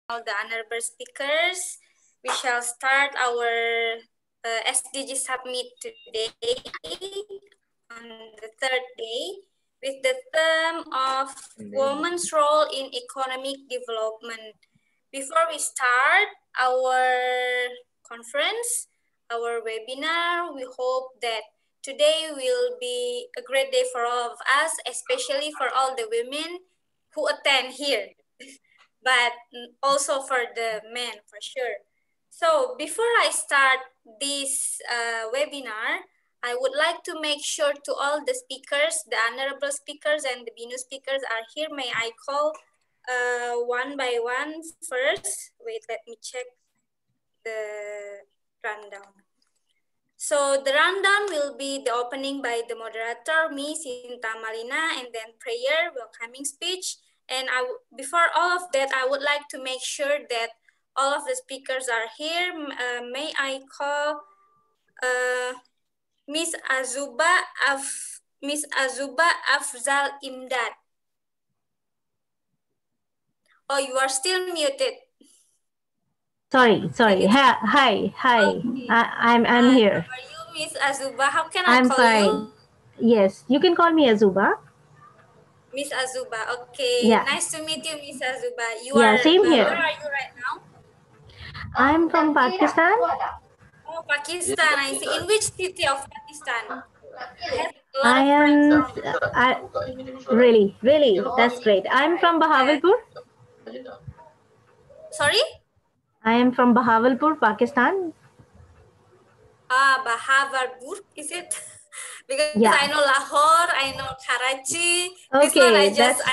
all the honorable speakers. We shall start our SDG Summit today on the third day with the theme of women's role in economic development. Before we start our conference, our webinar, we hope that today will be a great day for all of us, especially for all the women who attend here, but also for the men for sure. So before I start this webinar, I would like to make sure to all the speakers, the honorable speakers and the BINU speakers are here. May I call one by one first? Wait, let me check the rundown. So the rundown will be the opening by the moderator, Miss Sinta Malina, and then prayer, welcoming speech. And before all of that, I would like to make sure that all of the speakers are here. May I call Miss Azuba Afzal Imdad. Oh, you are still muted. Sorry. Hi. Okay. I'm here. How are you, Miss Azuba? How can I I'm call fine. you? Yes, you can call me Azuba. Miss Azuba. Okay, Yeah. nice to meet you, Miss Azuba. Same here. Where are you right now? I'm from Pakistan. Oh, Pakistan. I see. In which city of Pakistan? I have a lot I of friends am. from. Really, that's great. I'm from Yes. Bahawalpur. Sorry? I am from Bahawalpur, Pakistan. Bahawalpur, is it? Because Yeah. I know Lahore, I know Karachi. This one Okay, I just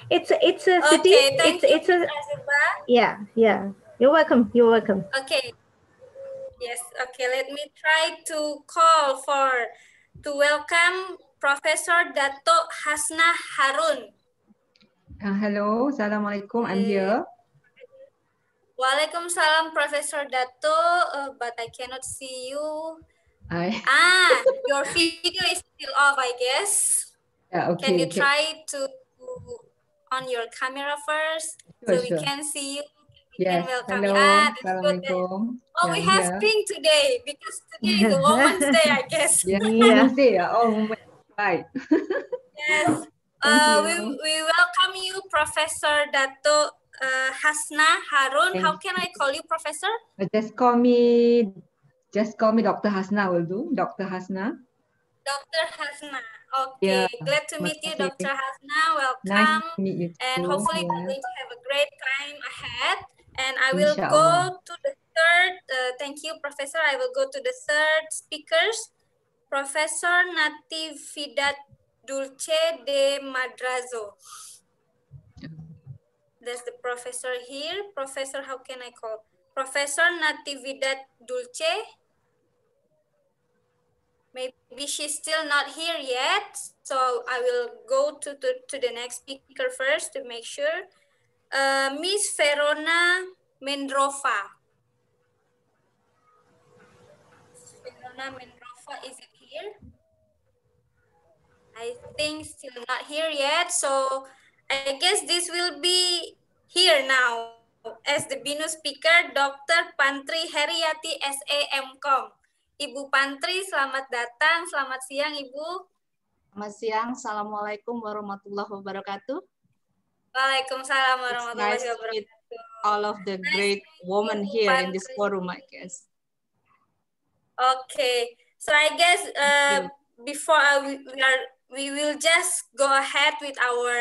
it's a city. Okay, thank you, It's Miss a Azuba. yeah. You're welcome. Okay. Yes, okay, let me try to call to welcome Professor Dato Hasna Harun. Hello, Assalamualaikum, I'm here. Waalaikumsalam, Professor Dato, but I cannot see you. Hi. Your video is still off, I guess. Yeah, okay. Can you try to on your camera first so we can see you? We can welcome you. That's good. Oh, we have pink today because today is a Women's Day, I guess. Yeah, Women's Day. Oh, right. Yes. We welcome you, Professor Dato Hasna Harun. How can I call you, Professor? Just call me Dr. Hasna will do. Dr. Hasna. Dr. Hasna. Okay, yeah, glad to meet you, Dr. Hasna. Welcome. Nice to meet you too. And hopefully we're going to have a great time ahead. And I will go to the third, thank you, Professor. I will go to the third speakers, Professor Natividad Dulce de Madrazo. There's the professor here. Professor, how can I call? Professor Natividad Dulce. Maybe she's still not here yet. So I will go to the next speaker first to make sure. Miss Verona Mendrova. Verona Mendrova, is it here? I think still not here yet. So I guess this will be here now as the BINU speaker, Dr. Pantri Heriati SAMCom. Ibu Pantri, selamat datang. Selamat siang, Ibu. Selamat siang. Assalamualaikum warahmatullahi wabarakatuh. Waalaikumsalam warahmatullahi wabarakatuh. All of the great women here in this forum, I guess. Okay, so I guess before we will just go ahead with our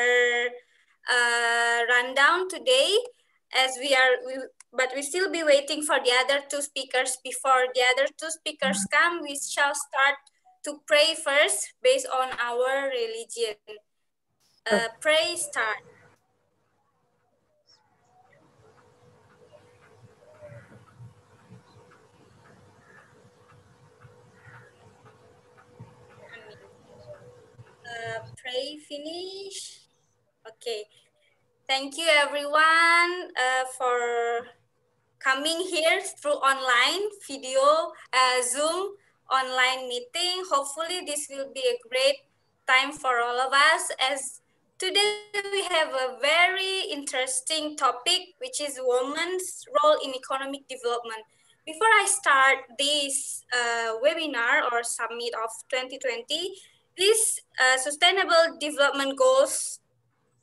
rundown today, as but we still be waiting for the other two speakers. Before the other two speakers come, we shall start to pray first based on our religion. Pray start. Pray finish. Okay. Thank you everyone for coming here through online video, Zoom online meeting. Hopefully this will be a great time for all of us as Today we have a very interesting topic, which is women's role in economic development. Before I start this webinar or summit of 2020, this Sustainable Development Goals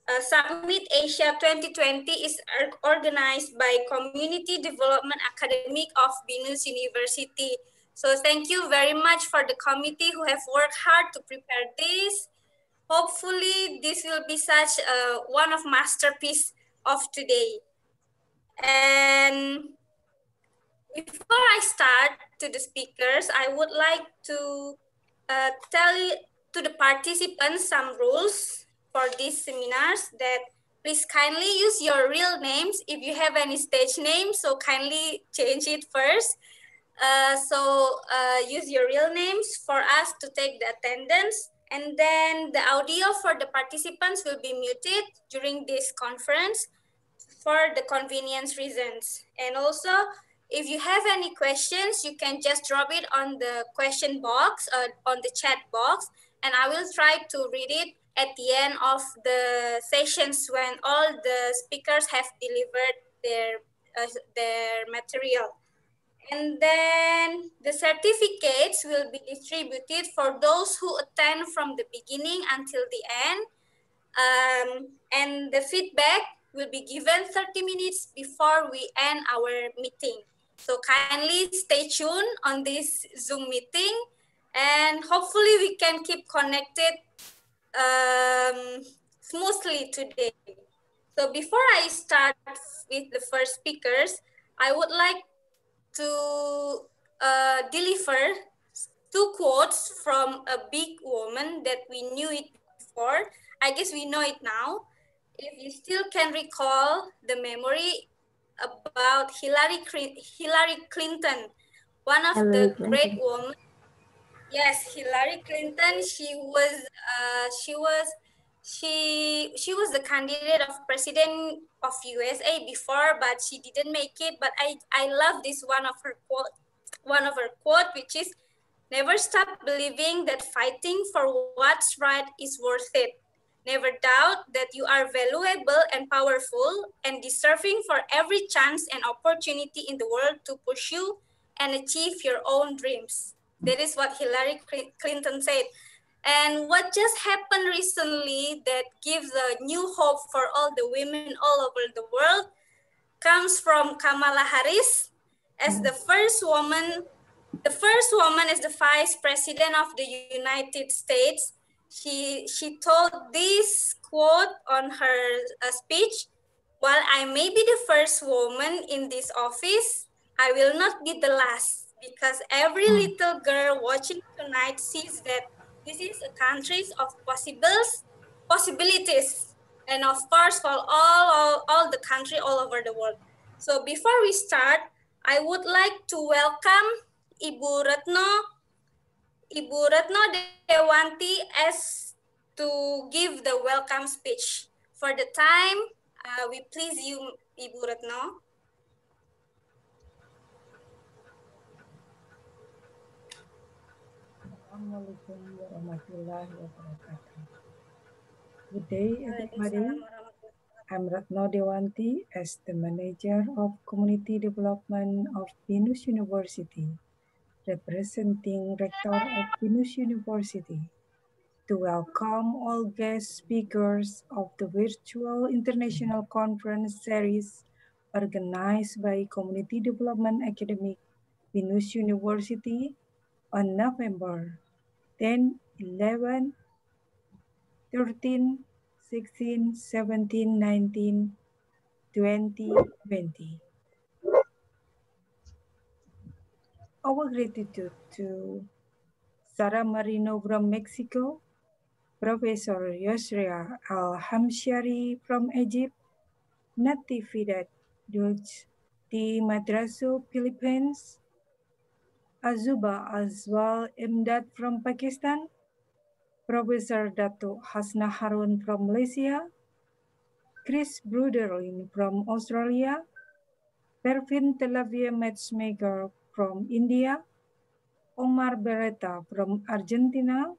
Summit Asia 2020 is organized by Community Development Academic of BINUS University. So thank you very much for the committee who have worked hard to prepare this. Hopefully, this will be such one of masterpiece of today. And before I start to the speakers, I would like to tell to the participants some rules for these seminars that please kindly use your real names. If you have any stage names, so kindly change it first. Use your real names for us to take the attendance. And then the audio for the participants will be muted during this conference for the convenience reasons. And also, if you have any questions, you can just drop it on the question box, on the chat box, and I will try to read it at the end of the sessions when all the speakers have delivered their material. And then the certificates will be distributed for those who attend from the beginning until the end. And the feedback will be given 30 minutes before we end our meeting. So kindly stay tuned on this Zoom meeting, and hopefully we can keep connected smoothly today. So before I start with the first speakers, I would like to deliver two quotes from a big woman that we knew it before. I guess we know it now. If you still can recall the memory about Hillary Clinton, one of Hillary the Clinton. great women. Yes, Hillary Clinton. She was the candidate of president of USA before, but she didn't make it. But I love this one of her quote, which is, "Never stop believing that fighting for what's right is worth it. Never doubt that you are valuable and powerful and deserving for every chance and opportunity in the world to pursue and achieve your own dreams." That is what Hillary Clinton said. And what just happened recently that gives a new hope for all the women all over the world comes from Kamala Harris as the first woman as the vice president of the United States. She told this quote on her speech: "While I may be the first woman in this office, I will not be the last, because every little girl watching tonight sees that this is a country of possibilities, and of course for all the country all over the world." So before we start, I would like to welcome Ibu Retno Dewanti as to give the welcome speech. For the time, we please you, Ibu Retno. Assalamualaikum warahmatullahi wabarakatuh. Good day, everybody. I'm Retno Dewanti as the Manager of Community Development of BINUS University, representing Rector of BINUS University, to welcome all guest speakers of the virtual international conference series organized by Community Development Academic BINUS University on November 10, 11, 13, 16, 17, 19, 2020. Our gratitude to Sara Marino from Mexico, Professor Yusria Al-Hamshari from Egypt, Natividad Dulce di Madraso, Philippines, Azuba Azwal Imdad from Pakistan, Professor Dato Hasna Harun from Malaysia, Chris Bruderlin from Australia, Pervin Telavia Matchmaker from India, Omar Beretta from Argentina,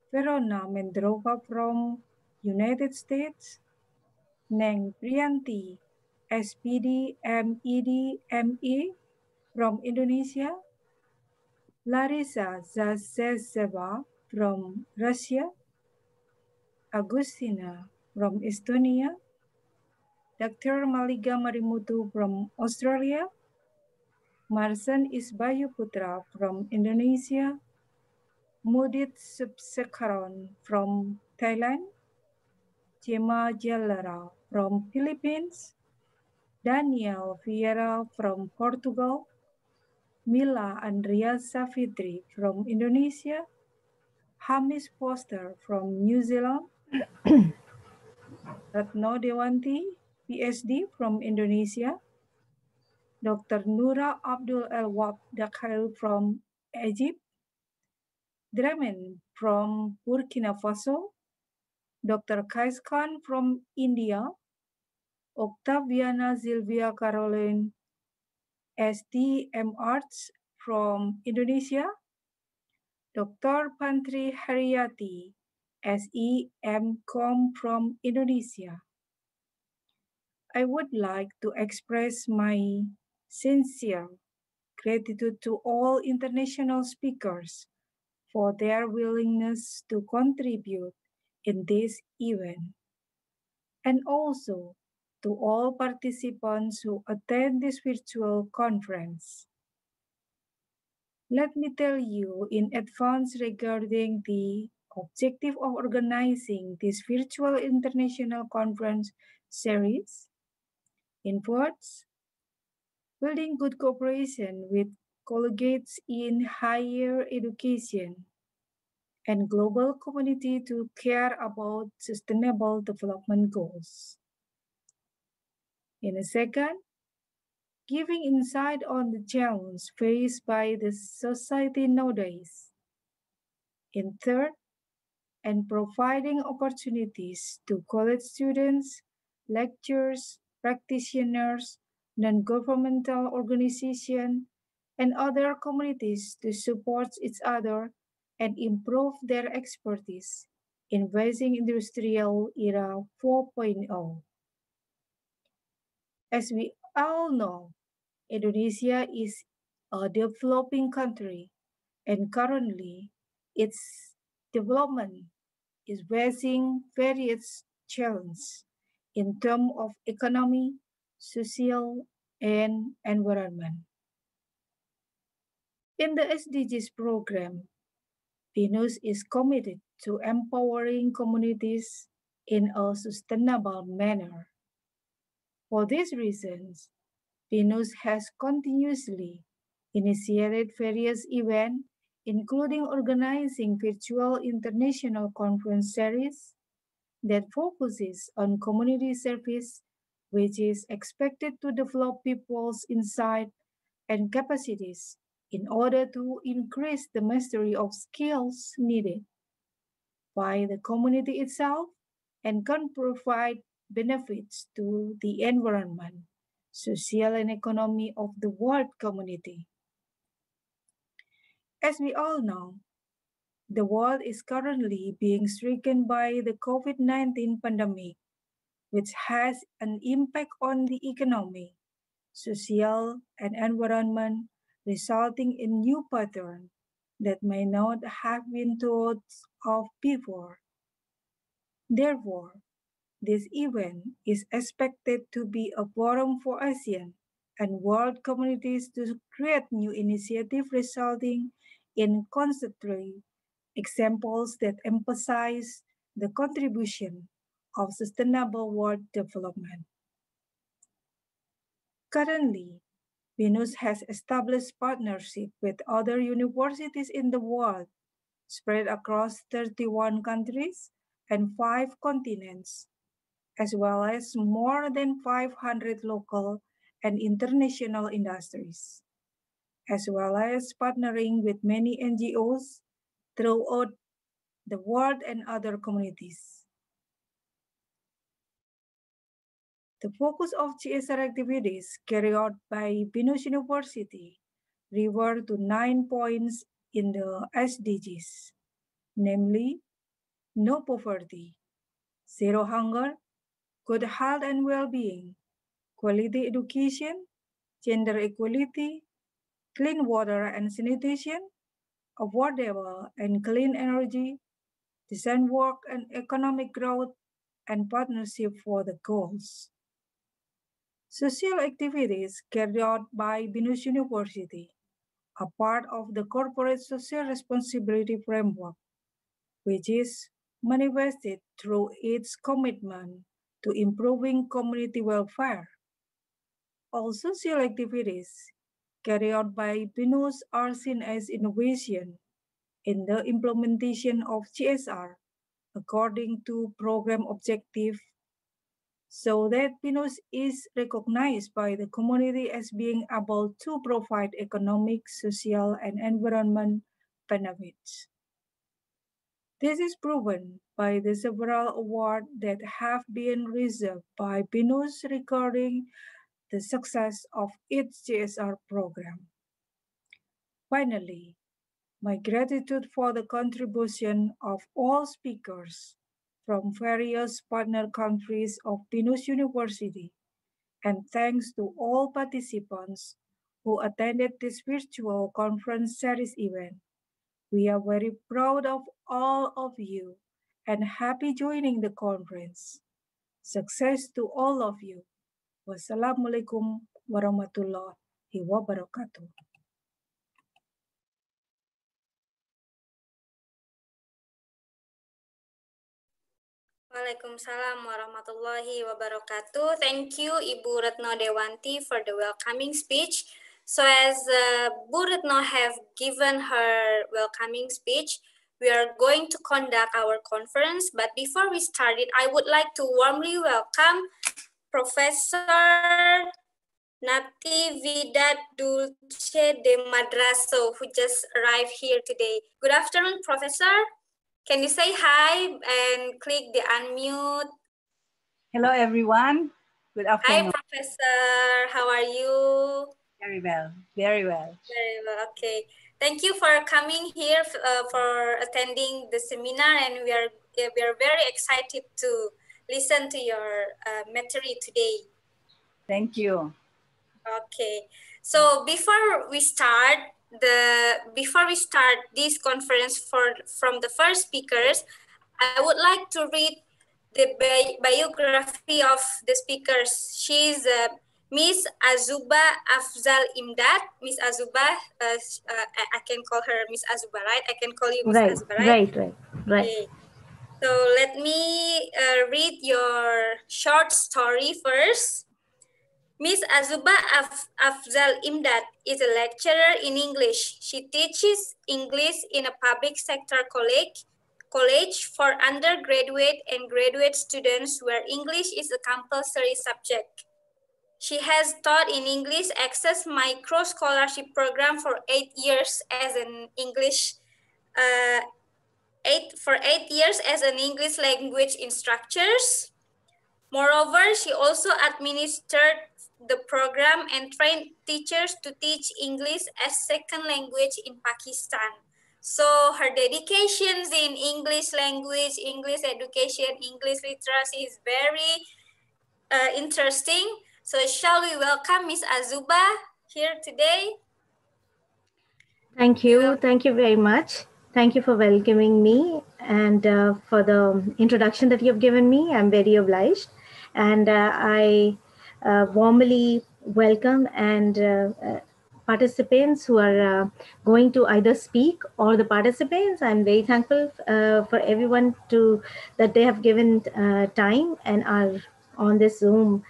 Verona Mendrova from United States, Neng Priyanti, SPD MED ME from Indonesia, Larissa Zazeva from Russia, Agustina from Estonia, Dr. Maliga Marimutu from Australia, Marsan Isbayu Putra from Indonesia, Mudit Subsekaron from Thailand, Gemma Jallara from Philippines, Daniel Vieira from Portugal, Mila Andrea Safitri from Indonesia, Hamis Foster from New Zealand, Ratno Dewanti, PhD from Indonesia, Dr. Nura Abdul El-Wab Dakhail from Egypt, Dramen from Burkina Faso, Dr. Kais Khan from India, Octaviana Silvia Caroline, STM Arts from Indonesia, Dr. Pantri Haryati, SEM Com from Indonesia. I would like to express my sincere gratitude to all international speakers for their willingness to contribute in this event, and also to all participants who attend this virtual conference. Let me tell you in advance regarding the objective of organizing this virtual international conference series. In words, building good cooperation with colleagues in higher education and global community to care about sustainable development goals. In a second, giving insight on the challenges faced by the society nowadays. In third, and providing opportunities to college students, lecturers, practitioners, non-governmental organizations, and other communities to support each other and improve their expertise in raising industrial era 4.0. As we all know, Indonesia is a developing country, and currently its development is facing various challenges in terms of economy, social, and environment. In the SDGs program, PNUS is committed to empowering communities in a sustainable manner. For these reasons, PNUS has continuously initiated various events, including organizing virtual international conference series that focuses on community service, which is expected to develop people's insight and capacities in order to increase the mastery of skills needed by the community itself and can provide benefits to the environment, social and economy of the world community. As we all know, the world is currently being stricken by the COVID-19 pandemic, which has an impact on the economy, social, and environment, resulting in new patterns that may not have been thought of before. Therefore, this event is expected to be a forum for ASEAN and world communities to create new initiatives resulting in concentrate examples that emphasize the contribution of sustainable world development. Currently, PNUS has established partnerships with other universities in the world, spread across 31 countries and 5 continents, as well as more than 500 local and international industries, as well as partnering with many NGOs throughout the world and other communities. The focus of CSR activities carried out by PNUS University refer to 9 points in the SDGs, namely, no poverty, zero hunger, good health and well-being, quality education, gender equality, clean water and sanitation, affordable and clean energy, decent work and economic growth, and partnership for the goals. Social activities carried out by BINUS University are part of the corporate social responsibility framework, which is manifested through its commitment to improving community welfare. All social activities carried out by BINUS are seen as innovation in the implementation of CSR according to program objective, so that BINUS is recognized by the community as being able to provide economic, social, and environment benefits. This is proven by the several awards that have been received by BINUS regarding the success of its CSR program. Finally, my gratitude for the contribution of all speakers from various partner countries of BINUS University, and thanks to all participants who attended this virtual conference series event. We are very proud of all of you and happy joining the conference. Success to all of you. Wassalamualaikum warahmatullahi wabarakatuh. Waalaikumsalam warahmatullahi wabarakatuh. Thank you, Ibu Retno Dewanti, for the welcoming speech. So as Bu Retno have given her welcoming speech, we are going to conduct our conference. But before we start it, I would like to warmly welcome Professor Natividad Dulce de Madraso, who just arrived here today. Good afternoon, Professor. Can you say hi and click the unmute? Hello, everyone. Good afternoon. Hi, Professor. How are you? Very well. Very well. Very well. Okay. Thank you for coming here for attending the seminar, and we are very excited to listen to your material today. Thank you. Okay. So before we start this conference from the first speakers, I would like to read the biography of the speakers. She's Miss Azuba Afzal Imdad. Miss Azuba, I can call her Miss Azuba, right? I can call you Miss Azuba, right? Right. Okay. So let me read your short story first. Miss Azuba Afzal Imdad is a lecturer in English. She teaches English in a public sector college for undergraduate and graduate students where English is a compulsory subject. She has taught in English Access Micro Scholarship Program for 8 years as an English 8 years as an English language instructors. Moreover, she also administered the program and trained teachers to teach English as second language in Pakistan. So her dedications in English language, English education, English literacy is very interesting. So shall we welcome Miss Azuba here today? Thank you. Thank you very much. Thank you for welcoming me and for the introduction that you've given me. I'm very obliged. And I warmly welcome and participants who are going to either speak or the participants. I'm very thankful for everyone that they have given time and are on this Zoom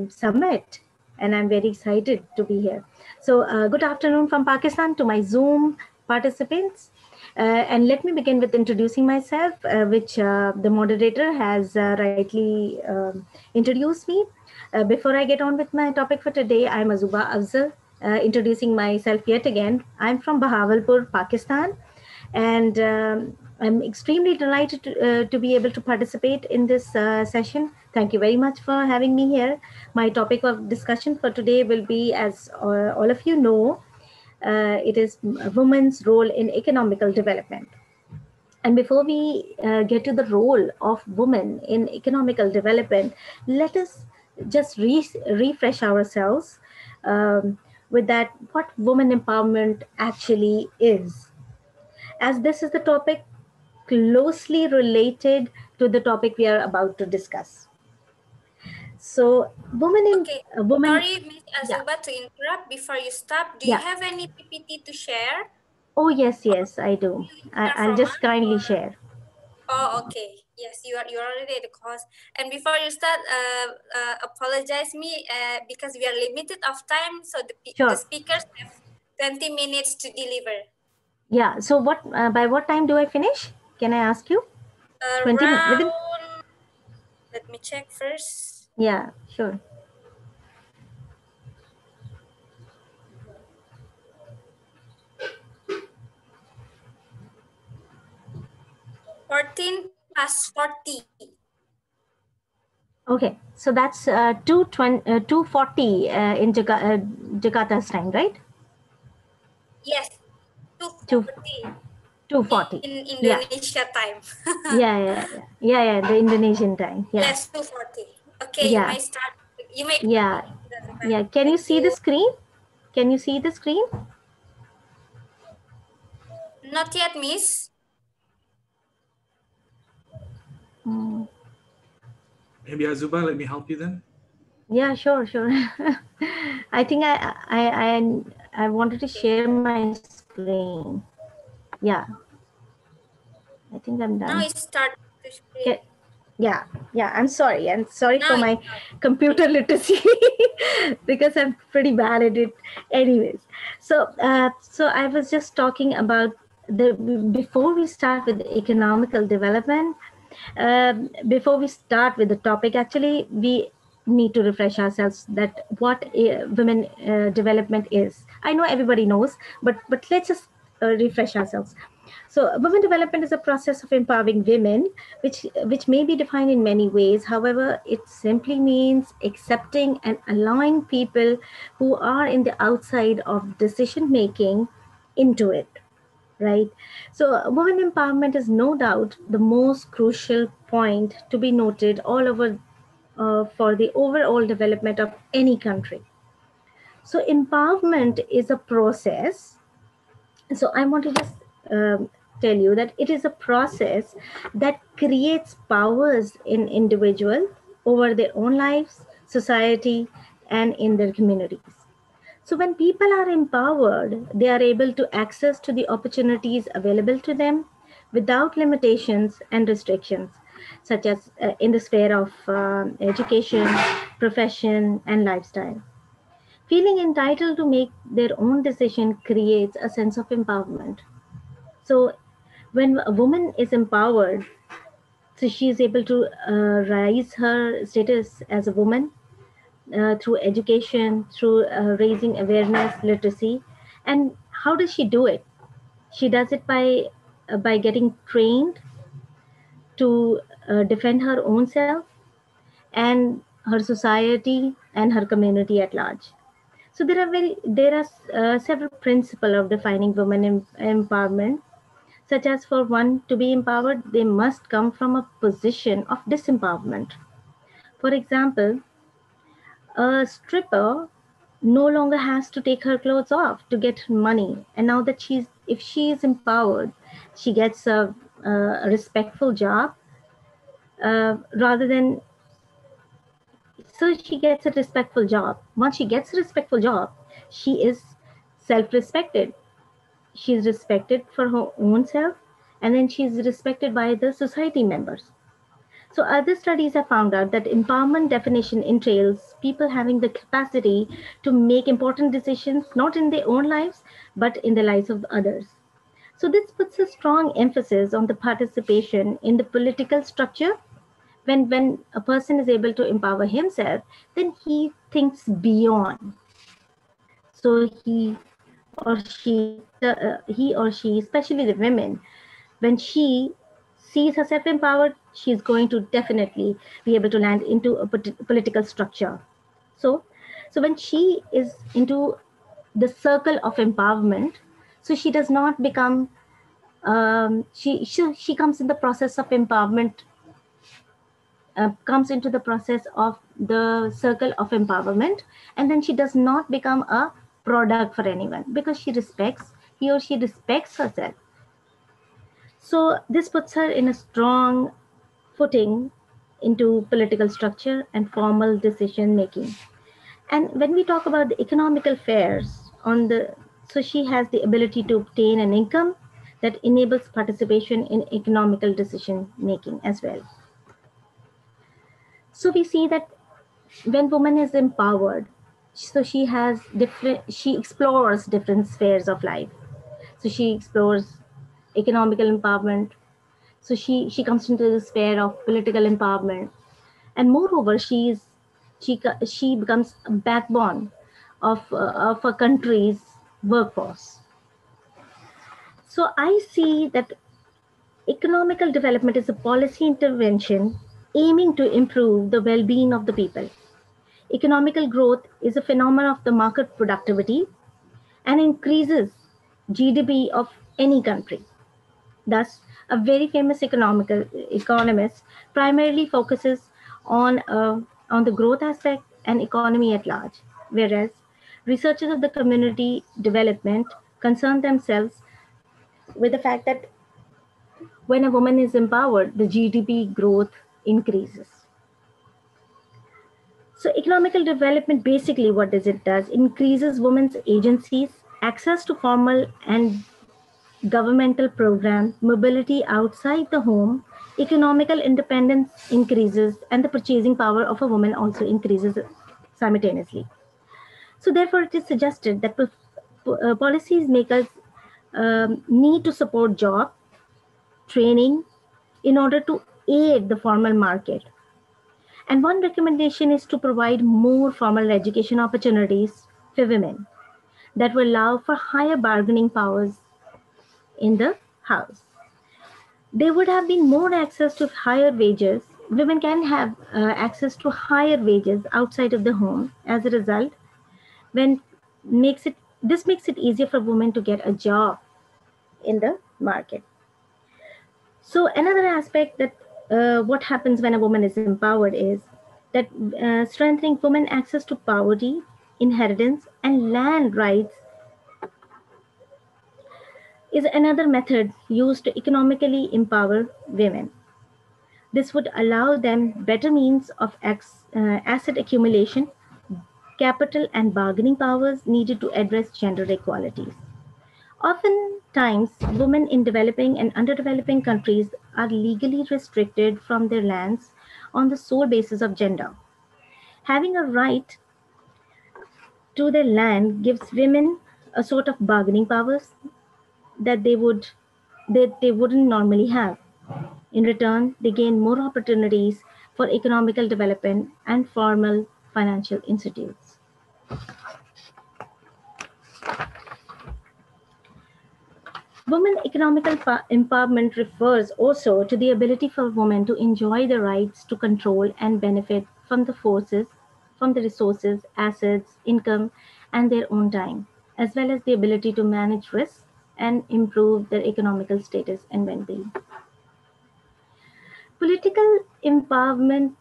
summit. And I'm very excited to be here. So good afternoon from Pakistan to my Zoom participants. And let me begin with introducing myself, which the moderator has rightly introduced me. Before I get on with my topic for today, I'm Azuba Afzal, introducing myself yet again. I'm from Bahawalpur, Pakistan, and I'm extremely delighted to be able to participate in this session. Thank you very much for having me here. My topic of discussion for today will be, as all of you know, it is women's role in economical development. And before we get to the role of women in economical development, let us just refresh ourselves with that what women empowerment actually is, as this is the topic closely related to the topic we are about to discuss. So, Okay. women, Sorry, Miss yeah, Azuba, to interrupt. Before you stop, do you yeah. have any PPT to share? Oh, yes, Or yes, I do. you share I'll from just us? kindly Or share. oh, okay. Yes, you are already at the course. And before you start, apologize me because we are limited of time. So the Sure. speakers have 20 minutes to deliver. Yeah. So, what by what time do I finish? Can I ask you? 20 minutes within? Around, let me check first. Yeah, sure. 14 past 40. Okay. So that's 2:40 in Jakarta's time, right? Yes, 2 2:40 2:40. in Yeah. Indonesia time. Yeah. The Indonesian time. Yeah. Yes, 2:40. Okay, you Yeah. may start. You may Yeah. continue. Yeah. Can you Thank see the you. screen? Can you see the screen? Not yet, Miss. Mm. Maybe Azuba, let me help you then. Yeah, sure. I think I wanted to share my screen. Yeah, I think I'm Now done. it start to screen. Okay. Yeah. I'm sorry. I'm sorry Now for it's my computer literacy because I'm pretty bad at it. Anyways, so I was just talking about the before we start with economical development. Before we start with the topic, actually, we need to refresh ourselves that what women development is. I know everybody knows, but let's just refresh ourselves. So, women development is a process of empowering women, which may be defined in many ways. However, it simply means accepting and allowing people who are in the outside of decision making into it, right? So, women empowerment is no doubt the most crucial point to be noted all over for the overall development of any country. So, empowerment is a process. So, I want to just tell you that it is a process that creates powers in individual over their own lives, society, and in their communities. So when people are empowered, they are able to access to the opportunities available to them without limitations and restrictions, such as in the sphere of education, profession, and lifestyle. Feeling entitled to make their own decision creates a sense of empowerment. So when a woman is empowered, so she is able to rise her status as a woman through education, through raising awareness, literacy. And how does she do it? She does it by getting trained to defend her own self and her society and her community at large. So there are several principles of defining women empowerment, such as for one to be empowered, they must come from a position of disempowerment. For example, a stripper no longer has to take her clothes off to get money, and now that if she is empowered, she gets a respectful job rather than so she gets a respectful job. Once she gets a respectful job, she is self-respected. She is respected for her own self, and then she is respected by the society members. So other studies have found out that empowerment definition entails people having the capacity to make important decisions, not in their own lives, but in the lives of others. So this puts a strong emphasis on the participation in the political structure. When a person is able to empower himself, then he thinks beyond. So he or she, especially the women, when she sees herself empowered, she's going to definitely be able to land into a political structure. So, so when she is into the circle of empowerment, so she does not become She comes in the process of empowerment, comes into the process of the circle of empowerment, and then she does not become a product for anyone because he or she respects herself. So this puts her in a strong footing into political structure and formal decision making. And when we talk about the economical affairs so she has the ability to obtain an income that enables participation in economical decision making as well. So we see that when woman is empowered, so she explores different spheres of life. So she explores economical empowerment. So she comes into the sphere of political empowerment, and moreover, she becomes a backbone of a country's workforce. So I see that economical development is a policy intervention aiming to improve the well-being of the people. Economical growth is a phenomenon of the market productivity and increases GDP of any country. Thus, a very famous economist primarily focuses on the growth aspect and economy at large, whereas researchers of the community development concern themselves with the fact that when a woman is empowered, the GDP growth increases. So economical development, basically what does increases women's agencies, access to formal and governmental program, mobility outside the home, economical independence increases, and the purchasing power of a woman also increases simultaneously. So therefore, it is suggested that policies makers need to support job training in order to aid the formal market. And one recommendation is to provide more formal education opportunities for women that will allow for higher bargaining powers in the house. There would have been more access to higher wages. Women can have access to higher wages outside of the home. As a result, this makes it easier for women to get a job in the market. So another aspect that what happens when a woman is empowered is that strengthening women access to property, inheritance, and land rights is another method used to economically empower women. This would allow them better means of asset accumulation, capital, and bargaining powers needed to address gender equalities. Oftentimes, women in developing and underdeveloping countries are legally restricted from their lands on the sole basis of gender. Having a right to their land gives women a sort of bargaining powers that they wouldn't normally have. In return, they gain more opportunities for economical development and formal financial institutes. Women economical empowerment refers also to the ability for women to enjoy the rights to control and benefit from the resources, assets, income, and their own time, as well as the ability to manage risks and improve their economical status and well-being. Political empowerment.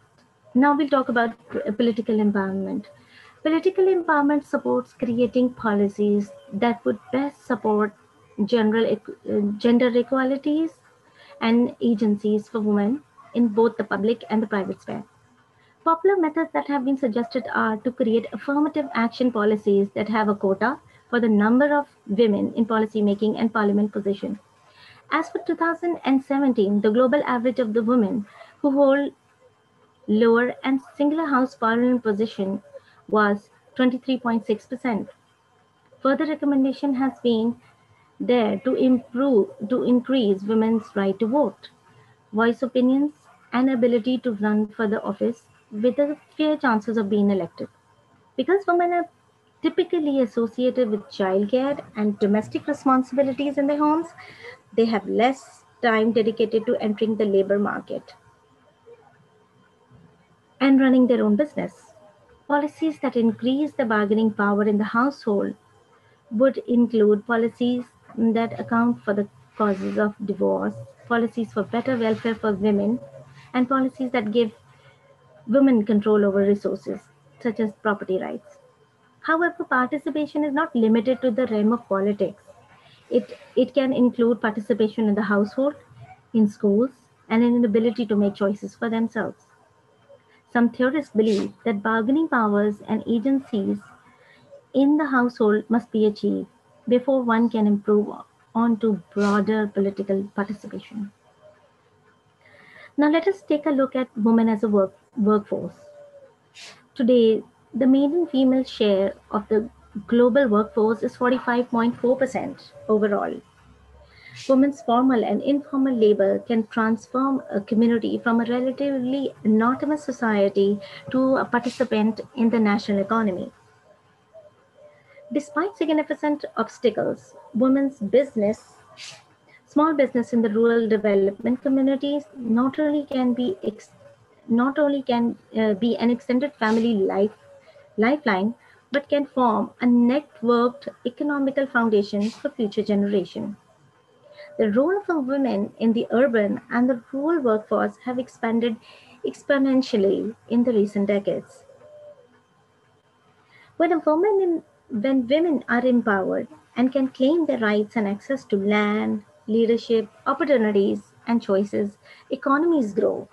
Now we'll talk about political empowerment. Political empowerment supports creating policies that would best support gender equalities and agencies for women in both the public and the private sphere. Popular methods that have been suggested are to create affirmative action policies that have a quota for the number of women in policymaking and parliament positions. As for 2017, the global average of the women who hold lower and singular house parliament position was 23.6%. Further recommendation has been there to increase women's right to vote, voice opinions, and ability to run for the office with the fair chances of being elected. Because women are typically associated with childcare and domestic responsibilities in their homes, they have less time dedicated to entering the labor market and running their own business. Policies that increase the bargaining power in the household would include policies that account for the causes of divorce, policies for better welfare for women, and policies that give women control over resources, such as property rights. However, participation is not limited to the realm of politics. It can include participation in the household, in schools, and in an ability to make choices for themselves. Some theorists believe that bargaining powers and agencies in the household must be achieved before one can improve on to broader political participation. Now let us take a look at women as a workforce. Today, the median female share of the global workforce is 45.4% overall. Women's formal and informal labor can transform a community from a relatively anonymous society to a participant in the national economy. Despite significant obstacles, women's business, small business in the rural development communities not only can be an extended family lifeline, but can form a networked economical foundation for future generations. The role of women in the urban and the rural workforce have expanded exponentially in the recent decades. When women are empowered and can claim their rights and access to land, leadership, opportunities, and choices, economies grow.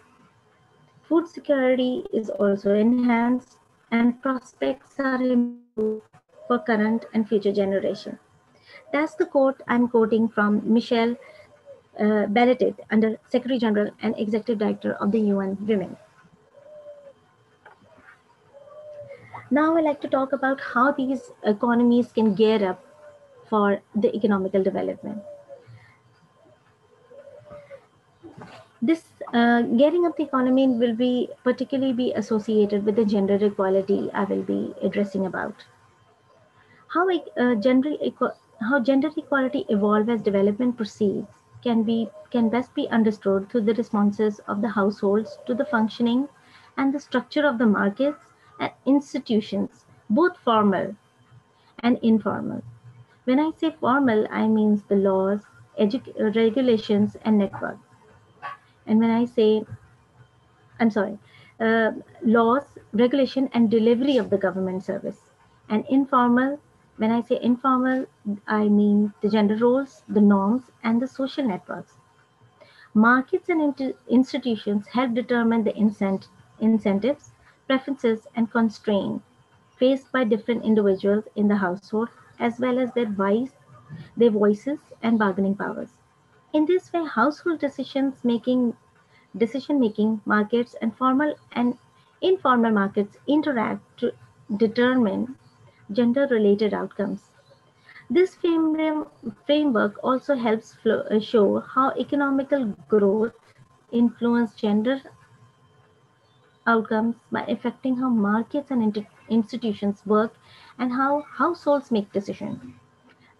Food security is also enhanced, and prospects are improved for current and future generations. That's the quote I'm quoting from Michelle Bachelet, under Secretary General and Executive Director of the UN Women. Now I'd like to talk about how these economies can gear up for the economical development. This gearing up the economy will be particularly be associated with the gender equality I will be addressing about. How, how gender equality evolve as development proceeds can best be understood through the responses of the households to the functioning and the structure of the markets and institutions, both formal and informal. When I say formal, I mean the laws, regulations, and networks. And when I say, I'm sorry, uh, laws, regulation, and delivery of the government service. And informal, when I say informal, I mean the gender roles, the norms, and the social networks. Markets and institutions help determine the incentives, preferences, and constraints faced by different individuals in the household, as well as their voices and bargaining powers. In this way, household decision making markets and formal and informal markets interact to determine gender related outcomes. This framework also helps show how economical growth influence gender outcomes by affecting how markets and institutions work and how households make decisions.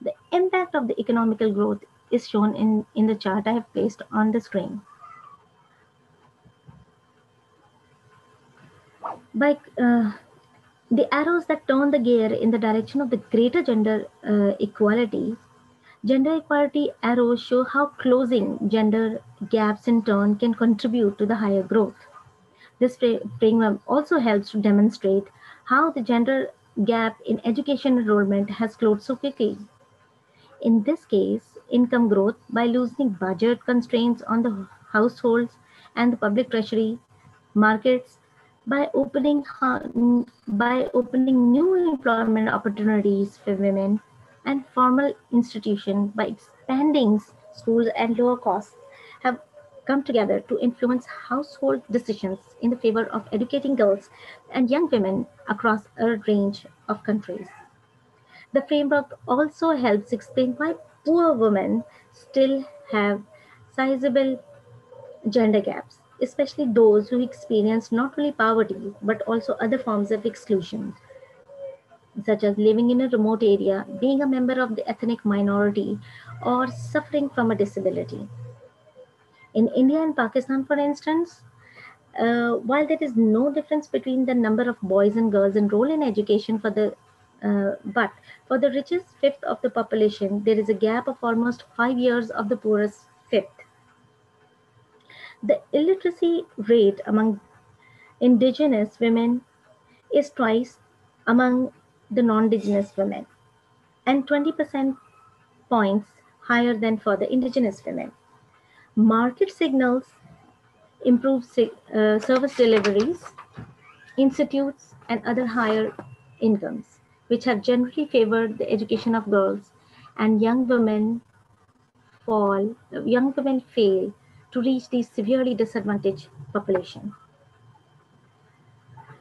The impact of the economical growth is shown in the chart I have placed on the screen. By the arrows that turn the gear in the direction of the greater gender equality arrows show how closing gender gaps in turn can contribute to the higher growth. This framework also helps to demonstrate how the gender gap in education enrollment has closed so quickly. In this case, income growth by loosening budget constraints on the households and the public treasury markets by opening new employment opportunities for women and formal institutions by expanding schools and lower costs have come together to influence household decisions in the favor of educating girls and young women across a range of countries. The framework also helps explain why poor women still have sizable gender gaps, especially those who experience not only poverty but also other forms of exclusion, such as living in a remote area, being a member of the ethnic minority, or suffering from a disability. In India and Pakistan, for instance, while there is no difference between the number of boys and girls enrolled in education for the But for the richest fifth of the population, there is a gap of almost 5 years of the poorest fifth. The illiteracy rate among indigenous women is twice among the non-indigenous women and 20% points higher than for the indigenous women. Market signals improve service deliveries, institutes, and other higher incomes, which have generally favored the education of girls, and young women fail to reach the severely disadvantaged population.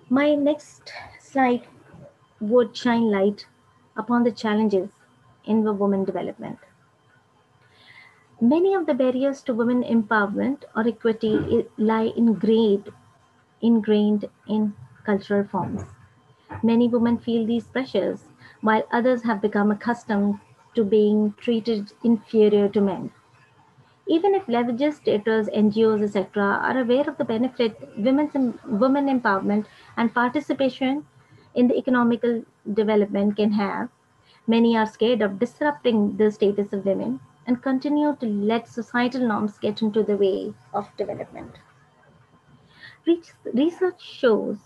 My next slide would shine light upon the challenges in the women development. Many of the barriers to women empowerment or equity lie ingrained in cultural forms. Many women feel these pressures, while others have become accustomed to being treated inferior to men. Even if legislators, NGOs, etc., are aware of the benefit women empowerment and participation in the economical development can have, many are scared of disrupting the status of women and continue to let societal norms get into the way of development. Research shows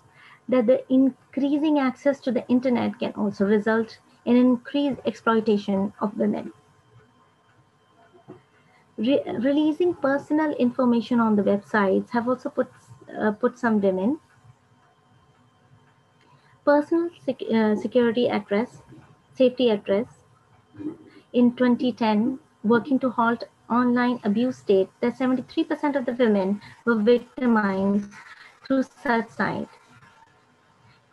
that the increasing access to the internet can also result in increased exploitation of women. Releasing personal information on the websites have also put some women personal safety address in 2010, working to halt online abuse, state that 73% of the women were victimized through such sites.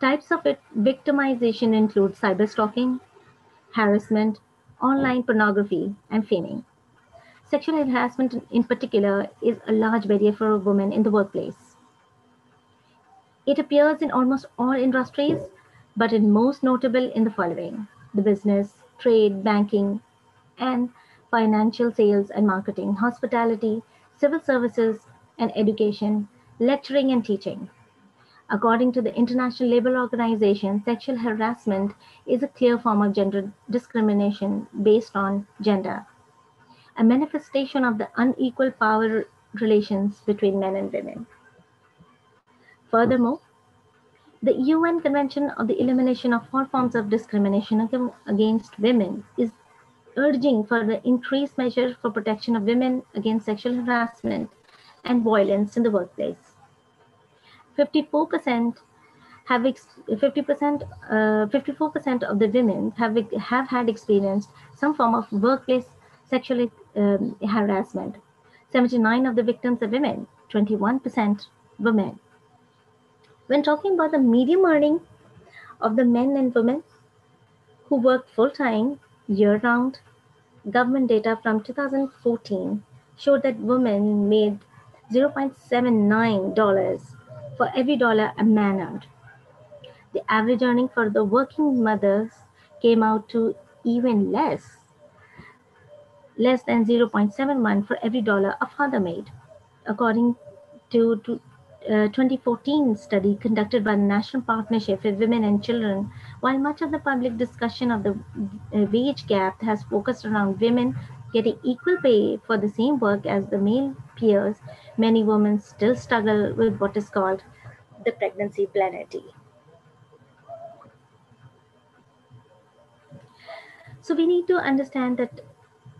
Types of victimization include cyberstalking, harassment, online pornography, and faming. Sexual harassment in particular is a large barrier for a woman in the workplace. It appears in almost all industries, but is most notable in the following: the business, trade, banking, and financial, sales and marketing, hospitality, civil services and education, lecturing and teaching. According to the International Labour Organization, sexual harassment is a clear form of gender discrimination based on gender, a manifestation of the unequal power relations between men and women. Furthermore, the UN Convention on the Elimination of All Forms of Discrimination against Women is urging for the increased measures for protection of women against sexual harassment and violence in the workplace. 54% have 54% of the women have had experienced some form of workplace sexual harassment. 79% of the victims are women, 21% were men. When talking about the median earning of the men and women who work full-time, year-round, government data from 2014 showed that women made $0.79 for every dollar a man earned. The average earning for the working mothers came out to even less than 0.71 for every dollar a father made, according to 2014 study conducted by the National Partnership for Women and Children. While much of the public discussion of the wage gap has focused around women getting equal pay for the same work as the male peers, many women still struggle with what is called the pregnancy penalty. So we need to understand that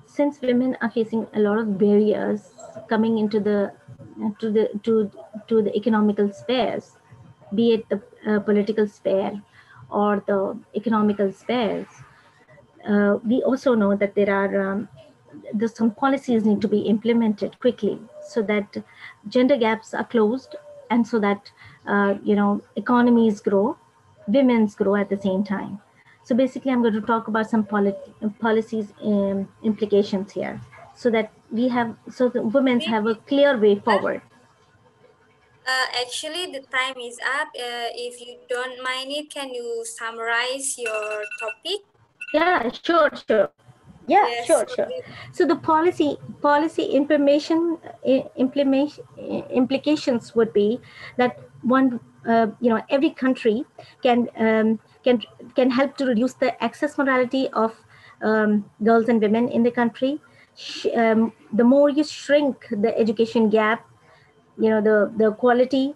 since women are facing a lot of barriers coming into the to the economical spheres, be it the political sphere or the economical spheres, we also know that there are some policies need to be implemented quickly so that gender gaps are closed and so that economies grow, women's grow at the same time. So basically, I'm going to talk about some policies implications here, so that the women have a clear way forward. Actually, the time is up. If you don't mind it, can you summarize your topic? Yeah, sure. Yeah, yes, sure. So the policy implications would be that every country can can help to reduce the access mortality of girls and women in the country. The more you shrink the education gap, the quality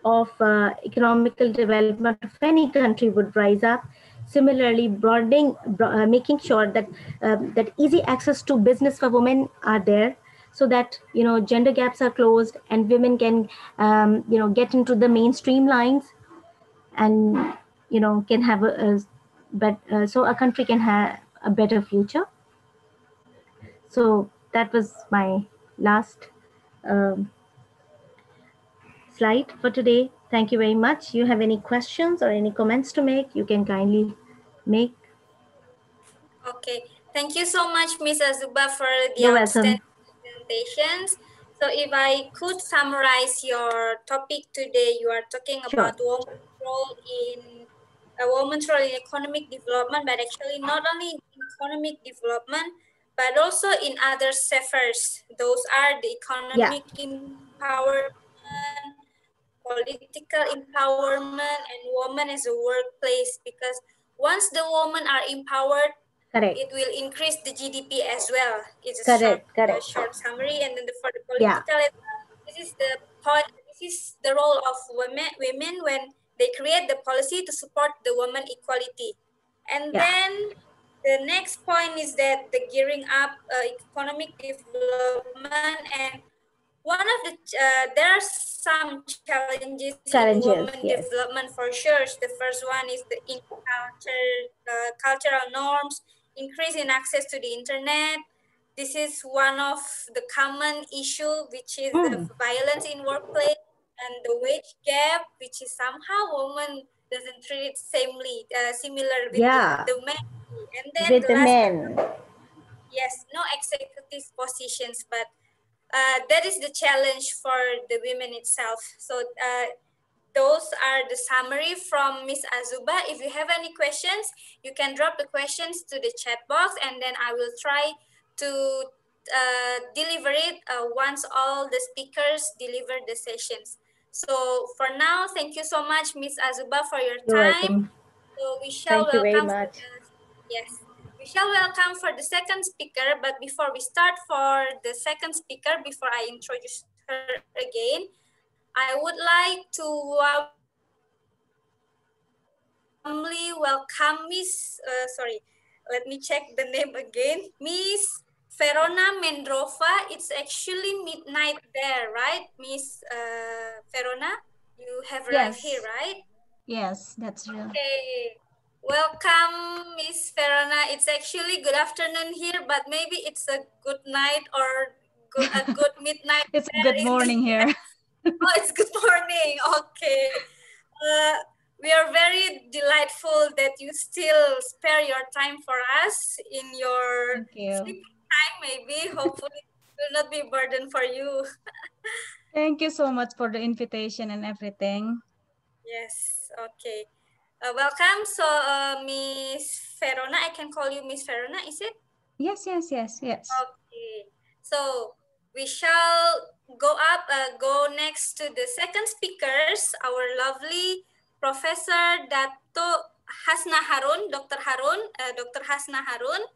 of economical development of any country would rise up. Similarly, making sure that that easy access to business for women are there, so that gender gaps are closed and women can get into the mainstream lines, and can have so a country can have a better future. So that was my last um, slide for today. Thank you very much. You have any questions or any comments to make, you can kindly make. Okay, thank you so much, Ms. Azuba, for the You're outstanding welcome. presentations. So if I could summarize your topic today, you are talking Sure. about woman's role in economic development, but actually not only in economic development, but also in other spheres. Those are the economic empowerment, political empowerment, and women as a workplace. Because once the women are empowered, Correct. it will increase the GDP as well. It's a Correct. short summary, and then for the Yeah. political, this is the point. This is the role of women when they create the policy to support the woman equality. And then the next point is that the gearing up economic development, and one of the there are some challenges in women Yes. development for sure. The first one is the cultural norms, increase in access to the internet. This is one of the common issue, which is the violence in workplace and the wage gap, which is somehow women doesn't treat it similar with the men. And then With the the last, men. yes, no executive positions, but that is the challenge for the women itself. So those are the summary from Ms. Azuba. If you have any questions, you can drop the questions to the chat box, and then I will try to deliver it once all the speakers deliver the sessions. So for now, thank you so much, Ms. Azuba, for your You're time. welcome. So we shall Thank you very welcome much. yes. We shall welcome for the second speaker, but before we start for the second speaker, before I introduce her again, I would like to warmly welcome Miss, let me check the name again, Miss Verona Mendrova. It's actually midnight there, right, Miss Verona? You have arrived here, right? Yes, that's true. Okay. Welcome, Miss Verona. It's actually good afternoon here, but maybe it's a good night or a good midnight. It's a good morning here. Oh, it's good morning. Okay. We are very delightful that you still spare your time for us in your sleeping time, maybe. Hopefully, it will not be a burden for you. Thank you so much for the invitation and everything. Yes. Okay. Welcome. So, Miss Verona, I can call you Miss Verona, is it? Yes. Okay. So we shall go next to the second speakers, our lovely Professor Dato Hasna Harun, Dr. Harun, Dr. Hasna Harun.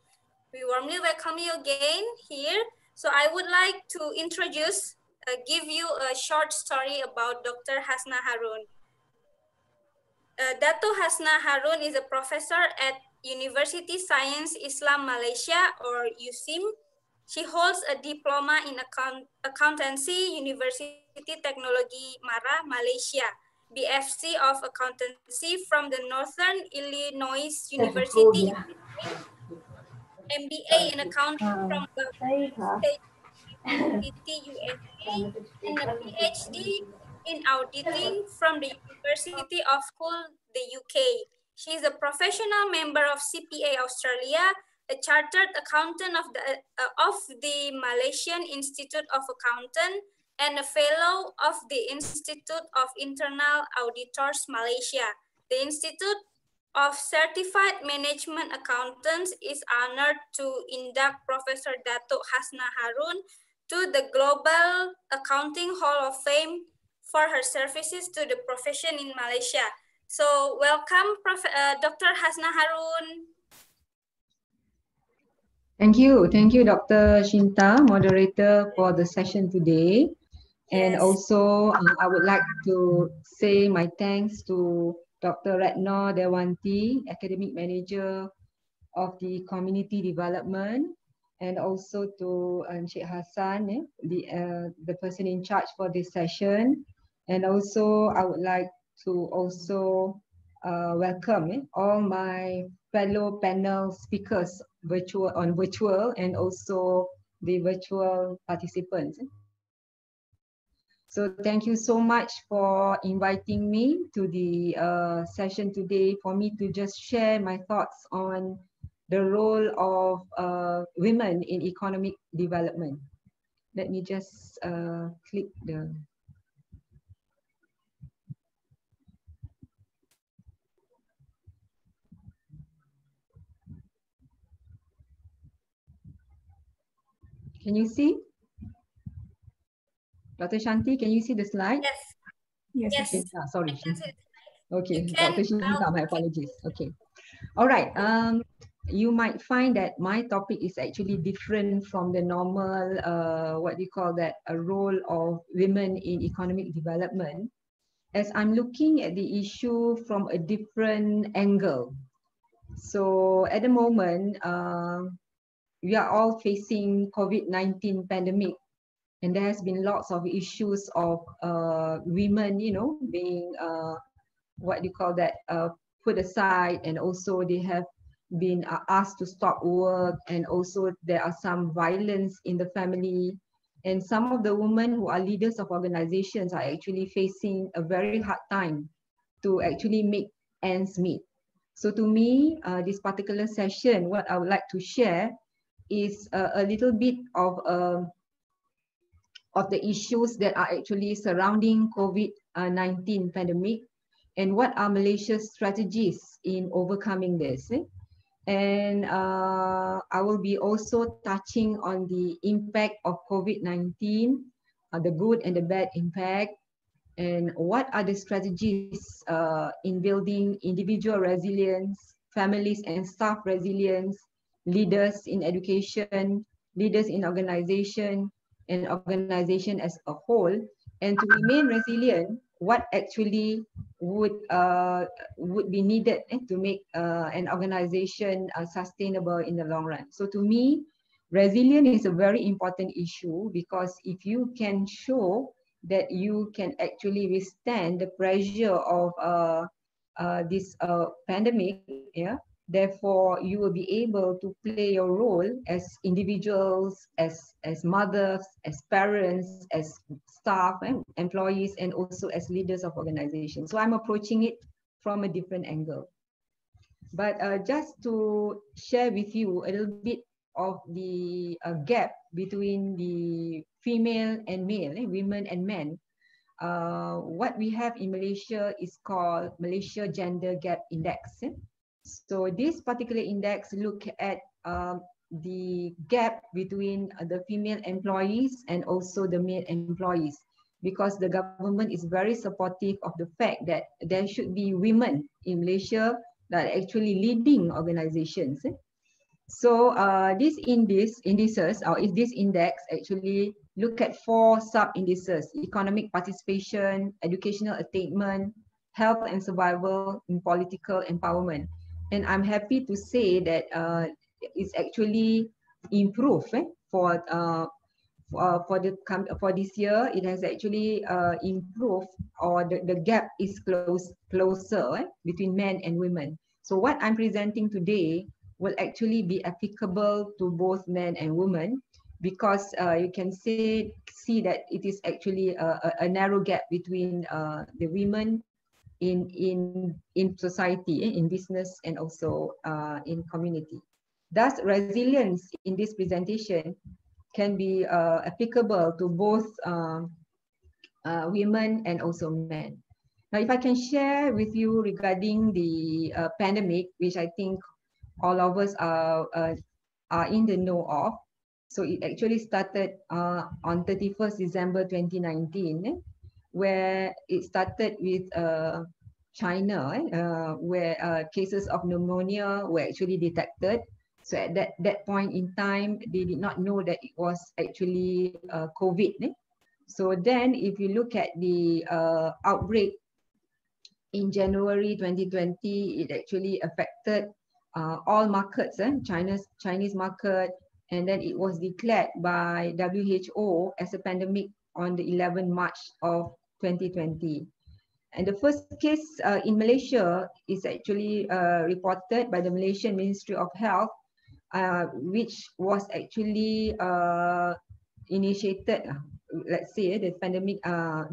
We warmly welcome you again here. So I would like to give you a short story about Dr. Hasna Harun. Dato Hasna Harun is a professor at University Science Islam Malaysia, or USIM. She holds a diploma in accountancy, University Technology Mara, Malaysia, BFC of accountancy from the Northern Illinois University, MBA in accounting from Government State University, USA, and a PhD in auditing from the University of Hull, the UK. She is a professional member of CPA Australia, a chartered accountant of the Malaysian Institute of Accountant, and a fellow of the Institute of Internal Auditors Malaysia. The Institute of Certified Management Accountants is honored to induct Professor Dato Hasna Harun to the Global Accounting Hall of Fame for her services to the profession in Malaysia. So welcome, Dr. Hasna Harun. Thank you, Dr. Shinta, moderator for the session today. And Yes. also, I would like to say my thanks to Dr. Ratna Dewanti, Academic Manager of the Community Development, and also to Sheikh Hassan, the person in charge for this session. And also, I would like to also welcome all my fellow panel speakers virtual and also the virtual participants. So thank you so much for inviting me to the session today for me to just share my thoughts on the role of women in economic development. Let me just click the... Can you see? Dr. Shanti, can you see the slide? Yes. Yes. Yes. Shinta, sorry. I can see it. Okay, You can Dr. Shinta, my apologies. Okay. All right. You might find that my topic is actually different from the normal, what do you call that, a role of women in economic development, as I'm looking at the issue from a different angle. So at the moment, we are all facing COVID-19 pandemic, and there has been lots of issues of women, being what do you call that, put aside, and also they have been asked to stop work, and also there are some violence in the family, and some of the women who are leaders of organizations are actually facing a very hard time to actually make ends meet. So to me, this particular session, what I would like to share is a little bit of the issues that are actually surrounding COVID-19 pandemic, and what are Malaysia's strategies in overcoming this. And I will be also touching on the impact of COVID-19, the good and the bad impact, and what are the strategies in building individual resilience, families and staff resilience, leaders in education, leaders in organization, and organization as a whole. And to remain resilient, what actually would be needed to make an organization sustainable in the long run. So to me, resilience is a very important issue, because if you can show that you can actually withstand the pressure of this pandemic, yeah, therefore you will be able to play your role as individuals, as mothers, as parents, as staff and employees, and also as leaders of organizations. So I'm approaching it from a different angle. But just to share with you a little bit of the gap between the female and male, women and men, what we have in Malaysia is called Malaysia Gender Gap Index. So this particular index look at the gap between the female employees and also the male employees, because the government is very supportive of the fact that there should be women in Malaysia that are actually leading organizations. So this indices, or is this index actually look at 4 sub-indices: economic participation, educational attainment, health and survival, and political empowerment. And I'm happy to say that it's actually improved for this year. It has actually improved, or the gap is closer between men and women. So what I'm presenting today will actually be applicable to both men and women, because you can see that it is actually a narrow gap between the women in society, in business, and also in community. Thus, resilience in this presentation can be applicable to both women and also men. Now, if I can share with you regarding the pandemic, which I think all of us are in the know of. So it actually started on 31st December 2019, where it started with China, where cases of pneumonia were actually detected. So at that point in time, they did not know that it was actually COVID. So then if you look at the outbreak in January 2020, it actually affected all markets, Chinese market, and then it was declared by WHO as a pandemic on the 11th March of 2020. And the first case in Malaysia is actually reported by the Malaysian Ministry of Health, which was actually initiated, let's say the pandemic,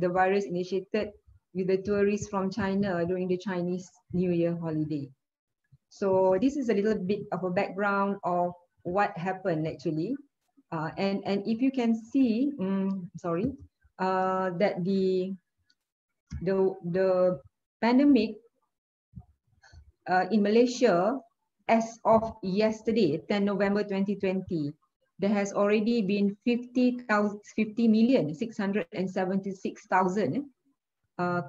the virus initiated with the tourists from China during the Chinese New Year holiday. So this is a little bit of a background of what happened actually. And if you can see, that the pandemic in Malaysia, as of yesterday, 10 November 2020, there has already been 50,676,000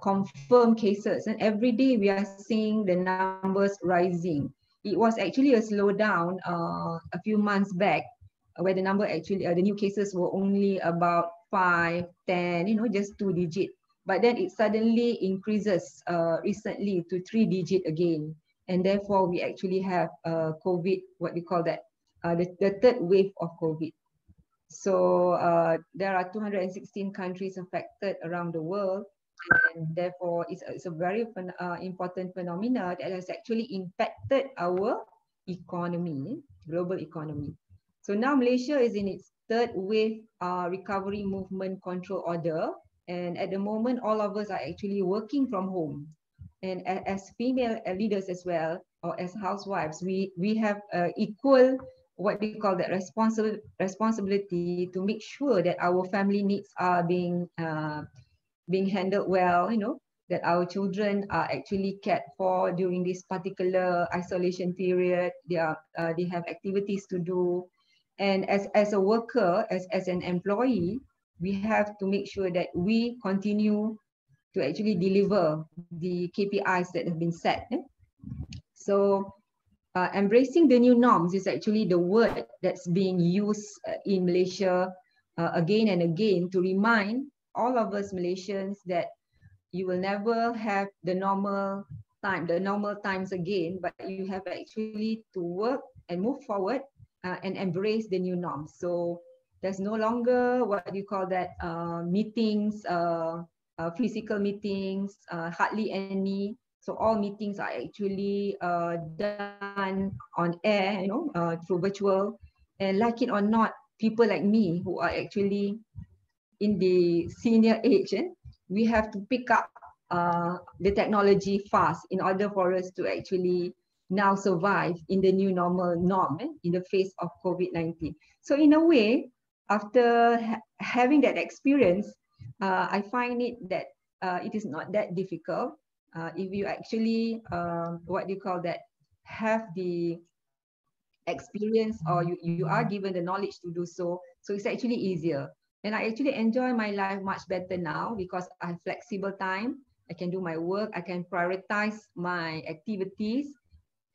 confirmed cases, and every day we are seeing the numbers rising. It was actually a slowdown a few months back, where the number actually, the new cases were only about 5, 10, just 2 digit. But then it suddenly increases recently to 3 digit again. And therefore we actually have COVID, what we call that, the third wave of COVID. So there are 216 countries affected around the world. And therefore it's a very important phenomena that has actually impacted our economy, global economy. So now Malaysia is in its third wave recovery movement control order. And at the moment, all of us are actually working from home. And as female leaders as well, or as housewives, we have equal, what we call that, responsibility to make sure that our family needs are being handled well, that our children are actually cared for during this particular isolation period. They have activities to do. And as a worker, as an employee, we have to make sure that we continue to actually deliver the KPIs that have been set. So embracing the new norms is actually the word that's being used in Malaysia again and again to remind all of us Malaysians that you will never have the normal times again, but you have actually to work and move forward and embrace the new norms. So there's no longer what you call that meetings, physical meetings, hardly any. So all meetings are actually done on air, through virtual. And like it or not, people like me who are actually in the senior age, we have to pick up the technology fast in order for us to actually now survive in the new norm in the face of COVID-19. So in a way, after having that experience, I find it that it is not that difficult if you actually, what do you call that, have the experience, or you are given the knowledge to do so. So it's actually easier. And I actually enjoy my life much better now because I have flexible time. I can do my work. I can prioritize my activities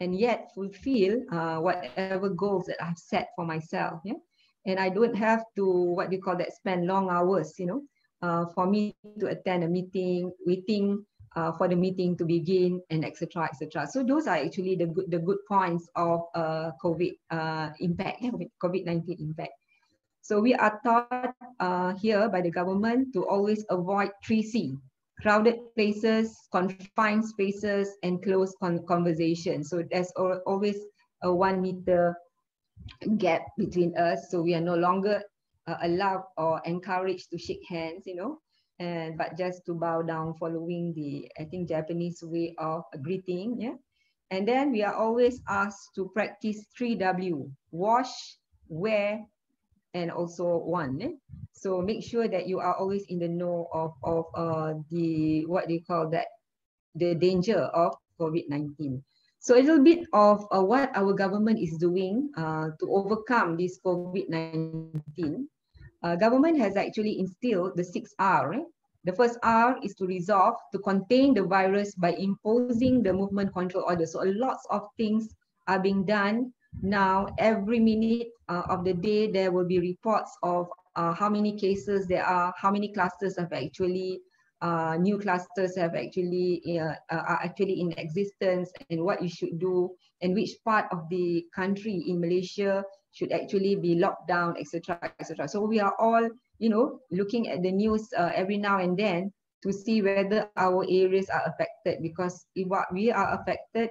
and yet fulfill whatever goals that I've set for myself. Yeah? And I don't have to, what do you call that, spend long hours, for me to attend a meeting, waiting for the meeting to begin, and etc. etc. So those are actually the good points of COVID impact, COVID-19 impact. So we are taught here by the government to always avoid 3C: crowded places, confined spaces, and close conversations. So there's always a 1 meter gap between us. So we are no longer allowed or encouraged to shake hands, but just to bow down following the, I think, Japanese way of greeting. Yeah. And then we are always asked to practice 3W: wash, wear, and also one. So make sure that you are always in the know of the, what do you call that, the danger of COVID-19. So a little bit of what our government is doing to overcome this COVID-19. Government has actually instilled the 6R, The first R is to resolve, to contain the virus by imposing the movement control order. So lots of things are being done now. Every minute of the day, there will be reports of how many cases there are, how many clusters have actually, new clusters have actually, are actually in existence, and what you should do, and which part of the country in Malaysia should actually be locked down, etc., etc. So we are all, you know, looking at the news every now and then to see whether our areas are affected, because if we are affected,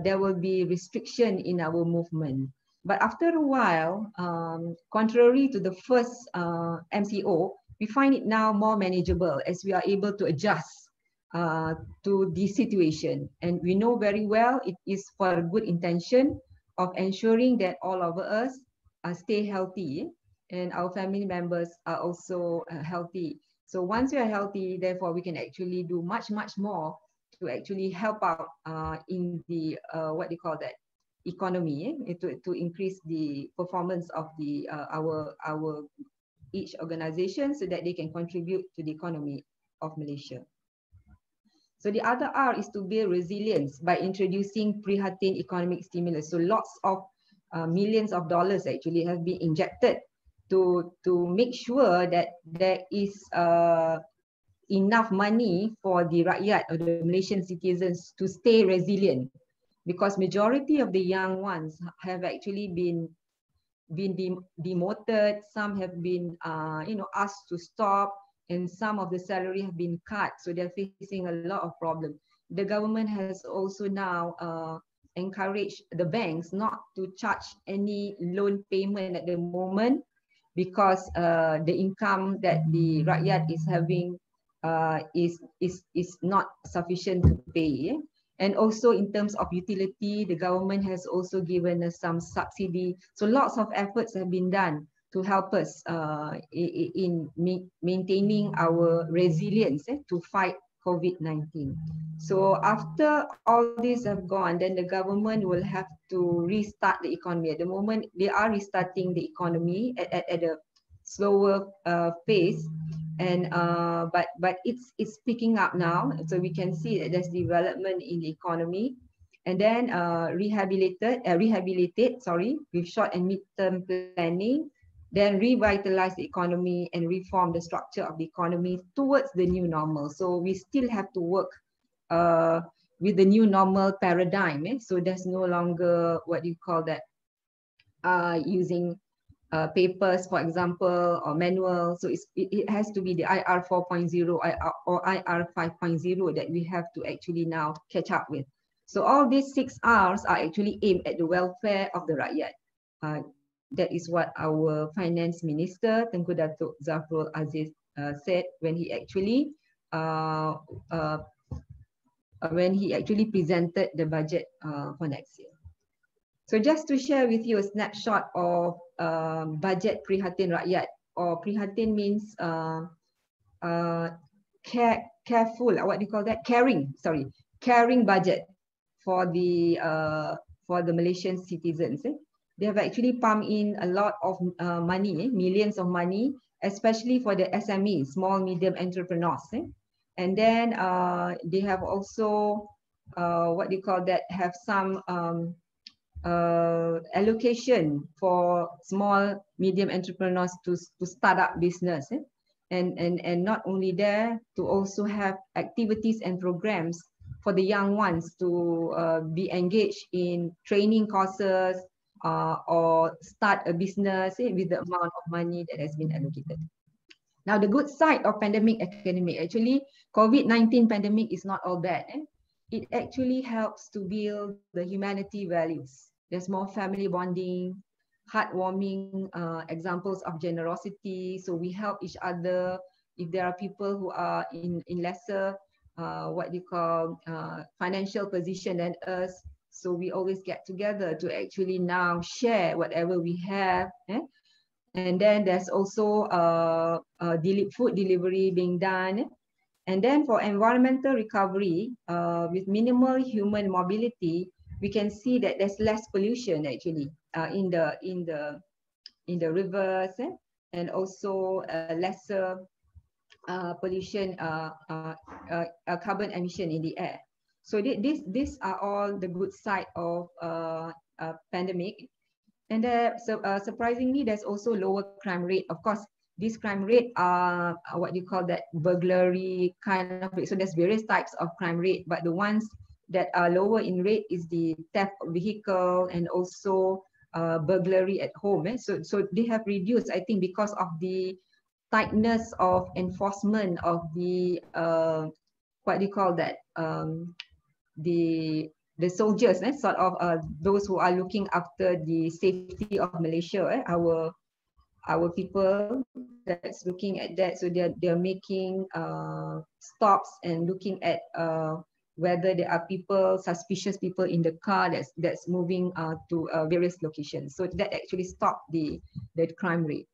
there will be restriction in our movement. But after a while, contrary to the first MCO, we find it now more manageable as we are able to adjust to the situation. And we know very well it is for a good intention of ensuring that all of us stay healthy and our family members are also healthy. So once we are healthy, therefore we can actually do much, much more to actually help out in the, what they call that, economy, to increase the performance of the our each organization, so that they can contribute to the economy of Malaysia. So the other R is to build resilience by introducing Prihatin economic stimulus. So lots of millions of dollars actually have been injected to make sure that there is enough money for the rakyat or the Malaysian citizens to stay resilient, because majority of the young ones have actually been demoted. Some have been asked to stop, and some of the salary have been cut, so they're facing a lot of problems. The government has also now encouraged the banks not to charge any loan payment at the moment, because the income that the rakyat is having is not sufficient to pay. And also in terms of utility, the government has also given us some subsidy. So lots of efforts have been done to help us in maintaining our resilience to fight COVID-19. So after all these have gone, then the government will have to restart the economy. At the moment, they are restarting the economy at a slower pace, and but it's picking up now. So we can see that there's development in the economy, and then rehabilitate, sorry, with short and mid-term planning, then revitalize the economy and reform the structure of the economy towards the new normal. So we still have to work with the new normal paradigm. So there's no longer what you call that, using papers, for example, or manual. So it has to be the IR 4.0 or IR 5.0 that we have to actually now catch up with. So all these 6 R's are actually aimed at the welfare of the rakyat. That is what our finance minister, Tengku Datuk Zafrul Aziz, said when he actually presented the budget for next year. So just to share with you a snapshot of budget Prihatin Rakyat, or Prihatin means careful, what do you call that? Caring budget for the Malaysian citizens. They have actually pumped in a lot of money, millions of money, especially for the SMEs, small medium entrepreneurs. And then they have also what do you call that? Have some allocation for small medium entrepreneurs to start up business, and not only there, to also have activities and programs for the young ones to be engaged in training courses or start a business with the amount of money that has been allocated. Now the good side of pandemic academic, actually COVID-19 pandemic is not all bad. It actually helps to build the humanity values. There's more family bonding, heartwarming examples of generosity. So we help each other. If there are people who are in lesser, what you call, financial position than us, so we always get together to actually now share whatever we have. And then there's also food delivery being done. And then for environmental recovery, with minimal human mobility, we can see that there's less pollution actually in the rivers, and also lesser pollution, carbon emission in the air. So these are all the good side of pandemic. And surprisingly, there's also lower crime rate. Of course, this crime rate are what you call that burglary kind of rate. So there's various types of crime rate, but the ones that are lower in rate is the theft of vehicle and also burglary at home. So they have reduced, I think, because of the tightness of enforcement of the what do you call that, the soldiers, sort of those who are looking after the safety of Malaysia, our people that's looking at that. So they're making stops and looking at whether there are people, suspicious people in the car that's moving to various locations. So that actually stopped the crime rate.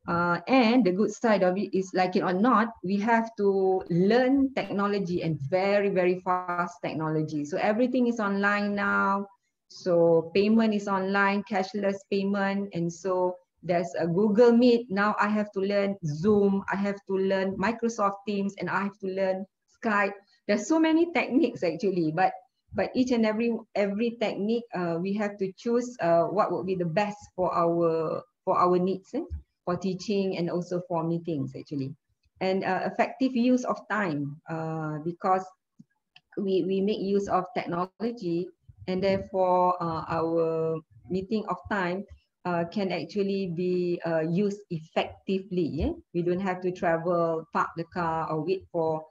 And the good side of it is, like it or not, we have to learn technology, and very, very fast technology. So everything is online now. So payment is online, cashless payment. And so there's a Google Meet. Now I have to learn Zoom. I have to learn Microsoft Teams, and I have to learn Skype. There's so many techniques actually, but each and every technique, we have to choose what would be the best for our needs. For teaching and also for meetings actually. And effective use of time, because we make use of technology, and therefore our meeting of time can actually be used effectively. Yeah? We don't have to travel, park the car, or wait for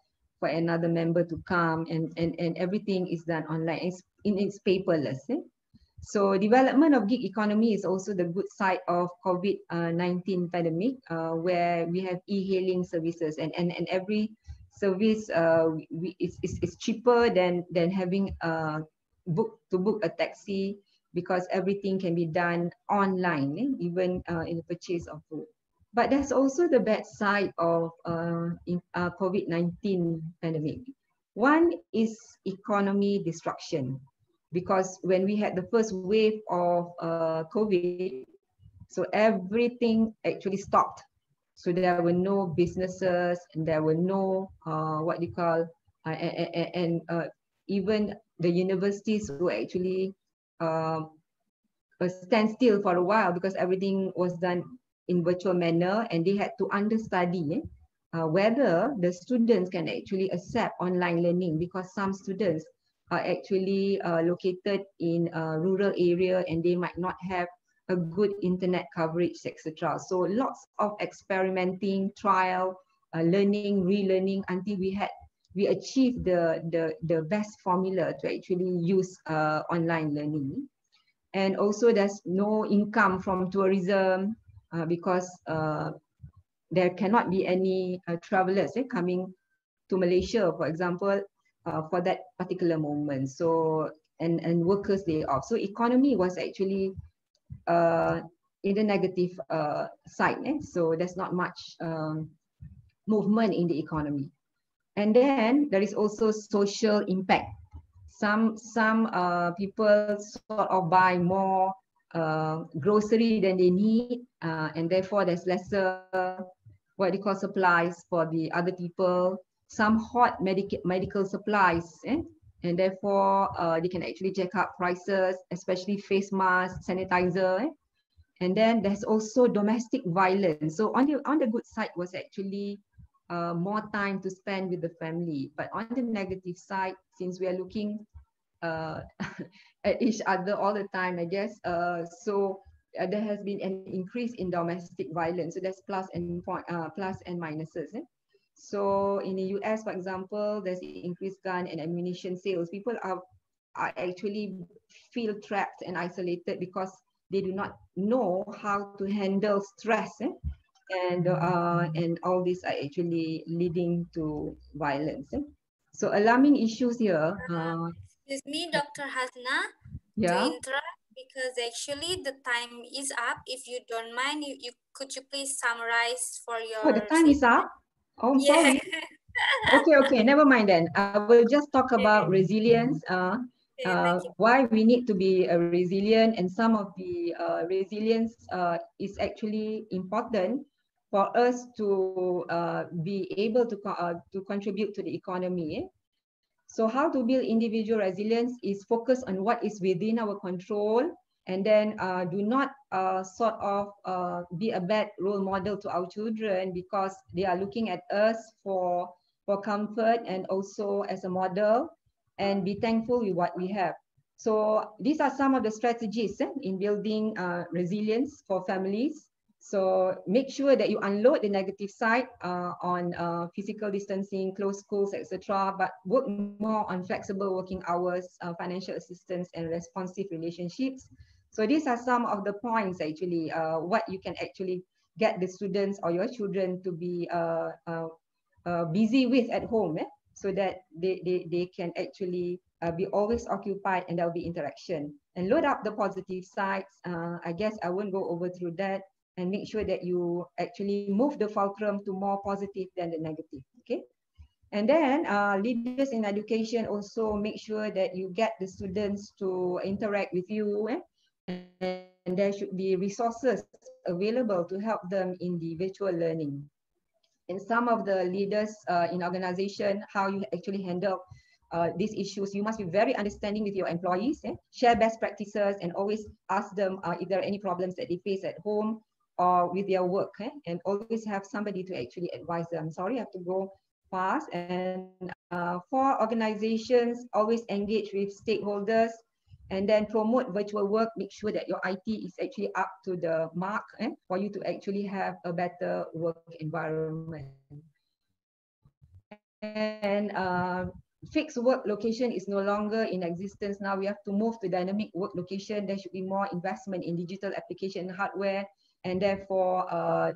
another member to come, and everything is done online. It's paperless. Yeah? So development of gig economy is also the good side of COVID-19 pandemic, where we have e-hailing services, and every service is cheaper than having book a taxi, because everything can be done online, even in the purchase of food. But there's also the bad side of COVID-19 pandemic. One is economy destruction. Because when we had the first wave of COVID, so everything actually stopped. So there were no businesses, and there were no what you call, and even the universities were actually stand still for a while, because everything was done in virtual manner, and they had to understudy whether the students can actually accept online learning, because some students are actually located in a rural area, and they might not have a good internet coverage, etc. So lots of experimenting, trial, learning, relearning, until we achieved the best formula to actually use online learning. And also there's no income from tourism, because there cannot be any travelers coming to Malaysia, for example, for that particular moment. So and workers lay off. So economy was actually in the negative side. So there's not much movement in the economy. And then there is also social impact. Some people sort of buy more grocery than they need, and therefore there's lesser what they call supplies for the other people. Some hot medical supplies, and therefore they can actually jack up prices, especially face masks, sanitizer. And then there's also domestic violence. So on the good side was actually more time to spend with the family. But on the negative side, since we are looking at each other all the time, I guess, so there has been an increase in domestic violence. So there's plus and minuses. So in the US, for example, there's increased gun and ammunition sales. People are actually feel trapped and isolated because they do not know how to handle stress. And all these are actually leading to violence. So alarming issues here. Excuse me, Dr. Hasna, yeah. to interrupt, because actually the time is up. If you don't mind, could you please summarize for your... Oh, the time is up? Oh, I'm sorry. Okay, never mind then. I will just talk about resilience, why we need to be resilient, and some of the resilience is actually important for us to be able to contribute to the economy. So how to build individual resilience is focus on what is within our control, and then do not sort of be a bad role model to our children, because they are looking at us for comfort and also as a model, and be thankful with what we have. So these are some of the strategies in building resilience for families. So make sure that you unload the negative side on physical distancing, closed schools, etc. But work more on flexible working hours, financial assistance, and responsive relationships. So these are some of the points actually, what you can actually get the students or your children to be busy with at home, so that they can actually be always occupied, and there will be interaction. And load up the positive sides. I guess I won't go over through that. And make sure that you actually move the fulcrum to more positive than the negative. Okay. And then leaders in education also make sure that you get the students to interact with you, and there should be resources available to help them in the virtual learning. And some of the leaders in organization, how you actually handle these issues, you must be very understanding with your employees, share best practices, and always ask them if there are any problems that they face at home or with their work, and always have somebody to actually advise them. Sorry, I have to go fast. And for organizations, always engage with stakeholders, and then promote virtual work. Make sure that your IT is actually up to the mark for you to actually have a better work environment. And fixed work location is no longer in existence. Now we have to move to dynamic work location. There should be more investment in digital application hardware, and therefore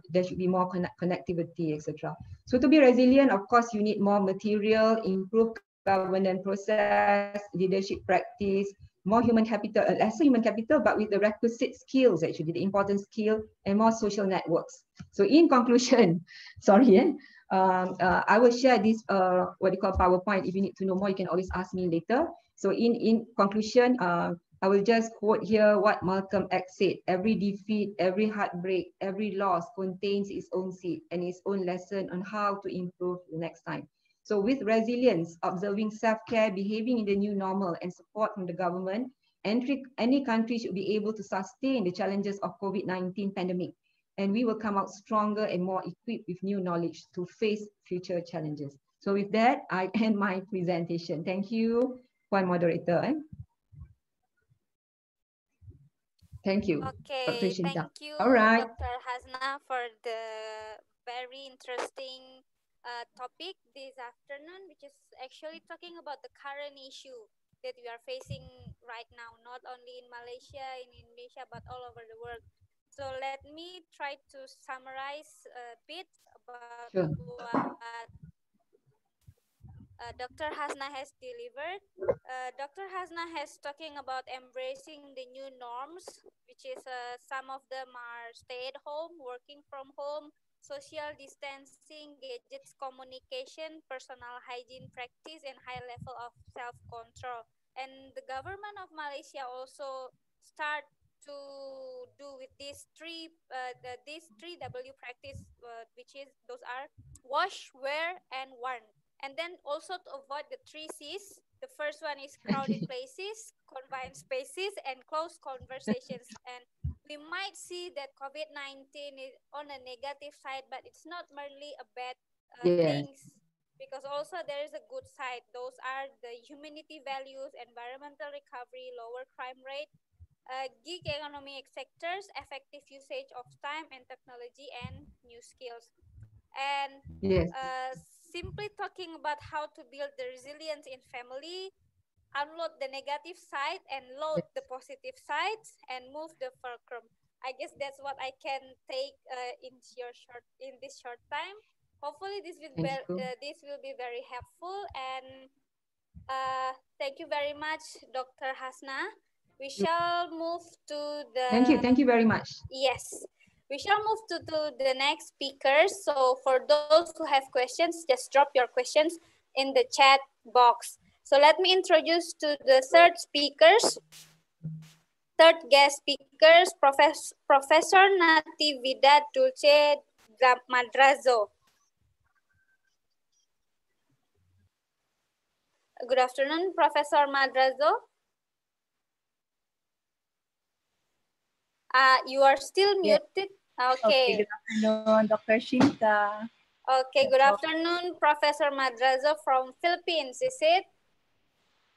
there should be more connectivity, etc. So to be resilient, of course, you need more material, improved governance process, leadership practice, more human capital, lesser human capital, but with the requisite skills, actually, the important skill, and more social networks. So in conclusion, sorry, I will share this, what you call PowerPoint. If you need to know more, you can always ask me later. So in conclusion, I will just quote here what Malcolm X said: every defeat, every heartbreak, every loss contains its own seed and its own lesson on how to improve the next time. So with resilience, observing self-care, behaving in the new normal, and support from the government, any country should be able to sustain the challenges of COVID-19 pandemic. And we will come out stronger and more equipped with new knowledge to face future challenges. So with that, I end my presentation. Thank you, Puan Moderator. Thank you. Okay, thank you, All right. Dr. Hasna, for the very interesting topic this afternoon, which is actually talking about the current issue that we are facing right now, not only in Malaysia, in Indonesia, but all over the world. So let me try to summarize a bit about what Dr. Hasna has delivered. Dr. Hasna has talking about embracing the new norms, which is some of them are stay at home, working from home, social distancing, gadgets communication, personal hygiene practice, and high level of self-control. And the government of Malaysia also start to do with these three W practice, which is those are wash, wear, and warn. And then also to avoid the 3 C's. The first one is crowded places, confined spaces, and close conversations. And we might see that COVID-19 is on a negative side, but it's not merely a bad things, because also there is a good side. Those are the humanity values, environmental recovery, lower crime rate, gig economic sectors, effective usage of time and technology, and new skills. And simply talking about how to build the resilience in family, unload the negative side and load the positive sides, and move the fulcrum. I guess that's what I can take in this short time. Hopefully this will be very helpful. And thank you very much, Dr. Hasna. We shall move to the... Thank you very much. Yes. We shall move to the next speakers. So for those who have questions, just drop your questions in the chat box. So let me introduce to the third guest speakers, Professor Natividad Dulce Madrazo. Good afternoon, Professor Madrazo. You are still muted. Okay. Good afternoon, Dr. Shinta. Okay, good afternoon, Professor Madrazo from Philippines, is it?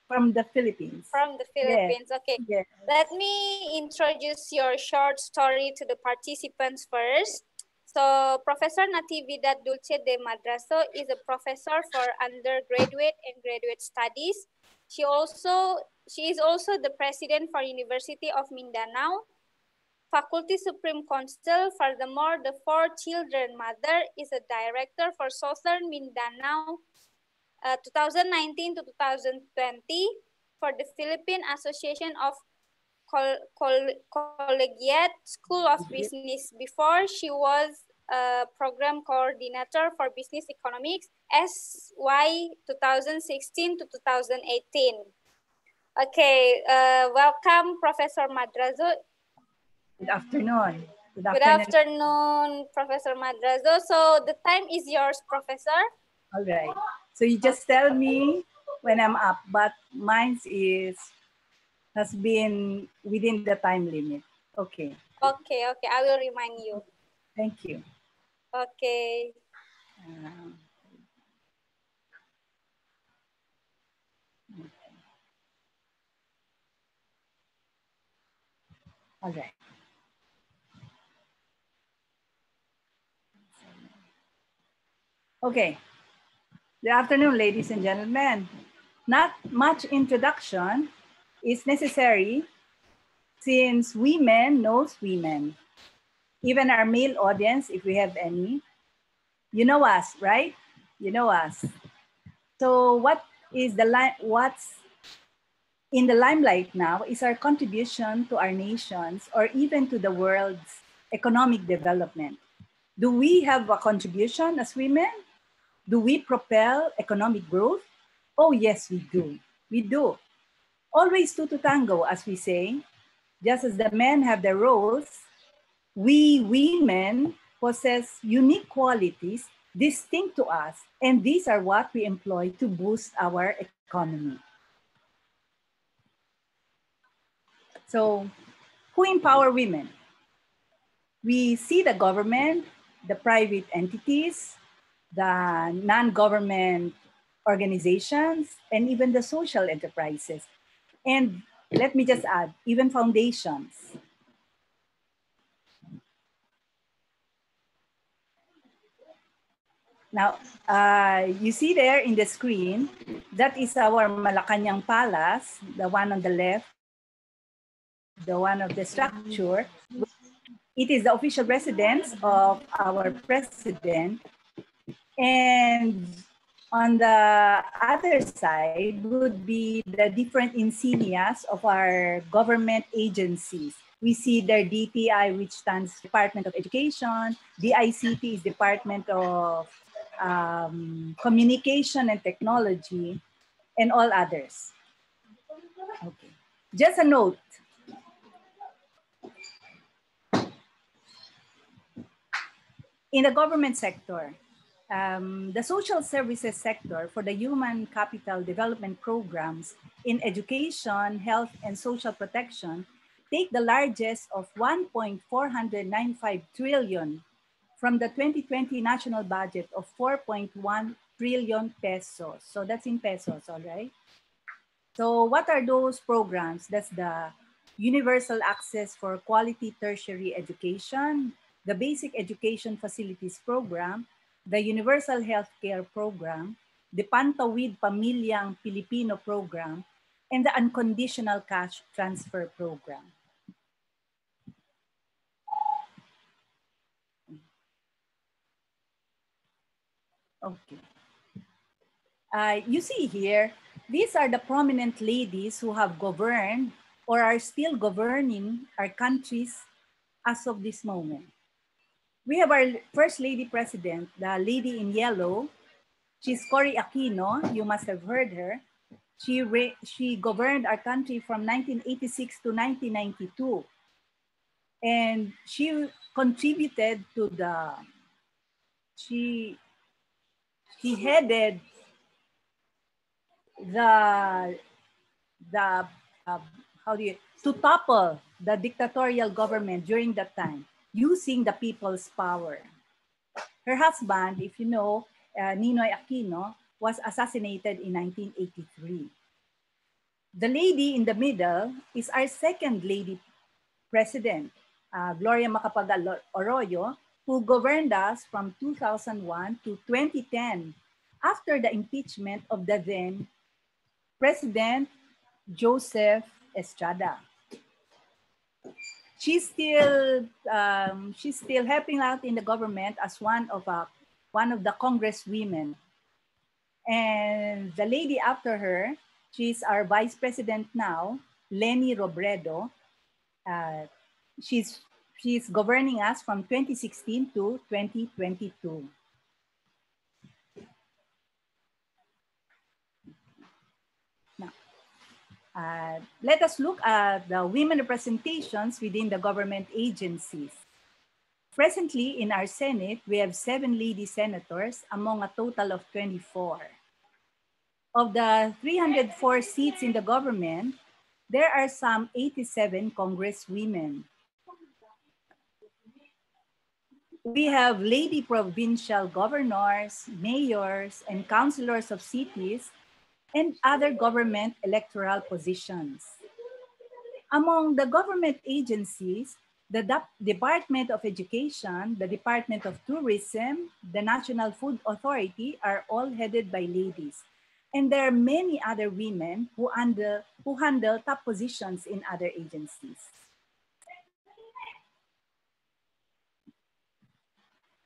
From the Philippines. From the Philippines, yes. Okay. Yes. Let me introduce your short story to the participants first. So, Professor Natividad Dulce de Madrazo is a professor for undergraduate and graduate studies. She is also the president for University of Mindanao, Faculty Supreme Council. Furthermore, the 4 children mother is a director for Southern Mindanao 2019 to 2020 for the Philippine Association of Collegiate School of Business. Before, she was a program coordinator for business economics, SY 2016 to 2018. Okay, welcome, Professor Madrazo. Good afternoon. Good afternoon, Professor Madrazo. So the time is yours, Professor. All right. So you just tell me when I'm up, but mine has been within the time limit. Okay. Okay. I will remind you. Thank you. Okay. All right. Okay. Good afternoon, ladies and gentlemen. Not much introduction is necessary since women knows women. Even our male audience, if we have any, you know us, right? You know us. So what's in the limelight now is our contribution to our nations or even to the world's economic development. Do we have a contribution as women? Do we propel economic growth? Oh, yes, we do. We do. Always two to tango, as we say. Just as the men have their roles, we women possess unique qualities distinct to us, and these are what we employ to boost our economy. So, who empower women? We see the government, the private entities, the non-government organizations, and even the social enterprises. And let me just add, even foundations. Now, you see there in the screen, that is our Malacanang Palace, the one on the left, the one of the structure. It is the official residence of our president. And on the other side would be the different insignias of our government agencies. We see their DTI, which stands for Department of Education. DICT is Department of Communication and Technology, and all others. Okay. Just a note. In the government sector, the social services sector for the human capital development programs in education, health, and social protection take the largest of 1.495 trillion from the 2020 national budget of 4.1 trillion pesos. So that's in pesos, all right? So what are those programs? That's the Universal Access for Quality Tertiary Education, the Basic Education Facilities Program, the Universal Healthcare Program, the Pantawid Pamilyang Pilipino Program, and the Unconditional Cash Transfer Program. Okay. You see here, these are the prominent ladies who have governed or are still governing our countries as of this moment. We have our First Lady President, the lady in yellow. She's Cory Aquino. You must have heard her. She governed our country from 1986 to 1992. And she contributed to the She headed the to topple the dictatorial government during that time using the people's power. Her husband, if you know, Ninoy Aquino, was assassinated in 1983. The lady in the middle is our second lady president, Gloria Macapagal-Arroyo, who governed us from 2001 to 2010 after the impeachment of the then President Joseph Estrada. She's still helping out in the government as one of the congresswomen. And the lady after her, she's our vice president now, Leni Robredo. She's governing us from 2016 to 2022. Now, let us look at the women representations within the government agencies. Presently, in our Senate, we have 7 lady senators among a total of 24. Of the 304 seats in the government, there are some 87 congresswomen. We have lady provincial governors, mayors, and councilors of cities, and other government electoral positions. Among the government agencies, the Department of Education, the Department of Tourism, the National Food Authority are all headed by ladies. And there are many other women who handle top positions in other agencies.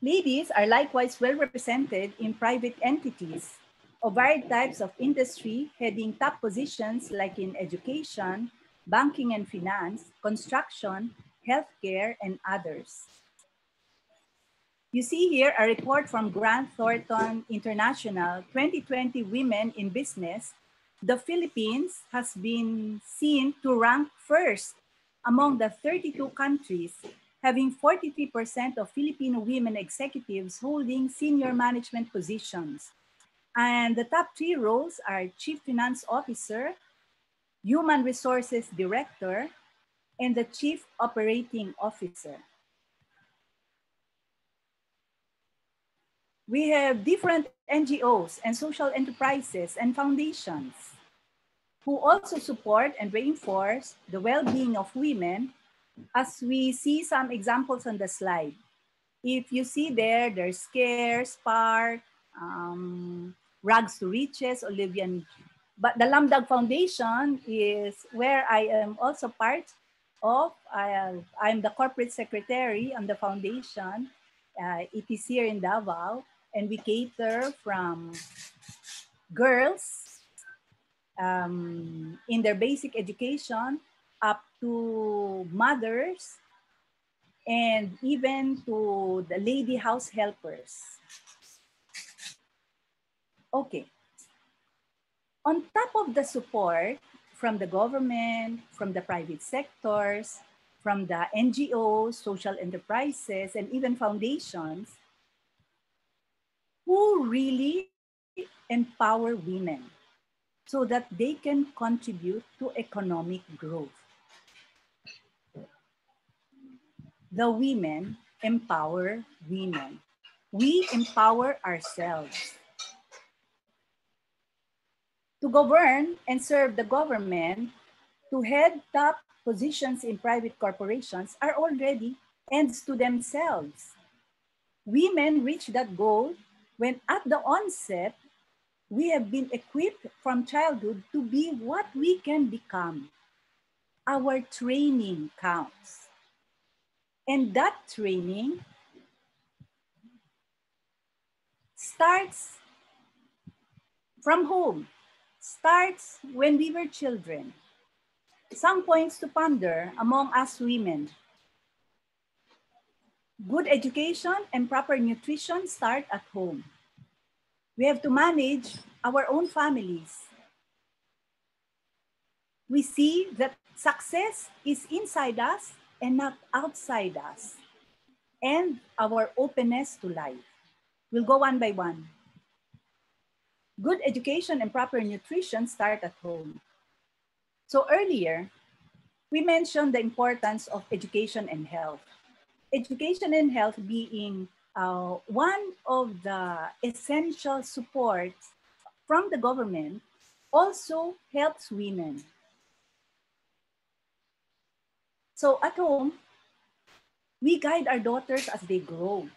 Ladies are likewise well represented in private entities of varied types of industry heading top positions like in education, banking and finance, construction, healthcare, and others. You see here a report from Grant Thornton International, 2020 Women in Business. The Philippines has been seen to rank first among the 32 countries, having 43% of Filipino women executives holding senior management positions. And the top 3 roles are Chief Finance Officer, Human Resources Director, and the Chief Operating Officer. We have different NGOs and social enterprises and foundations who also support and reinforce the well-being of women, as we see some examples on the slide. If you see there's CARE, SPAR, Rags to Riches, Olivian. But the Lamdag Foundation is where I am also part of. I'm the corporate secretary on the foundation. It is here in Davao, and we cater from girls in their basic education up to mothers and even to the lady house helpers. Okay. On top of the support from the government, from the private sectors, from the NGOs, social enterprises, and even foundations, who really empower women so that they can contribute to economic growth? The women empower women. We empower ourselves. To govern and serve the government, to head top positions in private corporations are already ends to themselves. Women reach that goal when at the onset, we have been equipped from childhood to be what we can become. Our training counts. And that training starts from home, starts when we were children. Some points to ponder among us women. Good education and proper nutrition start at home. We have to manage our own families. We see that success is inside us and not outside us, and our openness to life. We'll go one by one. Good education and proper nutrition start at home. So earlier, we mentioned the importance of education and health. Education and health being one of the essential supports from the government also helps women. So at home, we guide our daughters as they grow.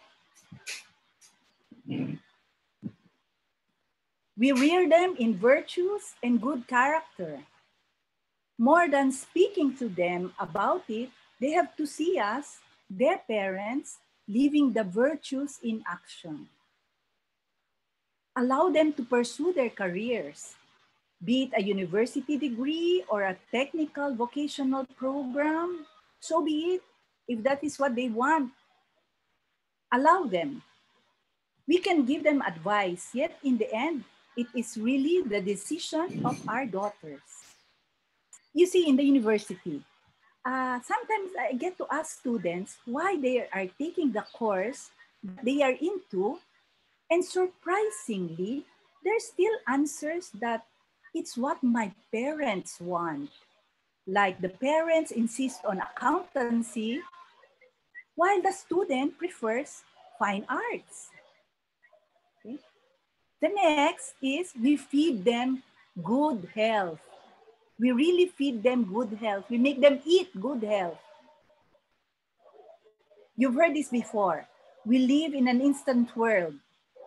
We rear them in virtues and good character. More than speaking to them about it, they have to see us, their parents, living the virtues in action. Allow them to pursue their careers, be it a university degree or a technical vocational program, so be it, if that is what they want. Allow them. We can give them advice, yet in the end, it is really the decision of our daughters. You see, in the university, sometimes I get to ask students why they are taking the course that they are into, and surprisingly, there's still answers that it's what my parents want. Like the parents insist on accountancy, while the student prefers fine arts. Okay? The next is we feed them good health. We really feed them good health. We make them eat good health. You've heard this before. We live in an instant world.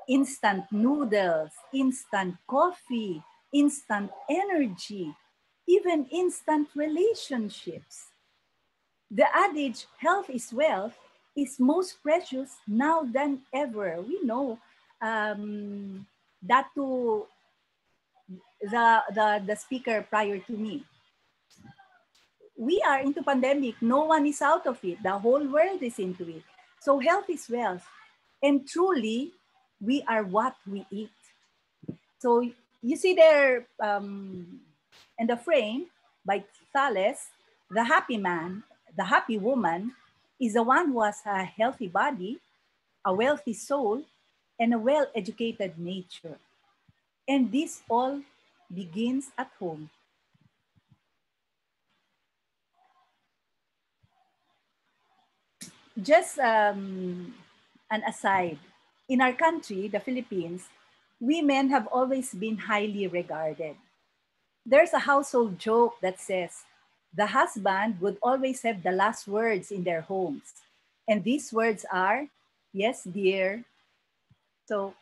Instant noodles, instant coffee, instant energy, even instant relationships. The adage, health is wealth, is most precious now than ever. We know that to the speaker prior to me. We are into pandemic. No one is out of it. The whole world is into it. So health is wealth. And truly, we are what we eat. So you see there in the frame by Thales, the happy man, the happy woman is the one who has a healthy body, a wealthy soul, and a well-educated nature. And this all begins at home. Just an aside, in our country, the Philippines, women have always been highly regarded. There's a household joke that says, the husband would always have the last words in their homes. And these words are, yes, dear. So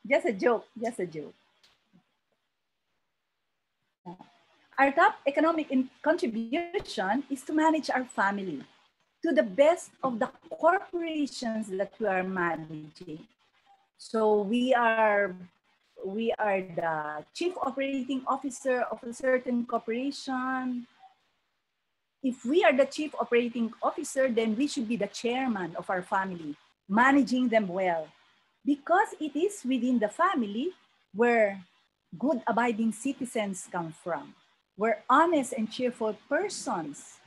just a joke, just a joke. Our top economic contribution is to manage our family to the best of the corporations that we are managing. So we are the chief operating officer of a certain corporation. If we are the chief operating officer, then we should be the chairman of our family, managing them well. Because it is within the family where good abiding citizens come from, where honest and cheerful persons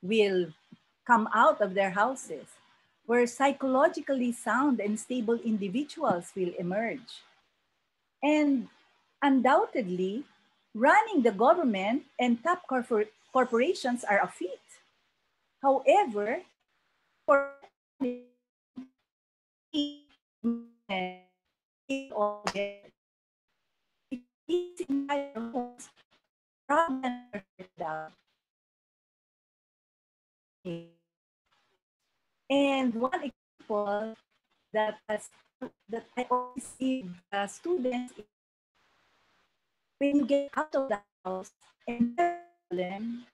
will come out of their houses, where psychologically sound and stable individuals will emerge. And undoubtedly, running the government and top corporations are a feat. However, for all these entire homes, problems are heard out. And one example that I always see the students is when you get out of the house and there's a problem,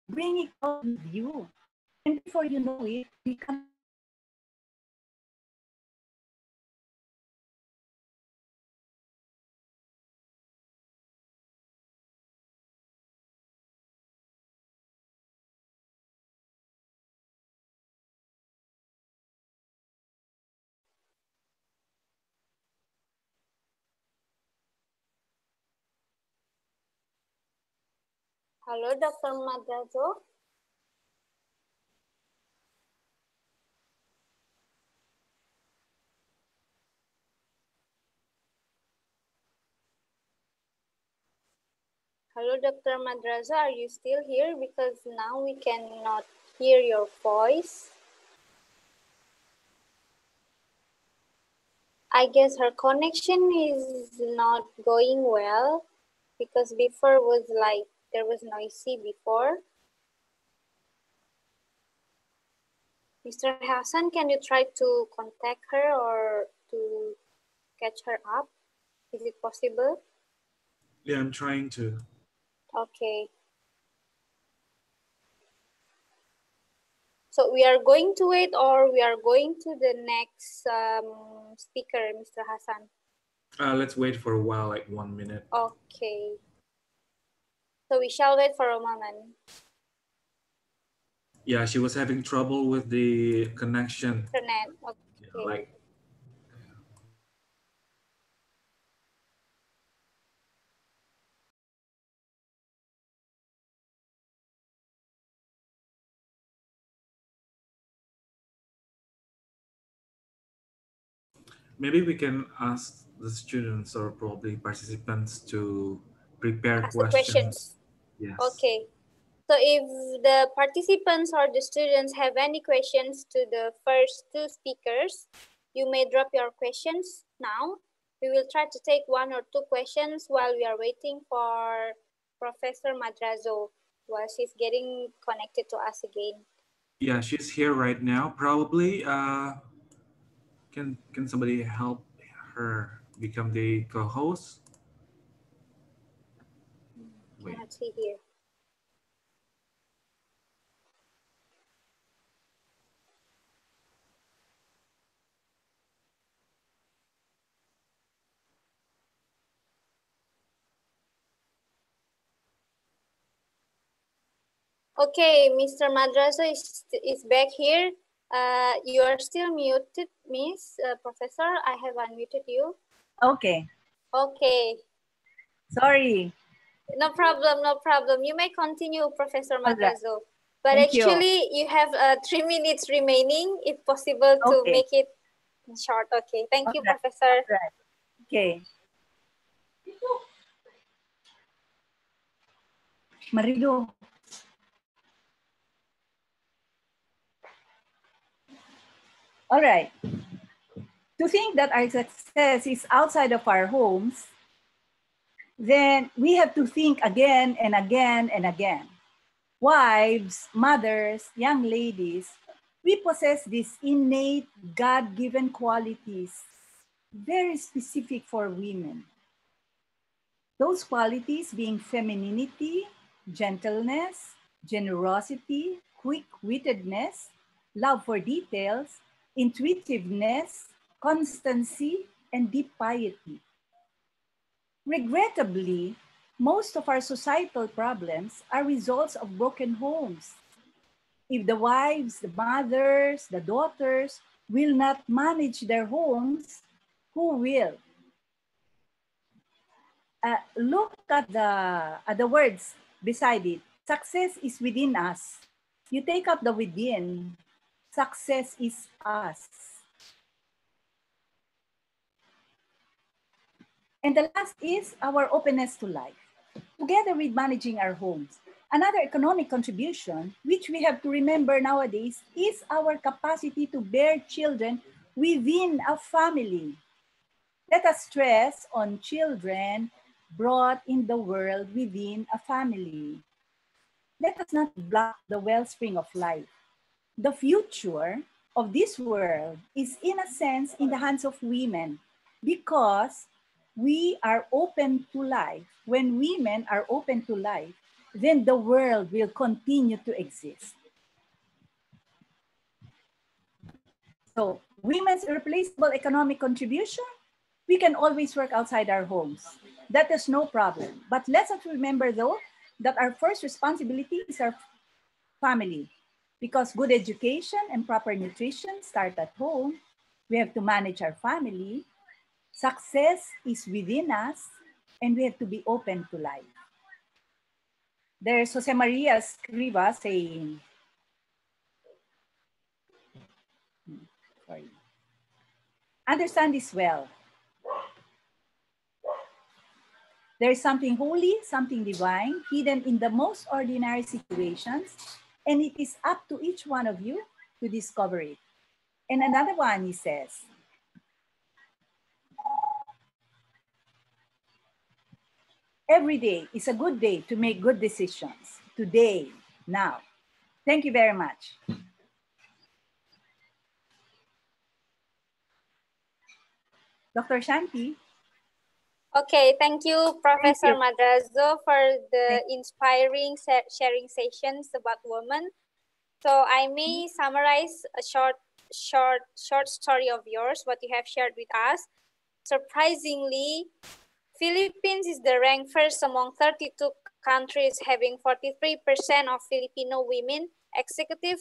bring it out with you. And before you know it, you come. Halo, Dr. Madrazo. Hello, Dr. Madrasa, are you still here? Because now we cannot hear your voice. I guess her connection is not going well because before was like there was noisy before. Mr. Hassan, can you try to contact her or to catch her up? Is it possible? Yeah, I'm trying to. Okay. So we are going to wait or we are going to the next speaker, Mr. Hassan? Let's wait for a while, like 1 minute. Okay. So we shall wait for a moment. Yeah, she was having trouble with the connection. Internet. Yeah, Okay. like maybe we can ask the students or probably participants to prepare Ask the questions. questions. Yes. Okay. So if the participants or the students have any questions to the first two speakers, you may drop your questions now. We will try to take one or two questions while we are waiting for Professor Madrazo while she's getting connected to us again. Yeah, she's here right now. Probably can somebody help her become the co-host? Wait. Cannot see here. Okay, Mr. Madrazo is back here. You are still muted, Miss Professor. I have unmuted you. Okay. Okay. Sorry. No problem, no problem. You may continue, Professor All right. Madrazo. But Thank you. actually, you have 3 minutes remaining, if possible, to Okay. make it short. Okay, thank you, All right. Professor. All right. Okay. Marilu. All right. To think that our success is outside of our homes, then we have to think again and again and again. Wives, mothers, young ladies, we possess these innate God-given qualities, very specific for women. Those qualities being femininity, gentleness, generosity, quick-wittedness, love for details, intuitiveness, constancy, and deep piety. Regrettably, most of our societal problems are results of broken homes. If the wives, the mothers, the daughters will not manage their homes, who will? Look at the words beside it. Success is within us. You take up the within. Success is us. And the last is our openness to life. Together with managing our homes, another economic contribution, which we have to remember nowadays, is our capacity to bear children within a family. Let us stress on children brought in the world within a family. Let us not block the wellspring of life. The future of this world is, in a sense, in the hands of women because we are open to life. When women are open to life, then the world will continue to exist. So, women's irreplaceable economic contribution, we can always work outside our homes. That is no problem. But let's not remember, though, that our first responsibility is our family. Because good education and proper nutrition start at home, we have to manage our family. Success is within us, and we have to be open to life. There's Jose Maria Escriva saying, sorry, understand this well. There is something holy, something divine, hidden in the most ordinary situations, and it is up to each one of you to discover it. And another one, he says, every day is a good day to make good decisions. Today, now. Thank you very much. Dr. Shanti. Okay, thank you, Professor Madrazo, for the inspiring sharing sessions about women. So I may summarize a short story of yours, what you have shared with us. Surprisingly, Philippines is the ranked first among 32 countries, having 43% of Filipino women executive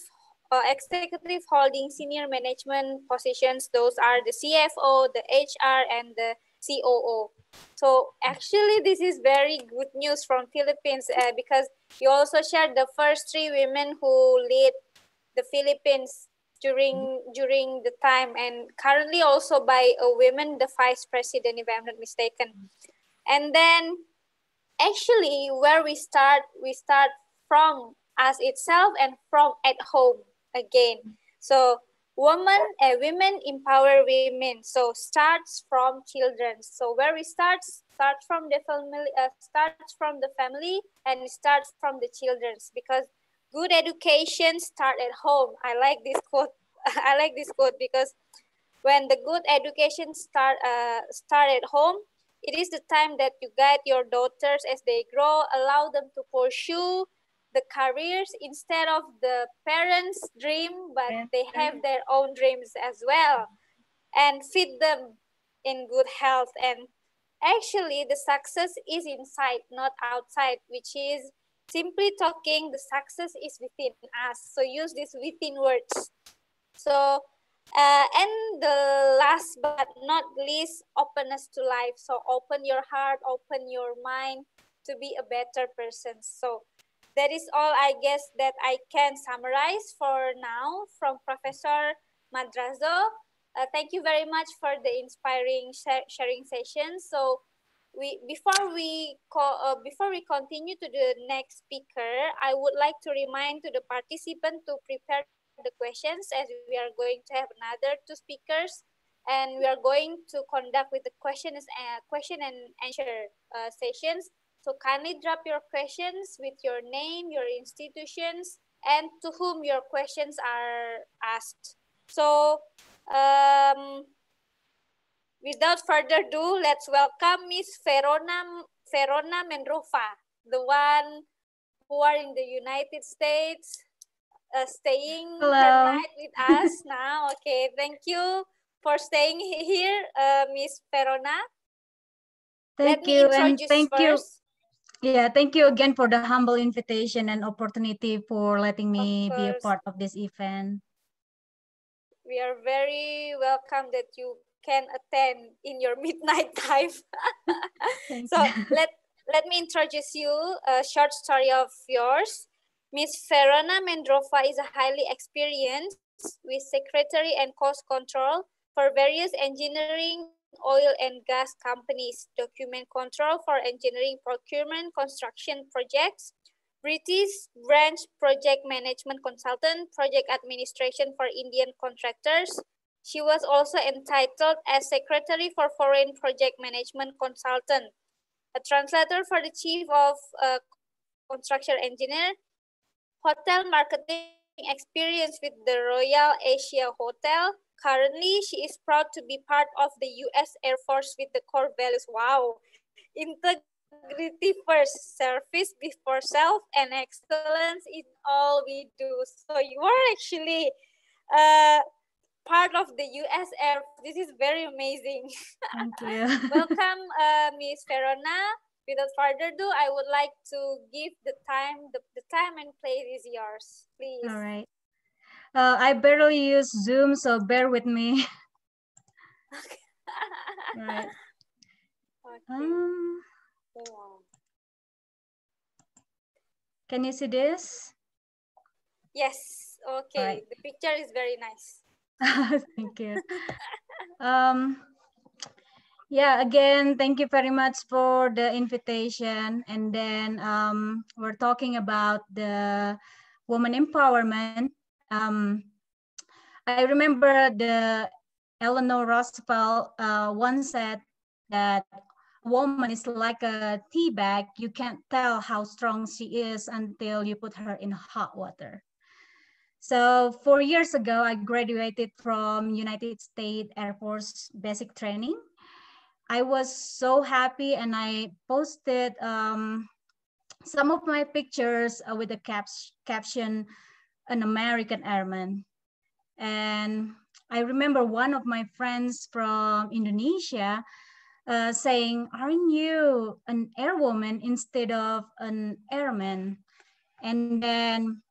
holding senior management positions. Those are the CFO, the HR, and the COO. So actually, this is very good news from Philippines because you also shared the first 3 women who lead the Philippines during the time, and currently also by a woman, the vice president, if I'm not mistaken. And then actually where we start from us itself and from at home again. So women empower women. So starts from children. So where we start from the family, starts from the family, and starts from the children's, because good education start at home. I like this quote. I like this quote because when the good education start at home, it is the time that you guide your daughters as they grow, allow them to pursue the careers instead of the parents' dream, but they have their own dreams as well, and feed them in good health. And actually, the success is inside, not outside, which is simply talking, the success is within us. So use these within words. So, and the last but not least, openness to life. So open your heart, open your mind to be a better person. So that is all, I guess, that I can summarize for now from Professor Madrazo. Thank you very much for the inspiring sharing session. So before we continue to the next speaker, I would like to remind to the participant to prepare the questions, as we are going to have another 2 speakers, and we are going to conduct with the question and answer sessions. So kindly drop your questions with your name, your institutions, and to whom your questions are asked. So without further ado, let's welcome Miss Verona Menrofa, the one who are in the United States, staying her night with us now. Okay, thank you for staying here, Miss Verona. Thank you, and thank you. Yeah, thank you again for the humble invitation and opportunity for letting me be a part of this event. We are very welcome that you can attend in your midnight time. So let me introduce you a short story of yours. Miss Verona Menrofa is a highly experienced with secretary and cost control for various engineering, oil and gas companies, document control for engineering, procurement, construction projects, British branch project management consultant, project administration for Indian contractors. She was also entitled as secretary for foreign project management consultant, a translator for the chief of construction engineer, hotel marketing experience with the Royal Asia Hotel. Currently, she is proud to be part of the U.S. Air Force with the core values. Wow. Integrity first, service before self, and excellence in all we do. So you are actually part of the U.S. Air Force. This is very amazing. Thank you. Welcome, Ms. Verona. Without further ado, I would like to give the time. The time and place is yours, please. All right. I barely use Zoom, so bear with me. Okay. Right. Okay. Can you see this? Yes. Okay. Right. The picture is very nice. Thank you. Yeah, again, thank you very much for the invitation. And then we're talking about the woman empowerment. I remember the Eleanor Roosevelt once said that a woman is like a tea bag. You can't tell how strong she is until you put her in hot water. So 4 years ago, I graduated from United States Air Force basic training. I was so happy, and I posted some of my pictures with the caption, "An American Airman." And I remember one of my friends from Indonesia saying, "Aren't you an airwoman instead of an airman?" And then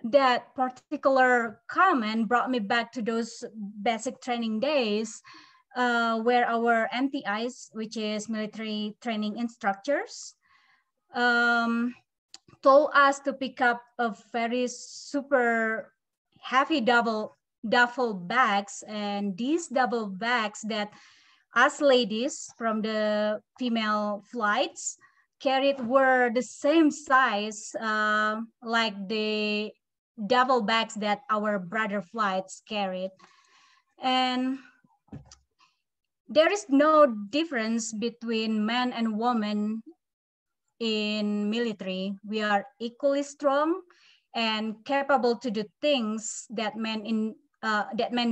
that particular comment brought me back to those basic training days where our MTIs, which is military training instructors, told us to pick up a very super heavy duffel bags, and these double bags that us ladies from the female flights carried were the same size like the double bags that our brother flights carried. And there is no difference between men and women in military. We are equally strong and capable to do things that men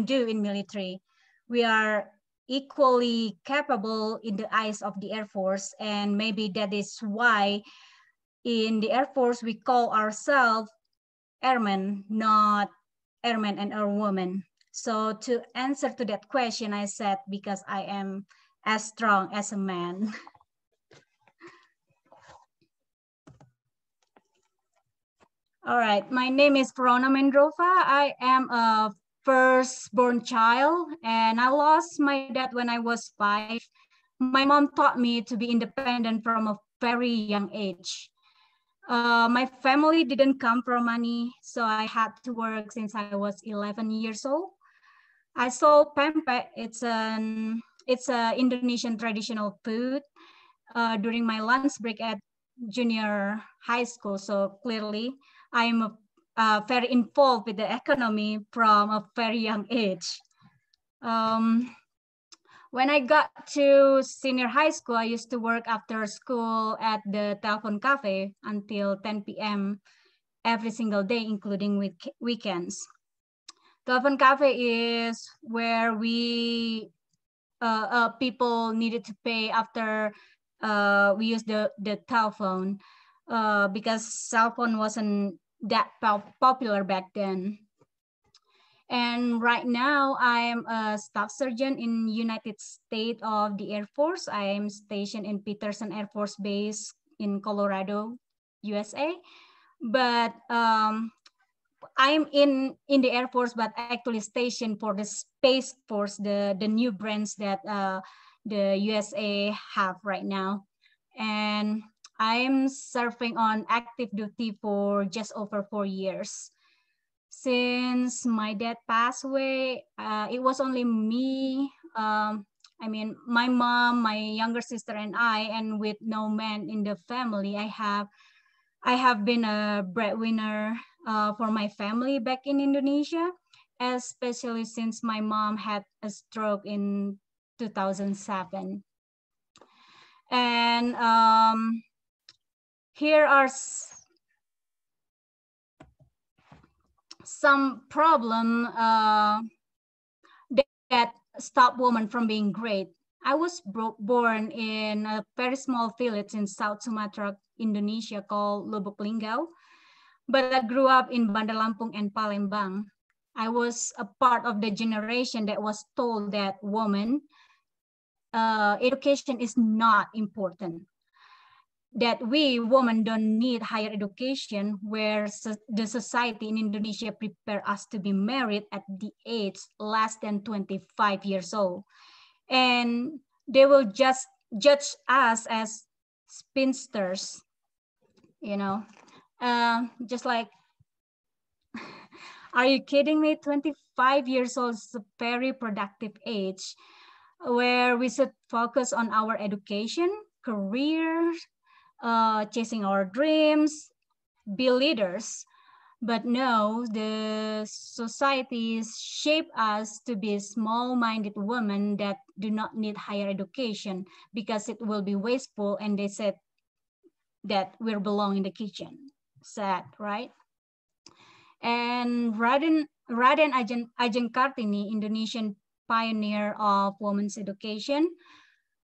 do in military. We are equally capable in the eyes of the Air Force, and maybe that is why in the Air Force we call ourselves airmen, not airmen and airwomen. So to answer to that question, I said because I am as strong as a man. All right, my name is Verona Mendrova. I am a firstborn child, and I lost my dad when I was 5. My mom taught me to be independent from a very young age. My family didn't come from money, so I had to work since I was 11 years old. I sold pempek. It's a Indonesian traditional food during my lunch break at junior high school. So clearly, I'm very involved with the economy from a very young age. When I got to senior high school, I used to work after school at the telephone cafe until 10 p.m. every single day, including weekends. Telephone cafe is where people needed to pay after we used the telephone because cell phone wasn't that popular back then. And right now I'm a staff sergeant in United States of the Air Force. I am stationed in Peterson Air Force Base in Colorado, USA. But I'm in the Air Force, but actually stationed for the Space Force, the new branch that the USA have right now. And I'm serving on active duty for just over 4 years. Since my dad passed away, it was only me, my mom, my younger sister, and I, and with no man in the family. I have been a breadwinner for my family back in Indonesia, especially since my mom had a stroke in 2007. And here are some problem that stop women from being great. I was born in a very small village in South Sumatra, Indonesia called Lubuk Linggau, but I grew up in Bandar Lampung and Palembang. I was a part of the generation that was told that education is not important, that we women don't need higher education, where the society in Indonesia prepare us to be married at the age less than 25 years old. And they will just judge us as spinsters, just like, are you kidding me? 25 years old is a very productive age. where we should focus on our education, careers, chasing our dreams, be leaders. But no, the societies shape us to be small-minded women that do not need higher education because it will be wasteful, and they said that we belong in the kitchen. Sad, right? And Raden Ajeng Kartini, Indonesian pioneer of women's education,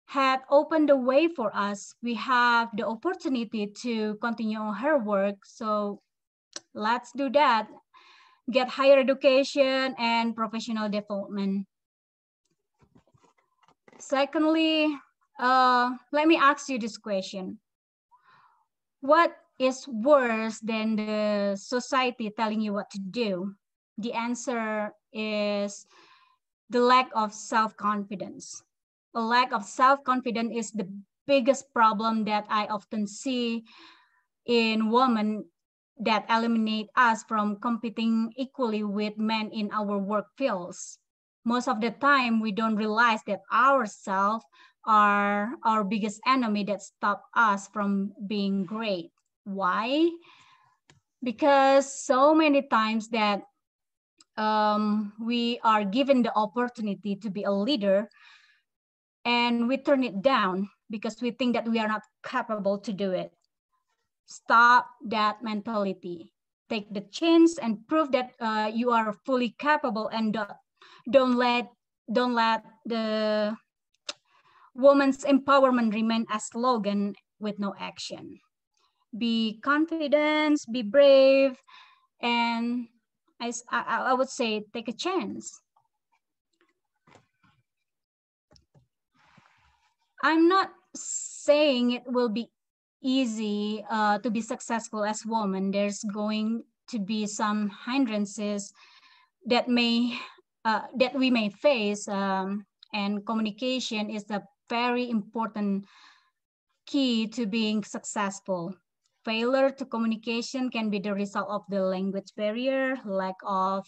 had opened the way for us. We have the opportunity to continue her work. So let's do that. Get higher education and professional development. Secondly, let me ask you this question. What is worse than the society telling you what to do? The answer is the lack of self-confidence. A lack of self-confidence is the biggest problem that I often see in women that eliminate us from competing equally with men in our work fields. Most of the time, we don't realize that ourselves are our biggest enemy that stop us from being great. Why? Because so many times that we are given the opportunity to be a leader and we turn it down because we think that we are not capable to do it. Stop that mentality. Take the chance and prove that you are fully capable, and don't let the women's empowerment remain a slogan with no action. Be confident, be brave, and I would say take a chance. I'm not saying it will be easy to be successful as women. There's going to be some hindrances that we may face, and communication is a very important key to being successful. Failure to communication can be the result of the language barrier, lack of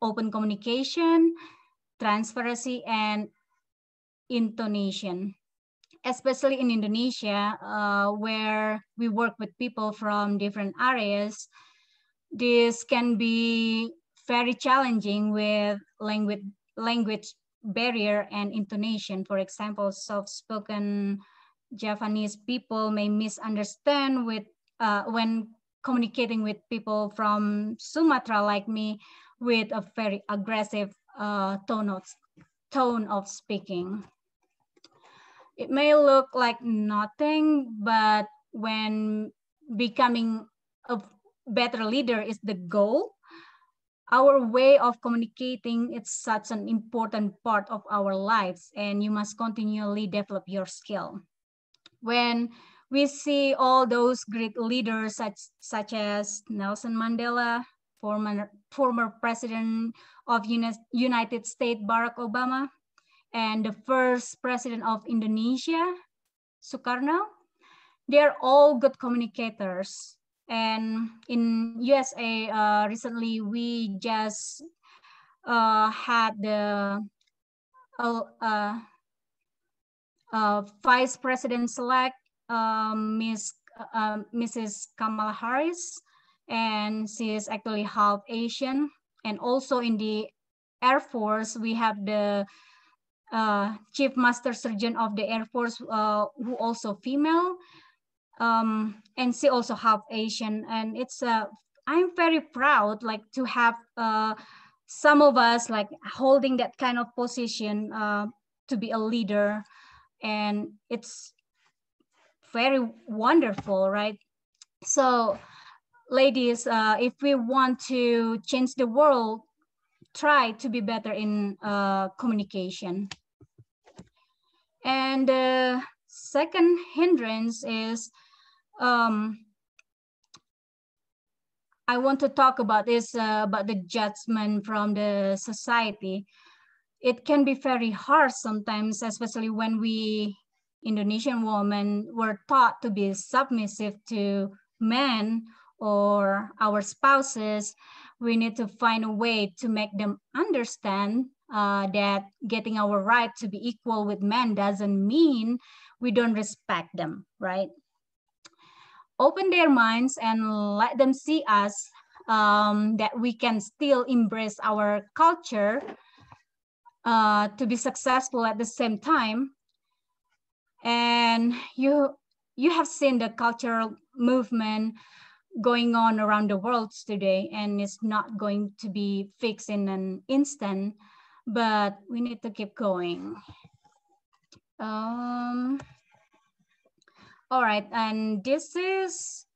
open communication, transparency, and intonation. Especially in Indonesia, where we work with people from different areas, this can be very challenging with language barrier and intonation. For example, soft-spoken Javanese people may misunderstand when communicating with people from Sumatra like me with a very aggressive tone of speaking. It may look like nothing, but when becoming a better leader is the goal, our way of communicating is such an important part of our lives, and you must continually develop your skill. When we see all those great leaders such as Nelson Mandela, former President of United States, Barack Obama, and the first President of Indonesia, Sukarno, they're all good communicators. And in USA, recently we just had the Vice President-elect, Mrs. Kamala Harris, and she is actually half Asian. And also in the Air Force, we have the Chief Master Surgeon of the Air Force, who also female, and she also half Asian. And it's I'm very proud, like, to have some of us like holding that kind of position to be a leader, and it's very wonderful, right? So, ladies, if we want to change the world, try to be better in communication. And the second hindrance is, I want to talk about this, about the judgment from the society. It can be very harsh sometimes, especially when we Indonesian women were taught to be submissive to men or our spouses. We need to find a way to make them understand that getting our right to be equal with men doesn't mean we don't respect them, right? Open their minds and let them see us, that we can still embrace our culture to be successful at the same time. And you have seen the cultural movement going on around the world today, and it's not going to be fixed in an instant, but we need to keep going. All right, and this is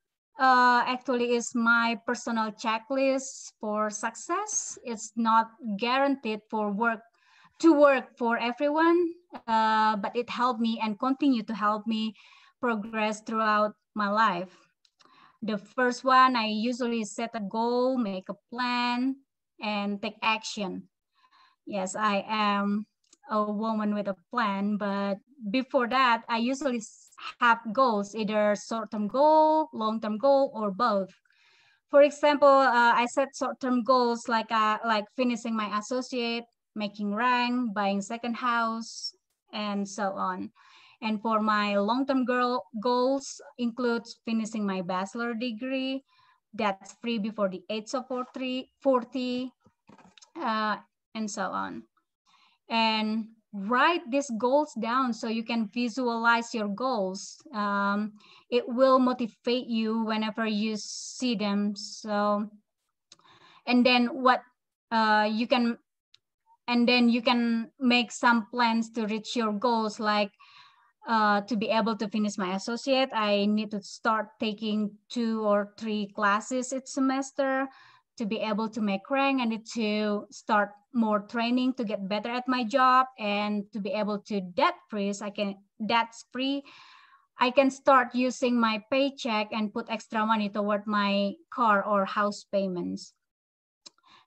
actually is my personal checklist for success. It's not guaranteed to work for everyone, but it helped me and continue to help me progress throughout my life. The first one, I usually set a goal, make a plan, and take action. Yes, I am a woman with a plan, but before that, I usually have goals, either short-term goal, long-term goal, or both. For example, I set short-term goals like finishing my associate, making rank, buying second house, and so on. And for my long-term goals includes finishing my bachelor degree, that's free before the age of 40, and so on. And write these goals down so you can visualize your goals. It will motivate you whenever you see them. So, and then you can make some plans to reach your goals, like to be able to finish my associate, I need to start taking 2 or 3 classes each semester. To be able to make rank, I need to start more training to get better at my job, and to be able to debt free, I can start using my paycheck and put extra money toward my car or house payments.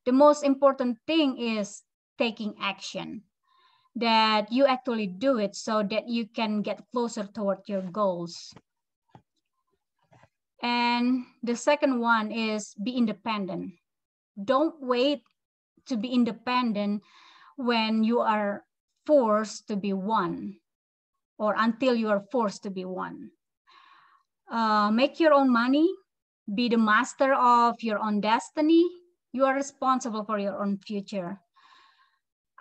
The most important thing is taking action, that you actually do it so that you can get closer toward your goals. And the second one is be independent. Don't wait to be independent when you are forced to be one, or until you are forced to be one. Make your own money, be the master of your own destiny. You are responsible for your own future.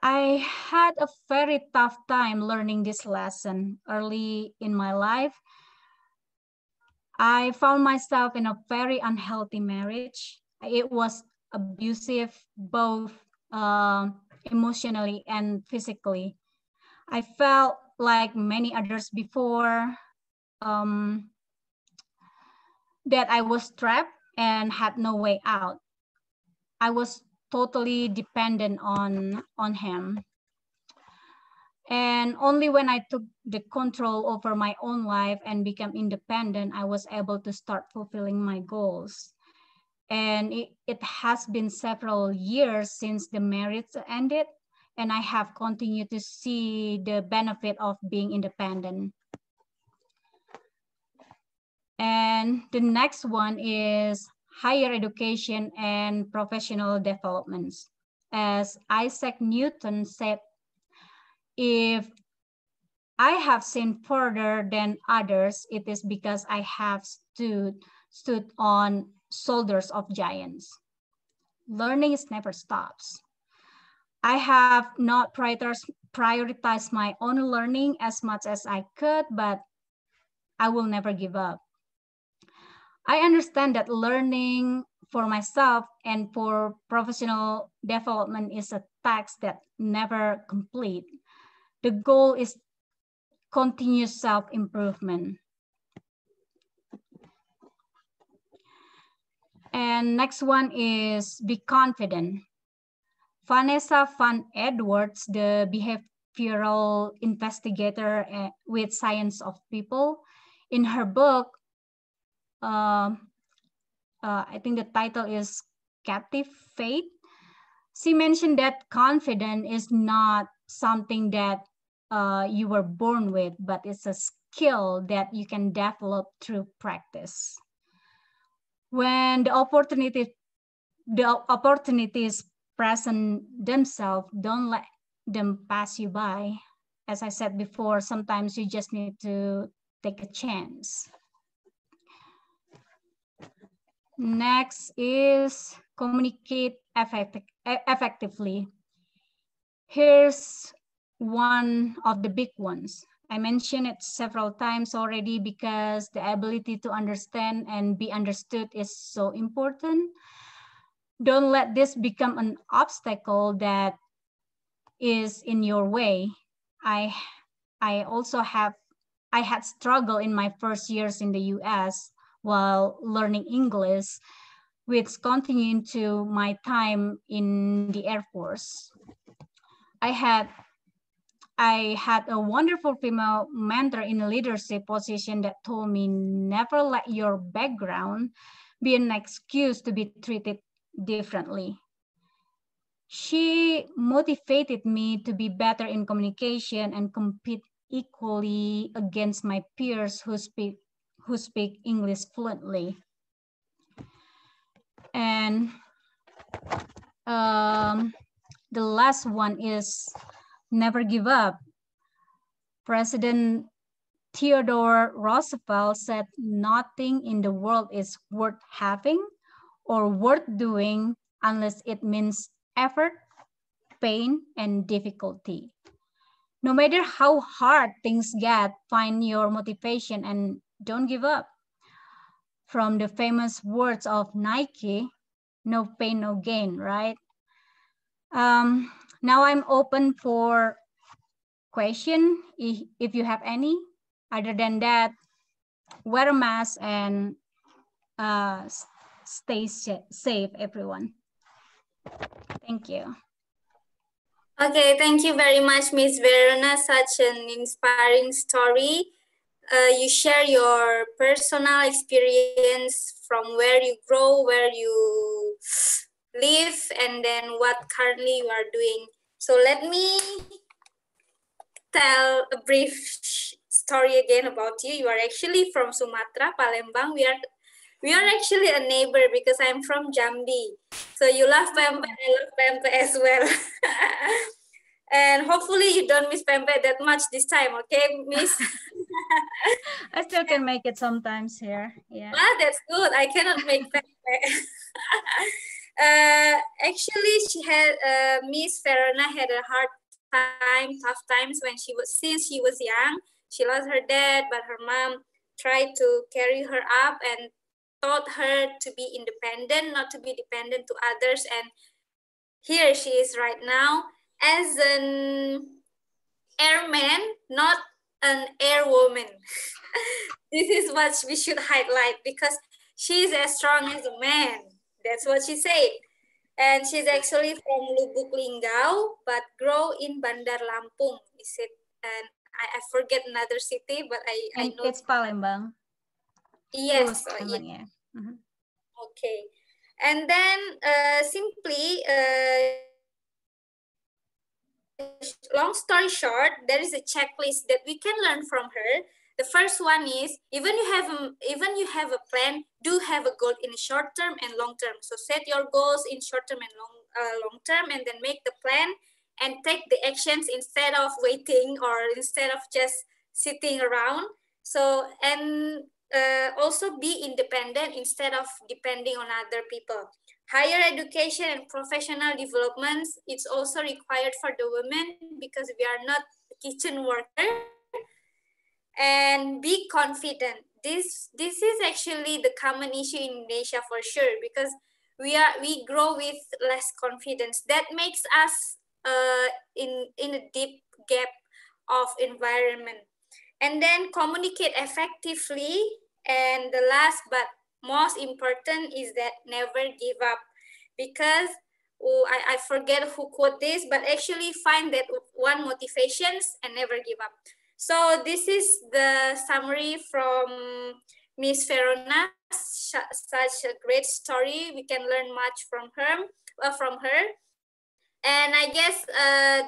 I had a very tough time learning this lesson early in my life. I found myself in a very unhealthy marriage. It was abusive, both emotionally and physically. I felt like many others before, that I was trapped and had no way out. I was totally dependent on him. And only when I took the control over my own life and became independent, I was able to start fulfilling my goals. And it has been several years since the marriage ended, and I have continued to see the benefit of being independent. And the next one is higher education and professional developments. As Isaac Newton said, if I have seen further than others, it is because I have stood on shoulders of giants. Learning never stops. I have not prioritized my own learning as much as I could, but I will never give up. I understand that learning for myself and for professional development is a task that never complete. The goal is continuous self-improvement. And next one is be confident. Vanessa Van Edwards, the behavioral investigator with Science of People, in her book, I think the title is Captive Faith. She mentioned that confidence is not something that you were born with, but it's a skill that you can develop through practice. When the opportunities present themselves, don't let them pass you by. As I said before, sometimes you just need to take a chance. Next is communicate effectively. Here's one of the big ones. I mentioned it several times already because the ability to understand and be understood is so important. Don't let this become an obstacle that is in your way. I had struggle in my first years in the US while learning English, which continued to my time in the Air Force. I had a wonderful female mentor in a leadership position that told me never let your background be an excuse to be treated differently. She motivated me to be better in communication and compete equally against my peers who speak English fluently. And the last one is never give up. President Theodore Roosevelt said nothing in the world is worth having or worth doing unless it means effort, pain, and difficulty. No matter how hard things get, find your motivation and don't give up. From the famous words of Nike, no pain, no gain, right? Now I'm open for question if you have any. Other than that, wear a mask and stay safe, everyone. Thank you. Okay, thank you very much, Miss Verona. Such an inspiring story. You share your personal experience from where you grow, where you live, and then what currently you are doing. So let me tell a brief story again about you. You are actually from Sumatra, Palembang. We are actually a neighbor because I'm from Jambi. So you love pempek, I love pempek as well. And hopefully you don't miss pempek that much this time, okay, Miss? I still can make it sometimes here. Yeah. Ah, that's good. I cannot make pempek. Actually, Miss Verona had a tough times when since she was young. She lost her dad, but her mom tried to carry her up and taught her to be independent, not to be dependent to others. And here she is right now as an airman, not an airwoman. This is what we should highlight because she's as strong as a man. That's what she said. And she's actually from Lubuk Linggau, but grow in Bandar Lampung. Is it? And I forget another city, but I know it's Palembang. Yes. Palembang, yeah. Mm-hmm. Okay. And then simply, long story short, there is a checklist that we can learn from her. The first one is even you have a plan, do have a goal in short term and long term. So set your goals in short term and long term, and then make the plan and take the actions instead of waiting or instead of just sitting around. So and also be independent instead of depending on other people. Higher education and professional developments, it's also required for the women because we are not kitchen worker. And be confident. This is actually the common issue in Indonesia for sure, because we grow with less confidence. That makes us in a deep gap of environment. And then communicate effectively. And the last but most important is that never give up, because I forget who quote this, but actually find that one motivations and never give up. So this is the summary from Miss Verona. Such a great story. We can learn much from her. And I guess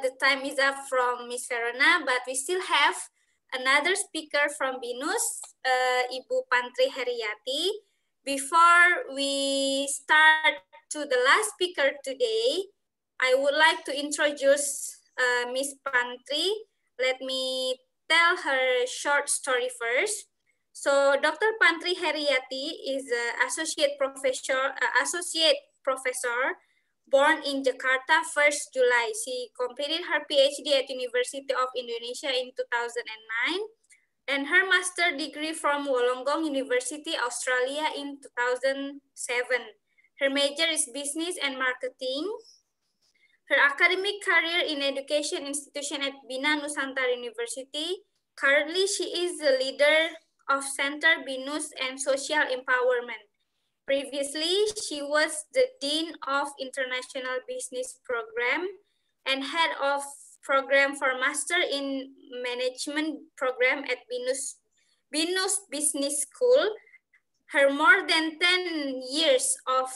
the time is up from Miss Verona, but we still have another speaker from BINUS, Ibu Pantri Heriati. Before we start to the last speaker today, I would like to introduce Miss Pantri. Let me tell her short story first. So Dr. Pantri Heriati is an associate professor born in Jakarta 1st July. She completed her PhD at University of Indonesia in 2009 and her master degree from Wollongong University, Australia in 2007. Her major is business and marketing. Her academic career in education institution at Bina Nusantara University. Currently, she is the leader of Center Binus and Social Empowerment. Previously, she was the Dean of International Business Program and Head of Program for Master in Management Program at Binus Business School. Her more than 10 years of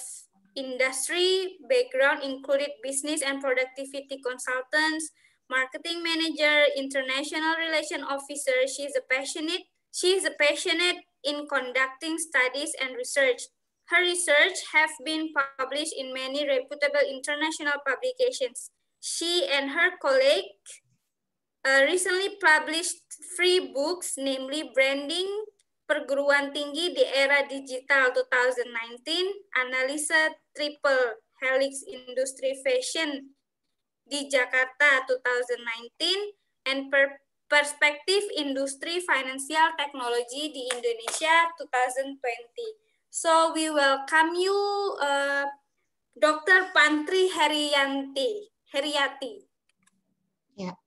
industry background included business and productivity consultants, marketing manager, international relation officer. She is passionate in conducting studies and research. Her research have been published in many reputable international publications. She and her colleague recently published 3 books, namely Branding Perguruan Tinggi di Era Digital 2019, Analisa Triple Helix Industri Fashion di Jakarta 2019, and Perspektif Industri Financial Technology di Indonesia 2020. So we welcome you, Dr. Pantri Heriati. Yeah.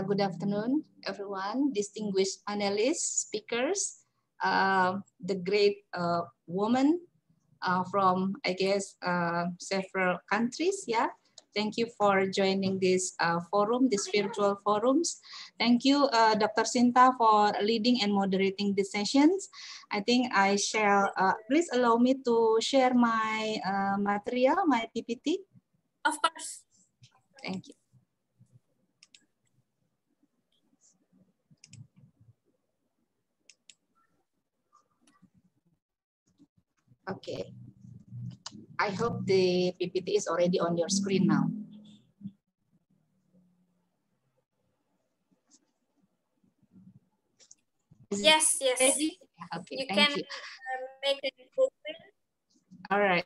Good afternoon, everyone, distinguished panelists, speakers, the great woman from, I guess, several countries. Yeah. Thank you for joining this forum, this virtual forums. Thank you, Dr. Sinta, for leading and moderating the sessions. I think I shall, please allow me to share my material, my PPT. Of course. Thank you. Okay. I hope the PPT is already on your screen now. Yes. Ready? Okay, thank you. Make an improvement. All right.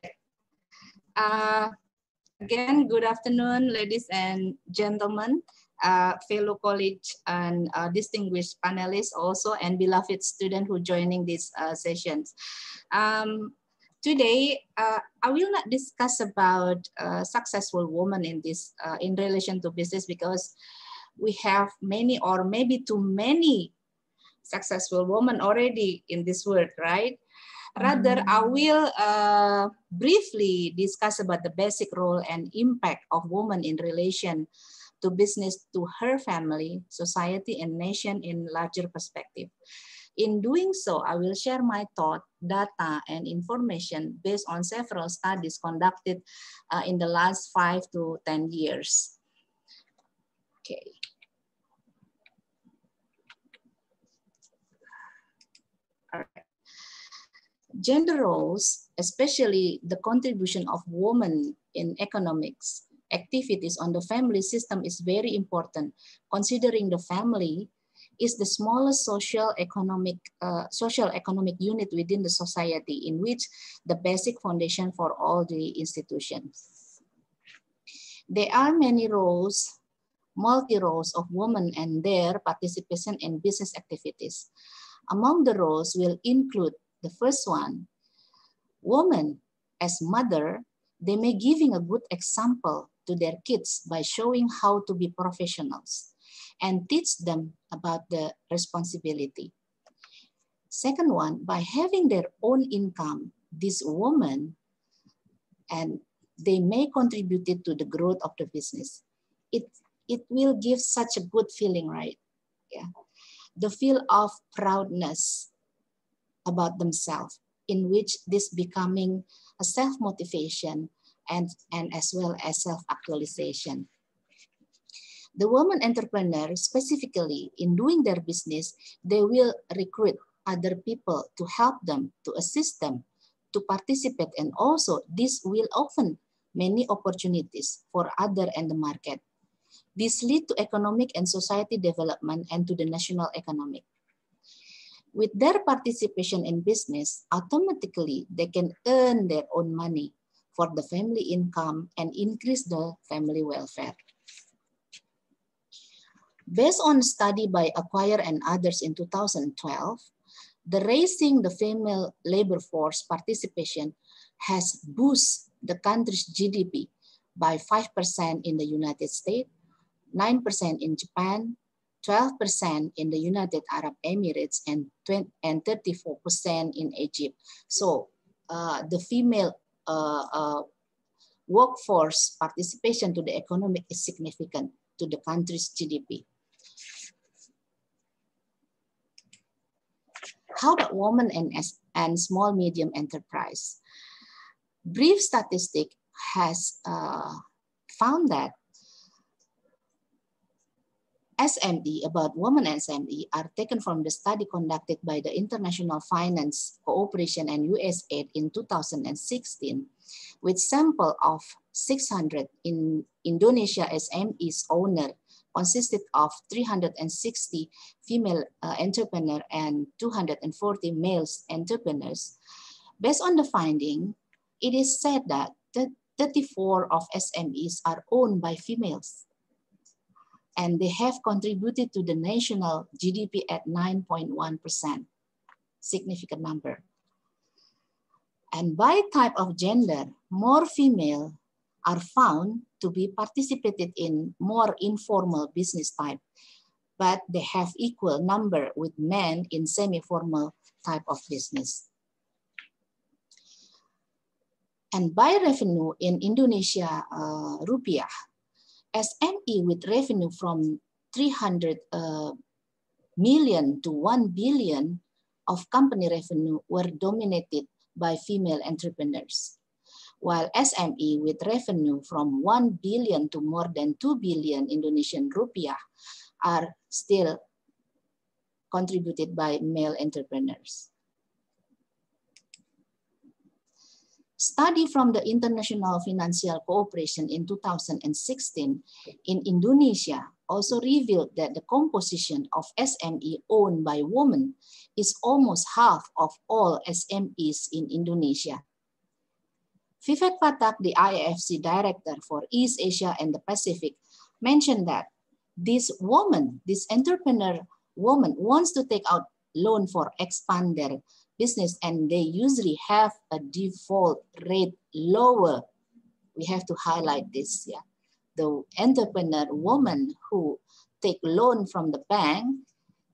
Again, good afternoon, ladies and gentlemen, fellow college and distinguished panelists also, and beloved students who joining these sessions. Today, I will not discuss about successful women in this in relation to business, because we have many or maybe too many successful women already in this world, right? Rather, I will briefly discuss about the basic role and impact of women in relation to business, to her family, society, and nation in larger perspective. In doing so, I will share my thought, data, and information based on several studies conducted in the last 5 to 10 years. Okay. All right. Gender roles, especially the contribution of women in economics activities on the family system, is very important, considering the family is the smallest social economic unit within the society, in which the basic foundation for all the institutions. There are many roles, multi-roles of women and their participation in business activities. Among the roles will include the first one, women as mother, they may giving a good example to their kids by showing how to be professionals and teach them about the responsibility. Second one, by having their own income, these women, and they may contribute to the growth of the business. It will give such a good feeling, right? Yeah. The feel of proudness about themselves, in which this becoming a self-motivation and as well as self-actualization. The woman entrepreneur, specifically in doing their business, they will recruit other people to help them, to assist them, to participate, and also this will open many opportunities for other in the market. This leads to economic and society development and to the national economic. With their participation in business, automatically they can earn their own money for the family income and increase the family welfare. Based on study by Acquire and others in 2012, the raising the female labor force participation has boosted the country's GDP by 5% in the United States, 9% in Japan, 12% in the United Arab Emirates, and 34% in Egypt. So the female workforce participation to the economic is significant to the country's GDP. How about women and small medium enterprise? Brief statistic has found that SME, about women SME, are taken from the study conducted by the International Finance Cooperation and USAID in 2016, with sample of 600 in Indonesia SMEs owner, consisted of 360 female entrepreneurs and 240 male entrepreneurs. Based on the finding, it is said that 34 of SMEs are owned by females, and they have contributed to the national GDP at 9.1%, significant number. And by type of gender, more female are found to be participated in more informal business type, but they have equal number with men in semi-formal type of business. And by revenue in Indonesia rupiah, SME with revenue from 300 million to 1 billion of company revenue were dominated by female entrepreneurs, while SME with revenue from 1 billion to more than 2 billion Indonesian rupiah are still contributed by male entrepreneurs. Study from the International Financial Cooperation in 2016 in Indonesia also revealed that the composition of SME owned by women is almost half of all SMEs in Indonesia. Vivek Pathak, the IFC director for East Asia and the Pacific, mentioned that this woman, this entrepreneur woman, wants to take out loan for expand their business, and they usually have a default rate lower. We have to highlight this. Yeah, the entrepreneur woman who take loan from the bank,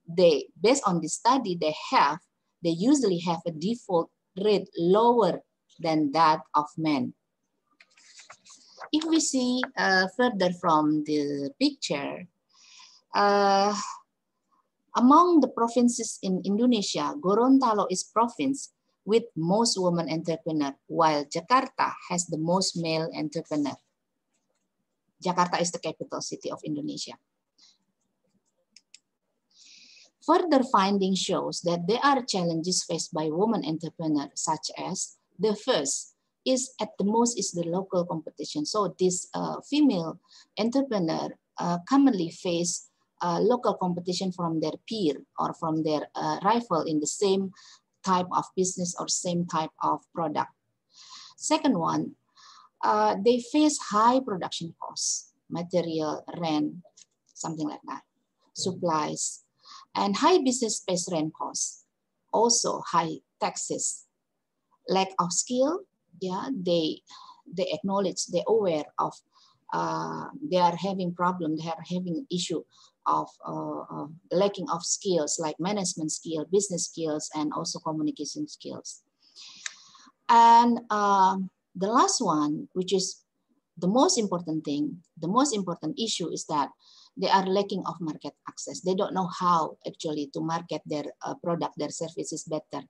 they, based on the study they usually have a default rate lower than that of men. If we see further from the picture, among the provinces in Indonesia, Gorontalo is province with most women entrepreneurs, while Jakarta has the most male entrepreneurs. Jakarta is the capital city of Indonesia. Further finding shows that there are challenges faced by women entrepreneurs, such as the first is at the most is the local competition. So this female entrepreneur commonly face local competition from their peer or from their rival in the same type of business or same type of product. Second one, they face high production costs, material, rent, something like that, supplies, and high business space rent costs, also high taxes, lack of skill. Yeah, they acknowledge, they're aware of they are having problem, they are having issue of lacking of skills like management skill, business skills, and also communication skills. And the last one, which is the most important thing, the most important issue is that they are lacking of market access. They don't know how actually to market their product, their services better.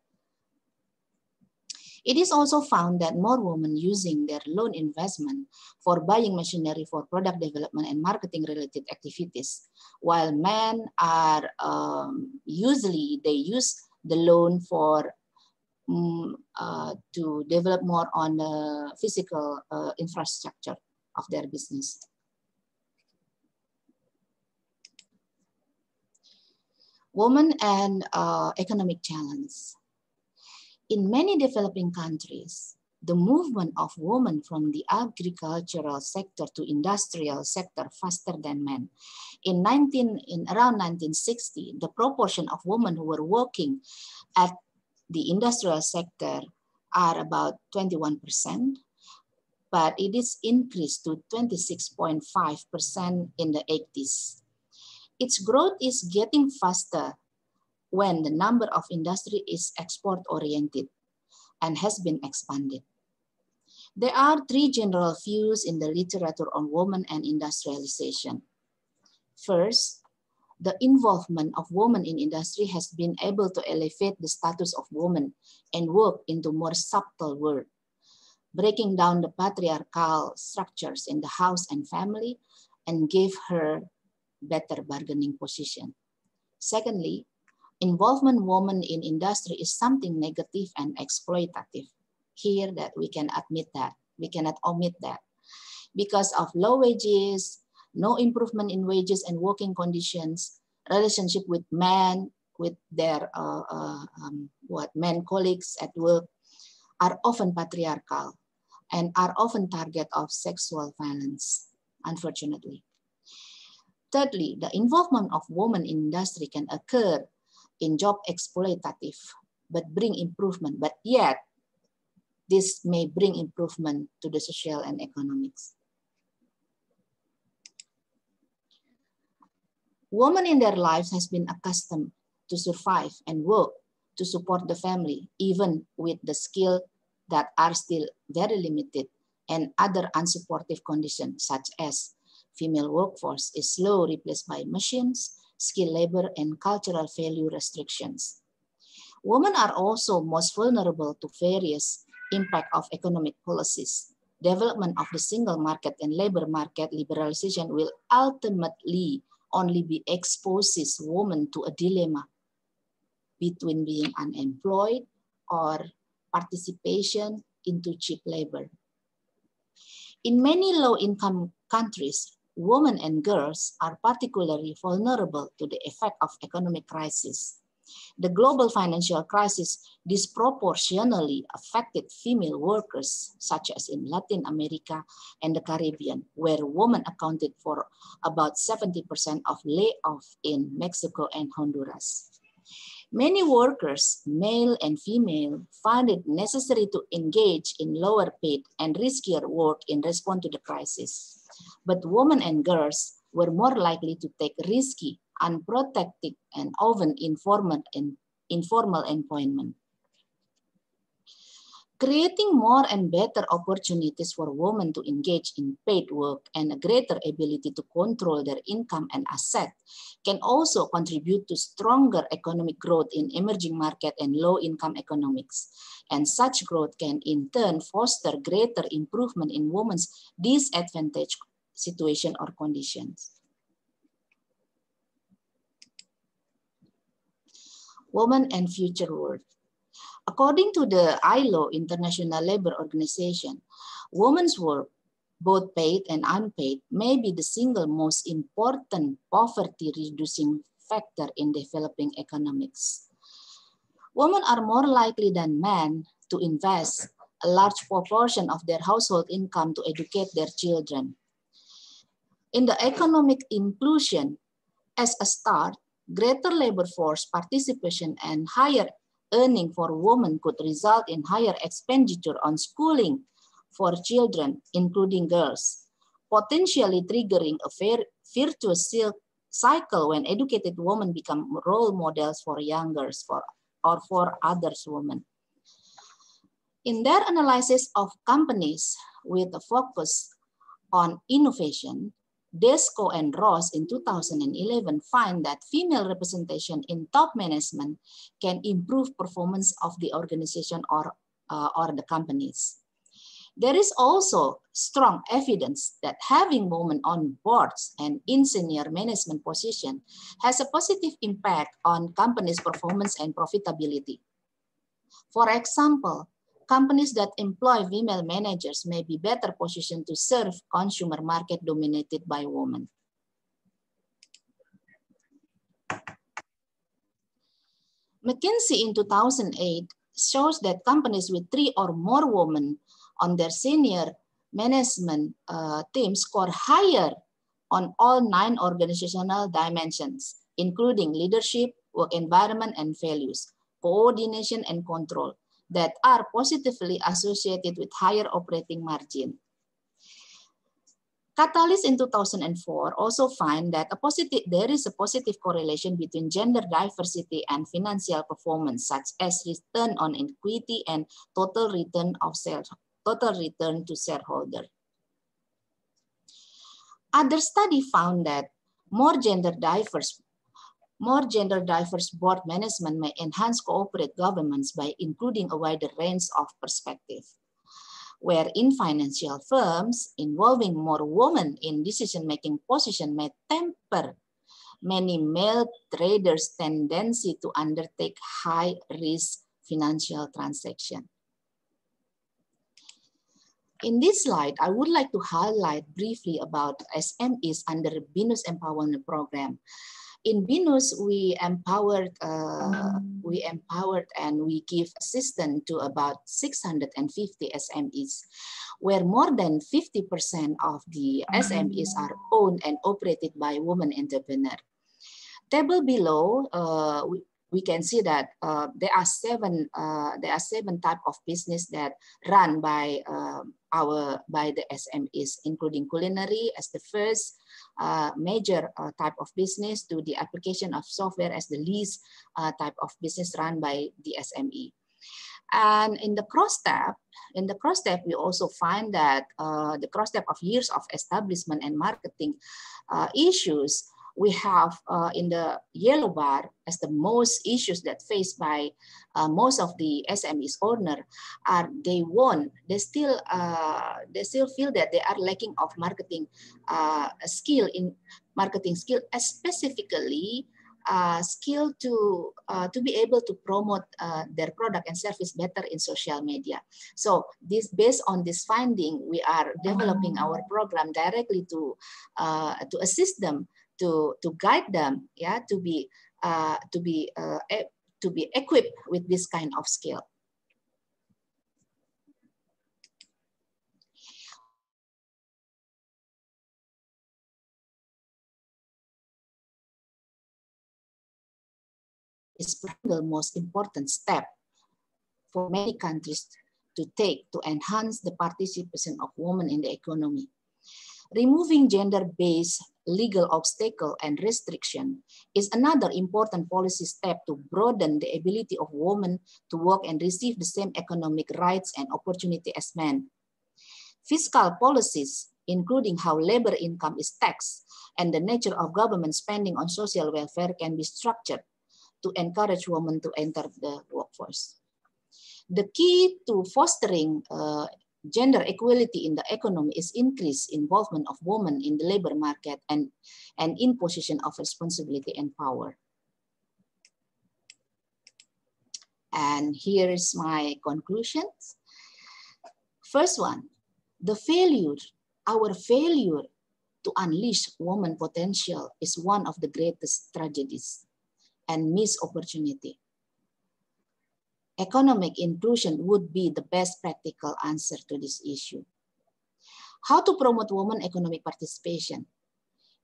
It is also found that more women using their loan investment for buying machinery for product development and marketing related activities, while men are usually they use the loan for to develop more on the physical infrastructure of their business. Women and economic challenge. In many developing countries, the movement of women from the agricultural sector to industrial sector faster than men. In around 1960, the proportion of women who were working at the industrial sector are about 21%, but it is increased to 26.5% in the 80s. Its growth is getting faster when the number of industry is export-oriented and has been expanded. There are three general views in the literature on women and industrialization. First, the involvement of women in industry has been able to elevate the status of women and work into more subtle work, breaking down the patriarchal structures in the house and family and give her better bargaining position. Secondly, involvement women in industry is something negative and exploitative. Here that we can admit that, we cannot omit that. Because of low wages, no improvement in wages and working conditions, relationship with men, with their men colleagues at work are often patriarchal and are often target of sexual violence, unfortunately. Thirdly, the involvement of women in industry can occur in job exploitative, but bring improvement, but yet this may bring improvement to the social and economics. Women in their lives has been accustomed to survive and work to support the family, even with the skills that are still very limited and other unsupportive conditions, such as female workforce is slow replaced by machines, skilled labor, and cultural value restrictions. Women are also most vulnerable to various impact of economic policies. Development of the single market and labor market liberalization will ultimately only be exposes women to a dilemma between being unemployed or participation into cheap labor. In many low-income countries, women and girls are particularly vulnerable to the effect of economic crisis. The global financial crisis disproportionately affected female workers, such as in Latin America and the Caribbean, where women accounted for about 70% of layoffs in Mexico and Honduras. Many workers, male and female, find it necessary to engage in lower paid and riskier work in response to the crisis. But women and girls were more likely to take risky, unprotected, and often informal employment. Creating more and better opportunities for women to engage in paid work and a greater ability to control their income and assets can also contribute to stronger economic growth in emerging market and low-income economics. And such growth can in turn foster greater improvement in women's disadvantaged situation or conditions. Women and future work. According to the ILO, International Labour Organization, women's work, both paid and unpaid, may be the single most important poverty-reducing factor in developing economics. Women are more likely than men to invest a large proportion of their household income to educate their children. In the economic inclusion, as a start, greater labor force participation and higher earning for women could result in higher expenditure on schooling for children, including girls, potentially triggering a virtuous cycle when educated women become role models for youngers or for others women. In their analysis of companies with a focus on innovation, Desco and Ross in 2011 find that female representation in top management can improve performance of the organization or the companies. There is also strong evidence that having women on boards and in senior management position has a positive impact on companies' performance and profitability. For example, companies that employ female managers may be better positioned to serve consumer market dominated by women. McKinsey in 2008 shows that companies with 3 or more women on their senior management teams score higher on all 9 organizational dimensions, including leadership, work environment and values, coordination and control, that are positively associated with higher operating margin. Catalyst in 2004 also find that there is a positive correlation between gender diversity and financial performance, such as return on equity and total return to shareholder. Other study found that more gender diverse board management may enhance corporate governance by including a wider range of perspectives. Where in financial firms, involving more women in decision-making position may temper many male traders' tendency to undertake high-risk financial transactions. In this slide, I would like to highlight briefly about SMEs under the BINUS Empowerment Program. In BINUS, we empowered and we give assistance to about 650 SMEs, where more than 50% of the SMEs are owned and operated by women entrepreneurs. Table below, we can see that there are seven types of business that run by the SMEs, including culinary as the first major type of business, to the application of software as the least type of business run by the SME. And in the cross tab, we also find that the cross tab of years of establishment and marketing issues, we have in the yellow bar as the most issues that faced by most of the SMEs owner are they still feel that they are lacking of marketing skill, specifically skill to be able to promote their product and service better in social media. So based on this finding, we are developing our program directly to assist them, to guide them, yeah, to be equipped with this kind of skill. Is the most important step for many countries to take to enhance the participation of women in the economy. Removing gender-based legal obstacle and restriction is another important policy step to broaden the ability of women to work and receive the same economic rights and opportunity as men. Fiscal policies, including how labor income is taxed and the nature of government spending on social welfare, can be structured to encourage women to enter the workforce. The key to fostering gender equality in the economy is increased involvement of women in the labor market and in position of responsibility and power. And here is my conclusions. First one, our failure to unleash woman potential is one of the greatest tragedies and missed opportunity. Economic inclusion would be the best practical answer to this issue. How to promote women economic participation?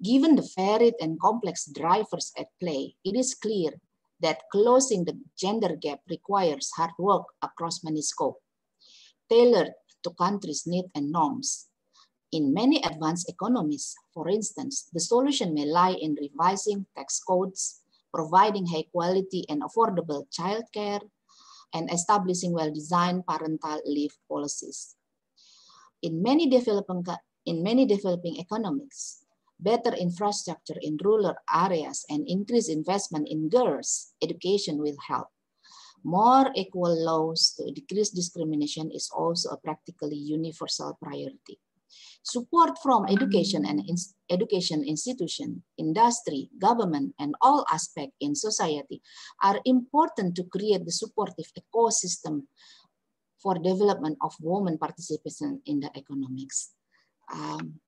Given the varied and complex drivers at play, it is clear that closing the gender gap requires hard work across many scopes, tailored to countries' needs and norms. In many advanced economies, for instance, the solution may lie in revising tax codes, providing high quality and affordable childcare, and establishing well-designed parental leave policies. In many developing economies, better infrastructure in rural areas and increased investment in girls' education will help. More equal laws to decrease discrimination is also a practically universal priority. Support from education and education institution, industry, government, and all aspects in society are important to create the supportive ecosystem for development of women participation in the economics.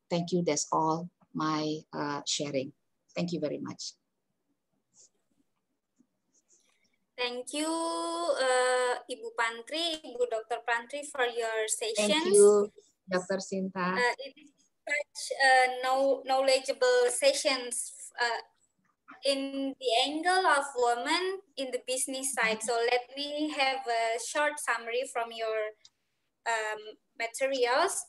Thank you. That's all my sharing. Thank you very much. Thank you, Ibu Pantri, Ibu Dr. Pantri, for your Thank sessions. you, Dr. Sinta. It is such knowledgeable sessions in the angle of women in the business side. So let me have a short summary from your materials,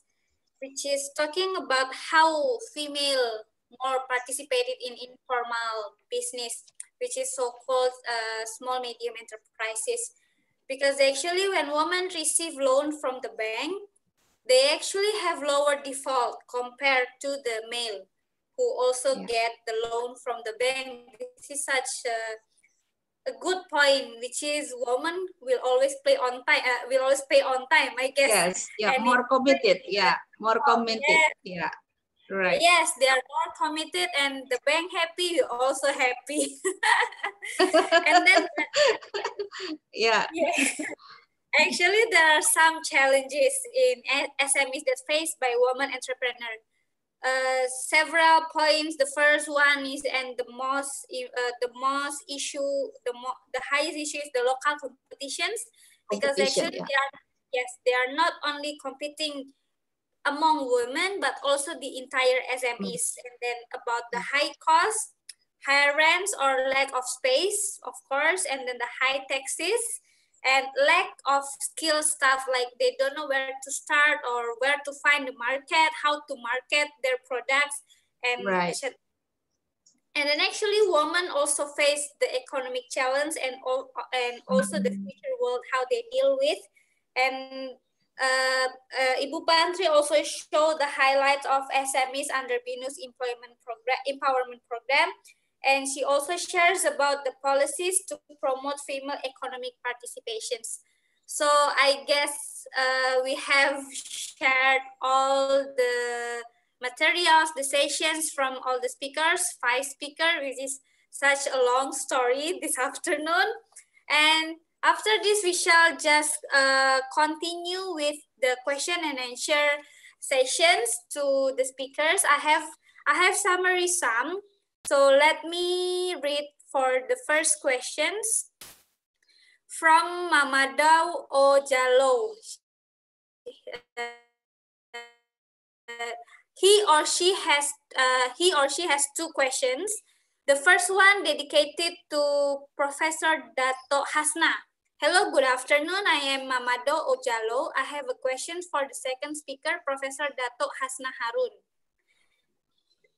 which is talking about how female more participated in informal business, which is so-called small medium enterprises. Because actually when women receive loan from the bank, they actually have lower default compared to the male who also get the loan from the bank. This is such a good point, which is women will always pay on time. Will always pay on time, I guess. Yes, yeah, And more committed. Yeah, more committed. Yes. Yeah, right. Yes, they are more committed, and the bank happy, you also happy. And then, yeah. Actually, there are some challenges in SMEs that faced by women entrepreneurs. Several points. The first one is, and the most issue, the highest issue is the local competitions, because actually they are not only competing among women but also the entire SMEs. And then about the high cost, high rents or lack of space, of course, and then the high taxes and lack of skilled staff, like they don't know where to start or where to find the market, how to market their products, and and then actually women also face the economic challenge and also the future world, how they deal with. And Ibu Pantri also showed the highlights of SMEs under BINU's empowerment program. And she also shares about the policies to promote female economic participations. So I guess we have shared all the materials, the sessions from all the speakers, 5 speakers, which is such a long story this afternoon. And after this, we shall just continue with the question and answer sessions to the speakers. I have summary some. So let me read for the first questions from Mamadou Ojalo. He or she has 2 questions. The first one dedicated to Professor Dato Hasna. Hello, good afternoon. I am Mamadou Ojalo. I have a question for the second speaker, Professor Dato Hasna Harun.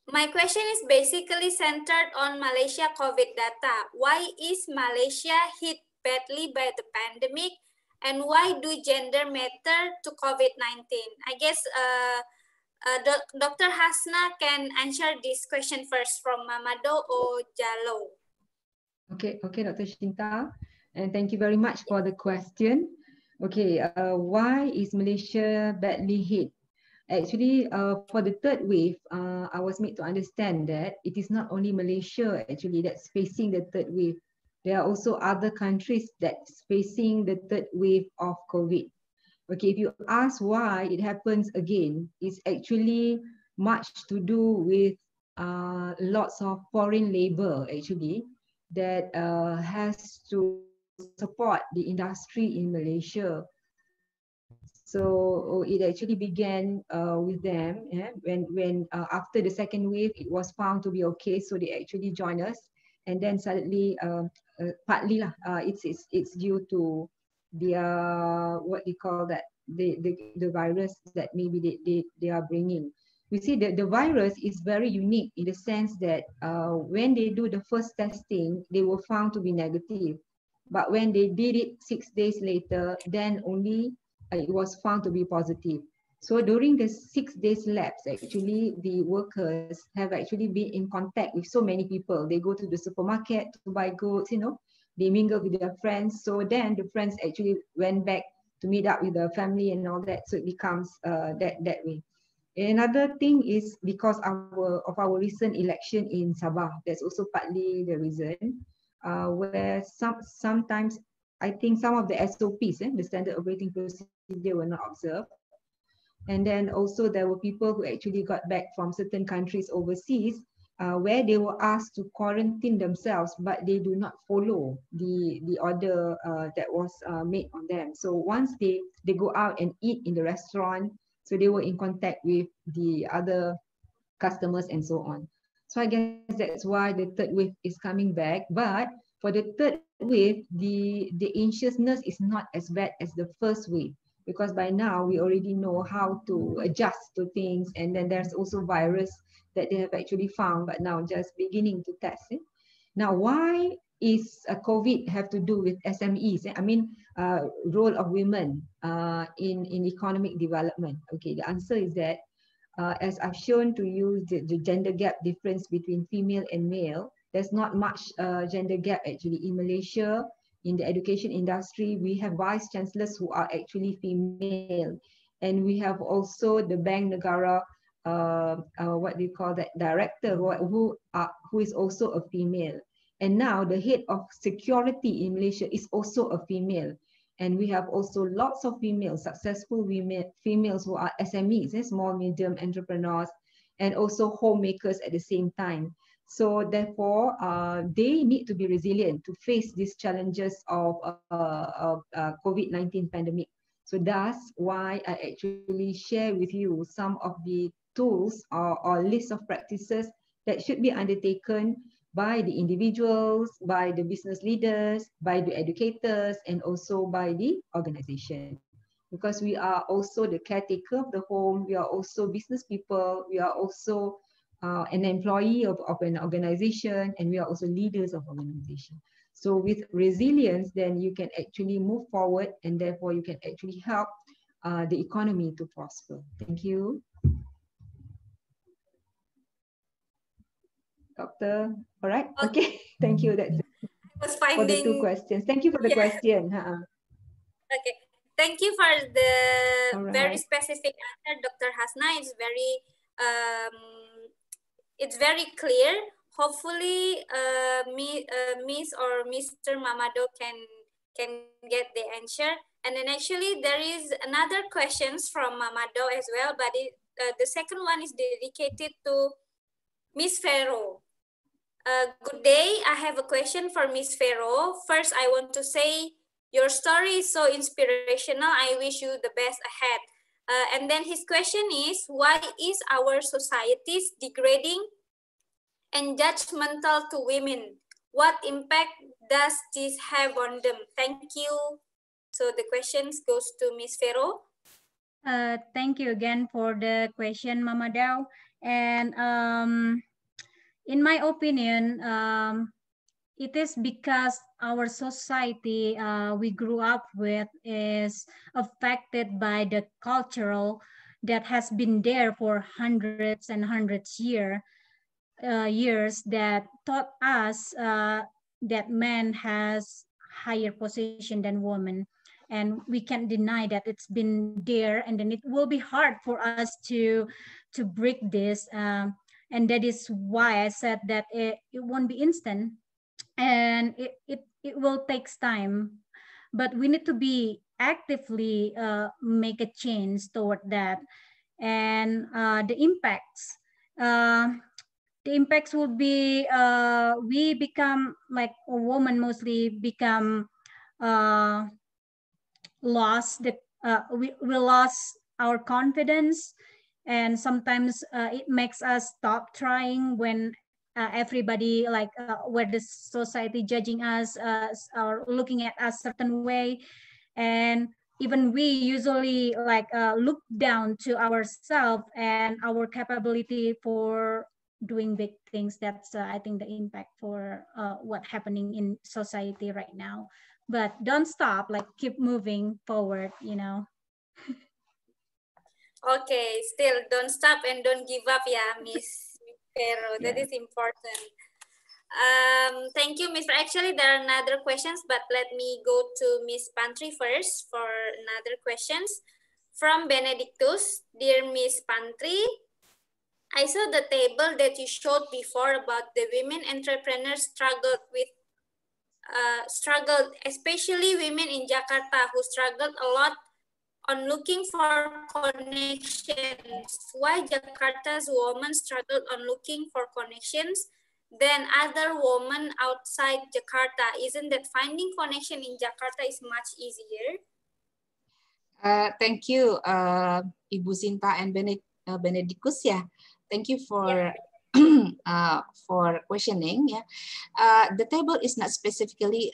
My question is basically centered on Malaysia COVID data. Why is Malaysia hit badly by the pandemic, and why do gender matter to COVID-19? I guess Dr. Hasna can answer this question first from Mamadou Ojalo. Okay, Dr. Shinta, and thank you very much for the question. Okay, why is Malaysia badly hit? Actually, for the third wave, I was made to understand that it is not only Malaysia actually that's facing the third wave. There are also other countries that's facing the third wave of COVID. Okay, if you ask why it happens again, it's actually much to do with lots of foreign labor actually that has to support the industry in Malaysia. So it actually began with them when after the second wave, it was found to be okay. So they actually joined us, and then suddenly, partly it's due to the what you call that the virus that maybe they are bringing. You see, the virus is very unique in the sense that when they do the first testing, they were found to be negative. But when they did it 6 days later, then only it was found to be positive. So during the 6 days lapse, actually, the workers have actually been in contact with so many people. They go to the supermarket to buy goods, they mingle with their friends. So then the friends actually went back to meet up with their family and all that. So it becomes that way. Another thing is because of our recent election in Sabah. That's also partly the reason, where sometimes I think some of the SOPs, the standard operating procedure, were not observed. And then also there were people who actually got back from certain countries overseas, where they were asked to quarantine themselves, but they do not follow the order that was made on them. So once they go out and eat in the restaurant, so they were in contact with the other customers and so on. So I guess that's why the third wave is coming back. But for the third wave, the anxiousness is not as bad as the first wave, because by now we already know how to adjust to things. And then there's also virus that they have actually found, but now just beginning to test. Now, why is COVID have to do with SMEs? I mean, role of women in economic development. Okay, the answer is that as I've shown to you, the gender gap difference between female and male, there's not much gender gap actually. In Malaysia, in the education industry, we have vice chancellors who are actually female. And we have also the Bank Negara, what do you call that, director, who is also a female. And now the head of security in Malaysia is also a female. And we have also lots of females, successful females who are SMEs, small, medium entrepreneurs, and also homemakers at the same time. So therefore, they need to be resilient to face these challenges of COVID-19 pandemic. So that's why I actually share with you some of the tools or list of practices that should be undertaken by the individuals, by the business leaders, by the educators, and also by the organization. Because we are also the caretaker of the home, we are also business people, we are also an employee of an organization, and we are also leaders of organization. So with resilience, then you can actually move forward, and therefore you can actually help the economy to prosper. Thank you. Doctor, all right, okay, thank you. That's for the two questions. Thank you for the question. Okay, thank you for the very right. specific answer, Dr. Hasna. It's very clear. Hopefully, Miss or Mr. Mamado can get the answer. And then actually there is another questions from Mamado as well, but the second one is dedicated to Miss Ferro. Good day. I have a question for Miss Ferro. First, I want to say your story is so inspirational. I wish you the best ahead. And then his question is, why is our societies degrading and judgmental to women? What impact does this have on them? Thank you. So the questions goes to Miss Ferro. Thank you again for the question, Mama Dao. And in my opinion, it is because our society we grew up with is affected by the cultural that has been there for hundreds and hundreds years that taught us that man has higher position than woman. And we can't deny that it's been there, and then it will be hard for us to break this. And that is why I said that it won't be instant, and it will take time, but we need to be actively make a change toward that. And the impacts will be we become like a woman, mostly become lost we lost our confidence. And sometimes it makes us stop trying when everybody like where the society judging us or looking at us certain way. And even we usually like look down to ourselves and our capability for doing big things. That's I think the impact for what happening in society right now. But don't stop, like keep moving forward, you know. Okay, still don't stop and don't give up, yeah, Miss Ferro. That is important. Thank you, Miss. Actually, there are another questions, but let me go to Miss Pantry first for another questions from Benedictus. Dear Miss Pantry, I saw the table that you showed before about the women entrepreneurs struggled, especially women in Jakarta who struggled a lot on looking for connections. Why Jakarta's women struggled on looking for connections than other women outside Jakarta? Isn't that finding connection in Jakarta is much easier? Thank you, Ibu Sinta and Benedictus. Yeah, thank you for for questioning. Yeah, the table is not specifically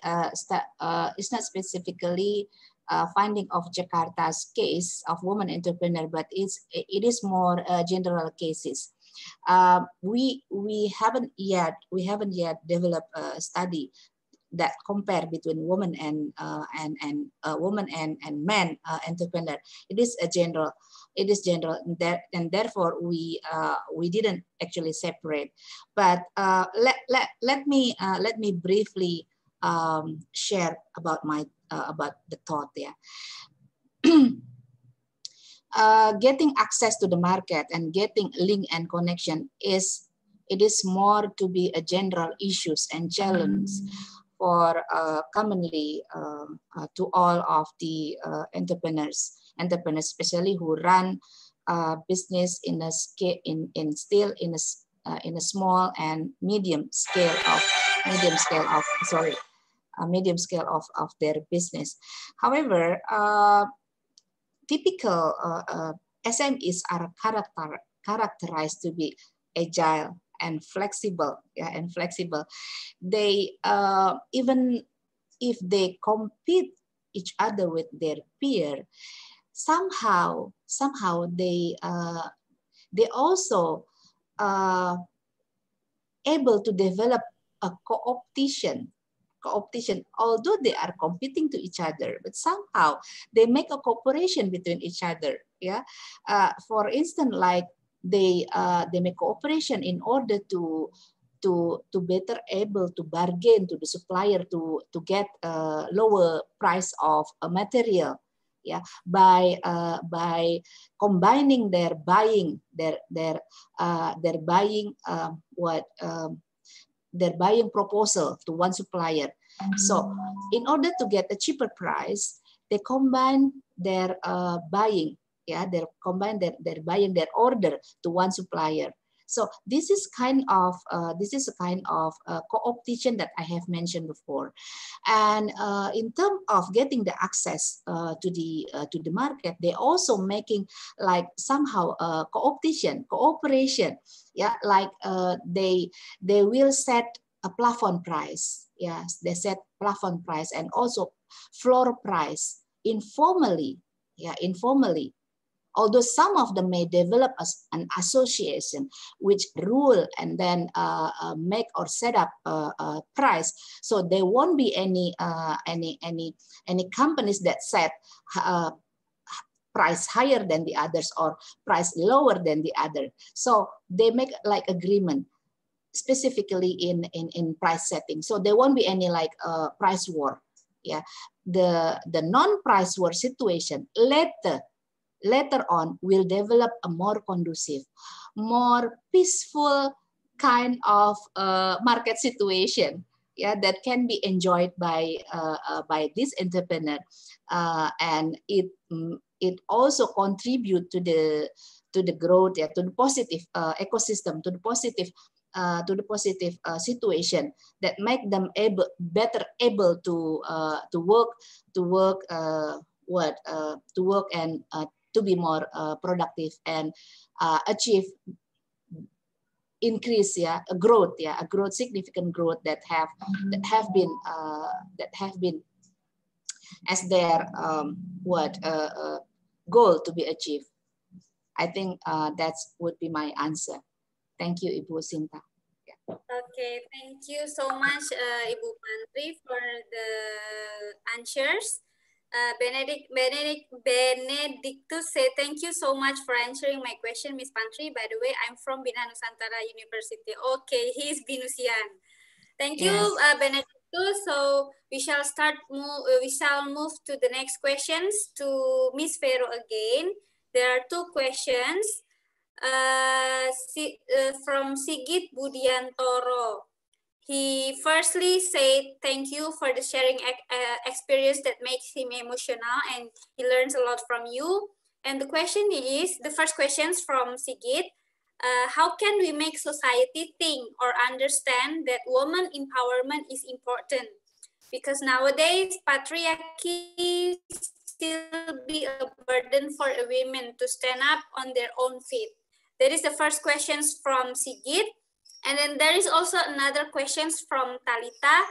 finding of Jakarta's case of woman entrepreneur, but it is more general cases. We haven't yet developed a study that compare between women and women and men entrepreneur. It is general, and therefore we didn't actually separate. But let me briefly share about my about the thought there. Getting access to the market and getting link and connection is more to be a general issues and challenge for commonly to all of the entrepreneurs, especially who run business in a scale still in a small and medium scale of their business. However, typical SMEs are characterized to be agile and flexible. They even if they compete each other with their peer, somehow they also able to develop a co-optation, although they are competing to each other, but somehow they make a cooperation between each other. Yeah, for instance, like they make cooperation in order to better able to bargain to the supplier to get a lower price of a material. Yeah, by combining their buying their buying proposal to one supplier. So in order to get a cheaper price, they combine their buying. Yeah, they combine their buying their order to one supplier. So this is kind of co-optation that I have mentioned before. And in terms of getting the access to the market, they also making like somehow cooperation. Yeah, like they will set a plafond price. Yes, they set plafond price and also floor price informally. Yeah, informally. Although some of them may develop as an association which rule and then make or set up a price, so there won't be any companies that set price higher than the others or price lower than the other. So they make like agreement specifically in price setting. So there won't be any like price war. Yeah, the non-price war situation later on will develop a more conducive, more peaceful kind of market situation. Yeah, that can be enjoyed by this entrepreneur, and it also contribute to the growth, yeah, to the positive ecosystem, to the positive situation that make them better able to work and to be more productive and achieve increase, yeah, a growth, significant growth that have been as their goal to be achieved. I think that would be my answer. Thank you, Ibu Sinta. Yeah. Okay, thank you so much, Ibu Mantri, for the answers. Benedictus say thank you so much for answering my question, Miss Pantri. By the way, I'm from Bina Nusantara University. Okay, he's Binusian. Thank you, Benedictus. So we shall move to the next questions to Miss Vero again. There are two questions from Sigit Budiantoro. He firstly said thank you for the sharing experience that makes him emotional, and he learns a lot from you. And the question is, the first questions from Sigit, how can we make society think or understand that woman empowerment is important? Because nowadays, patriarchy still be a burden for a women to stand up on their own feet. That is the first questions from Sigit. And then there is also another questions from Talita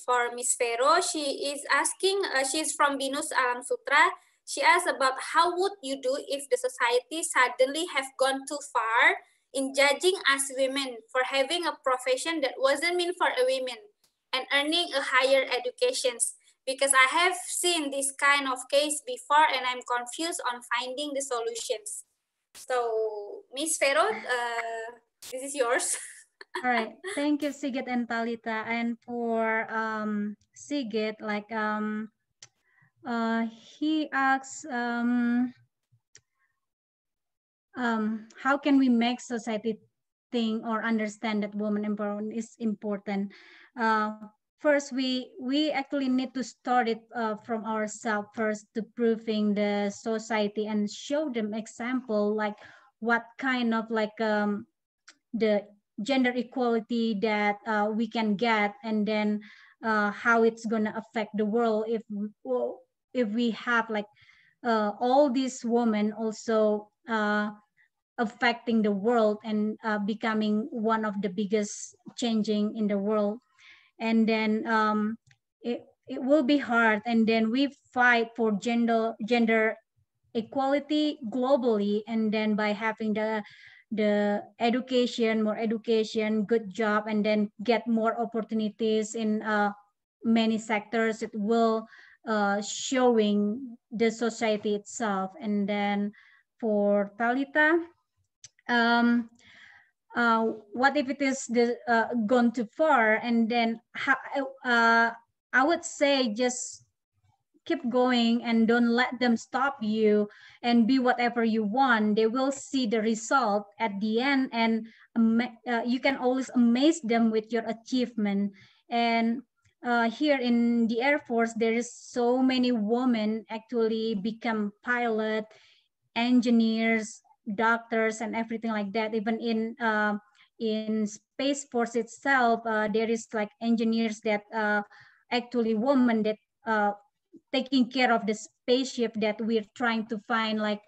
for Miss Vero. She is asking, she's from Binus Alam Sutra. She asked about how would you do if the society suddenly have gone too far in judging us women for having a profession that wasn't meant for a women and earning a higher educations. Because I have seen this kind of case before and I'm confused on finding the solutions. So Miss Vero, this is yours. All right, thank you, Sigit and Talita. And for Sigit, like he asks, how can we make society think or understand that women empowerment is important? First, we actually need to start it from ourselves first, to proving the society and show them example, like what kind of like the gender equality that we can get, and then how it's gonna affect the world if we have like all these women also affecting the world and becoming one of the biggest changing in the world. And then it will be hard, and then we fight for gender equality globally, and then by having the education, more education, good job, and then get more opportunities in many sectors, it will showing the society itself. And then for Talita, what if it is gone too far? And then I would say just keep going and don't let them stop you, and be whatever you want. They will see the result at the end, and you can always amaze them with your achievement. And here in the Air Force, there is so many women actually become pilot, engineers, doctors, and everything like that. Even in Space Force itself, there is like engineers that actually women that taking care of the spaceship that we're trying to find, like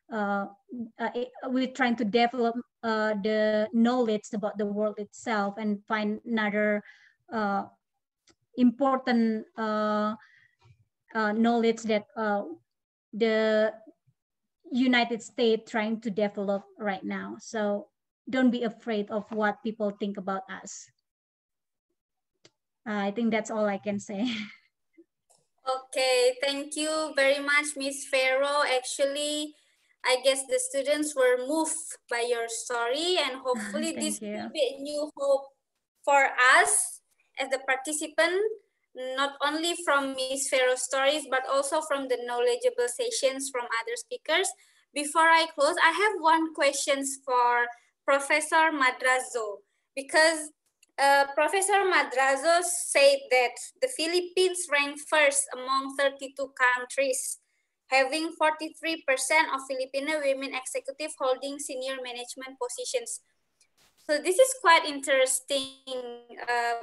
we're trying to develop the knowledge about the world itself and find another important knowledge that the United States trying to develop right now. So don't be afraid of what people think about us. I think that's all I can say. Okay, thank you very much, Miss Vero. Actually, I guess the students were moved by your story, and hopefully this will be a new hope for us as the participant, not only from Miss Vero's stories, but also from the knowledgeable sessions from other speakers. Before I close, I have one question for Professor Madrazo, because Professor Madrazo said that the Philippines ranked first among 32 countries, having 43% of Filipino women executive holding senior management positions. So this is quite interesting,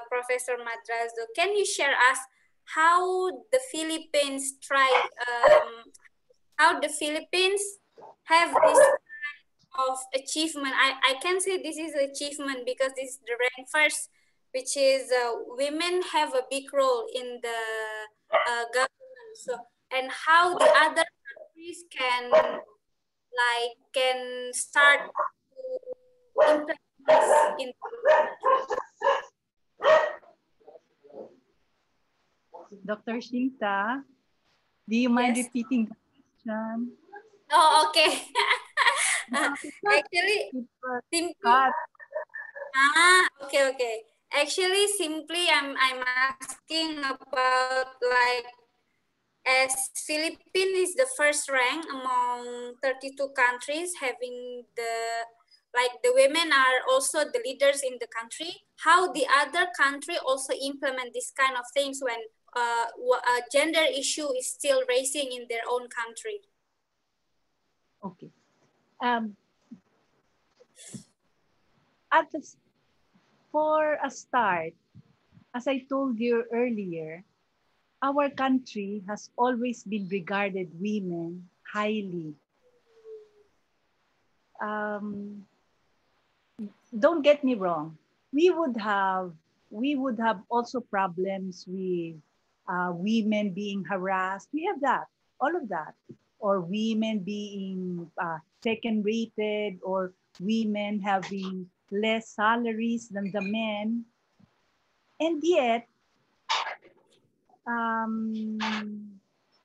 Professor Madrazo. Can you share us how the Philippines how the Philippines have this of achievement? I can say this is achievement because this is the rank first, which is women have a big role in the government. So, and how the other countries can start to implement this in Dr. Shinta, do you mind repeating the question? Oh, okay. Actually, simply. Okay. Actually, simply, I'm asking about like, as Philippines is the first rank among 32 countries having the like the women are also the leaders in the country, how the other country also implement this kind of things when a gender issue is still raising in their own country. Okay. At the, for a start, as I told you earlier, our country has always been regarded women highly. Don't get me wrong. We would have also problems with women being harassed. We have that, all of that, or women being second rated, or women having less salaries than the men. And yet,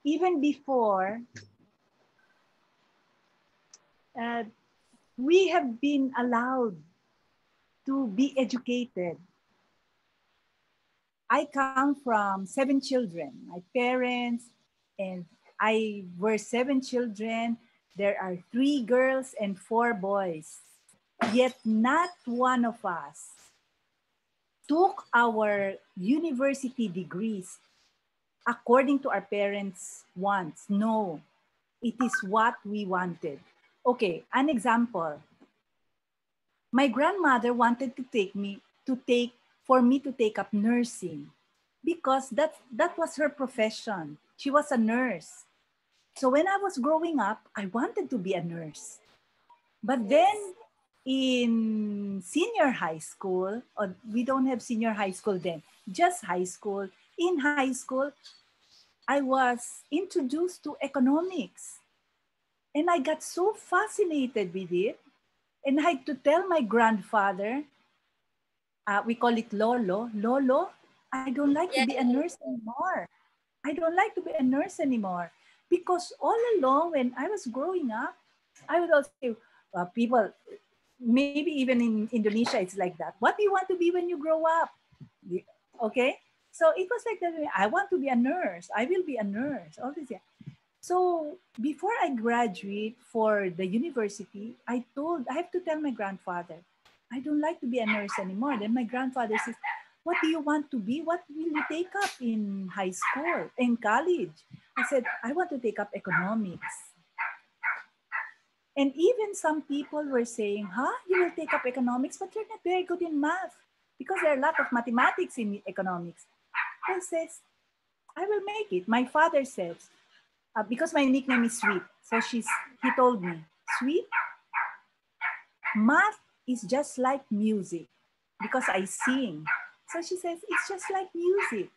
even before, we have been allowed to be educated. I come from 7 children. My parents and I were 7 children. There are 3 girls and 4 boys. Yet not one of us took our university degrees according to our parents' wants. No, it is what we wanted. Okay, an example. My grandmother wanted for me to take up nursing because that was her profession. She was a nurse. So when I was growing up, I wanted to be a nurse. But then in senior high school, or we don't have senior high school then, just high school. In high school, I was introduced to economics. And I got so fascinated with it. And I had to tell my grandfather, we call it Lolo, Lolo, I don't like to be a nurse anymore. I don't like to be a nurse anymore. Because all along when I was growing up, I would also say, people, maybe even in Indonesia, it's like that. What do you want to be when you grow up? Okay? So it was like that. I want to be a nurse. I will be a nurse. All this. Yeah. So before I graduate for the university, I have to tell my grandfather, I don't like to be a nurse anymore. Then my grandfather says, what do you want to be? What will you take up in high school, in college? I said, I want to take up economics. And even some people were saying, you will take up economics, but you're not very good in math because there are a lot of mathematics in economics. I says, I will make it. My father says, because my nickname is Sweet. So he told me, Sweet, math is just like music because I sing. So she says, it's just like music.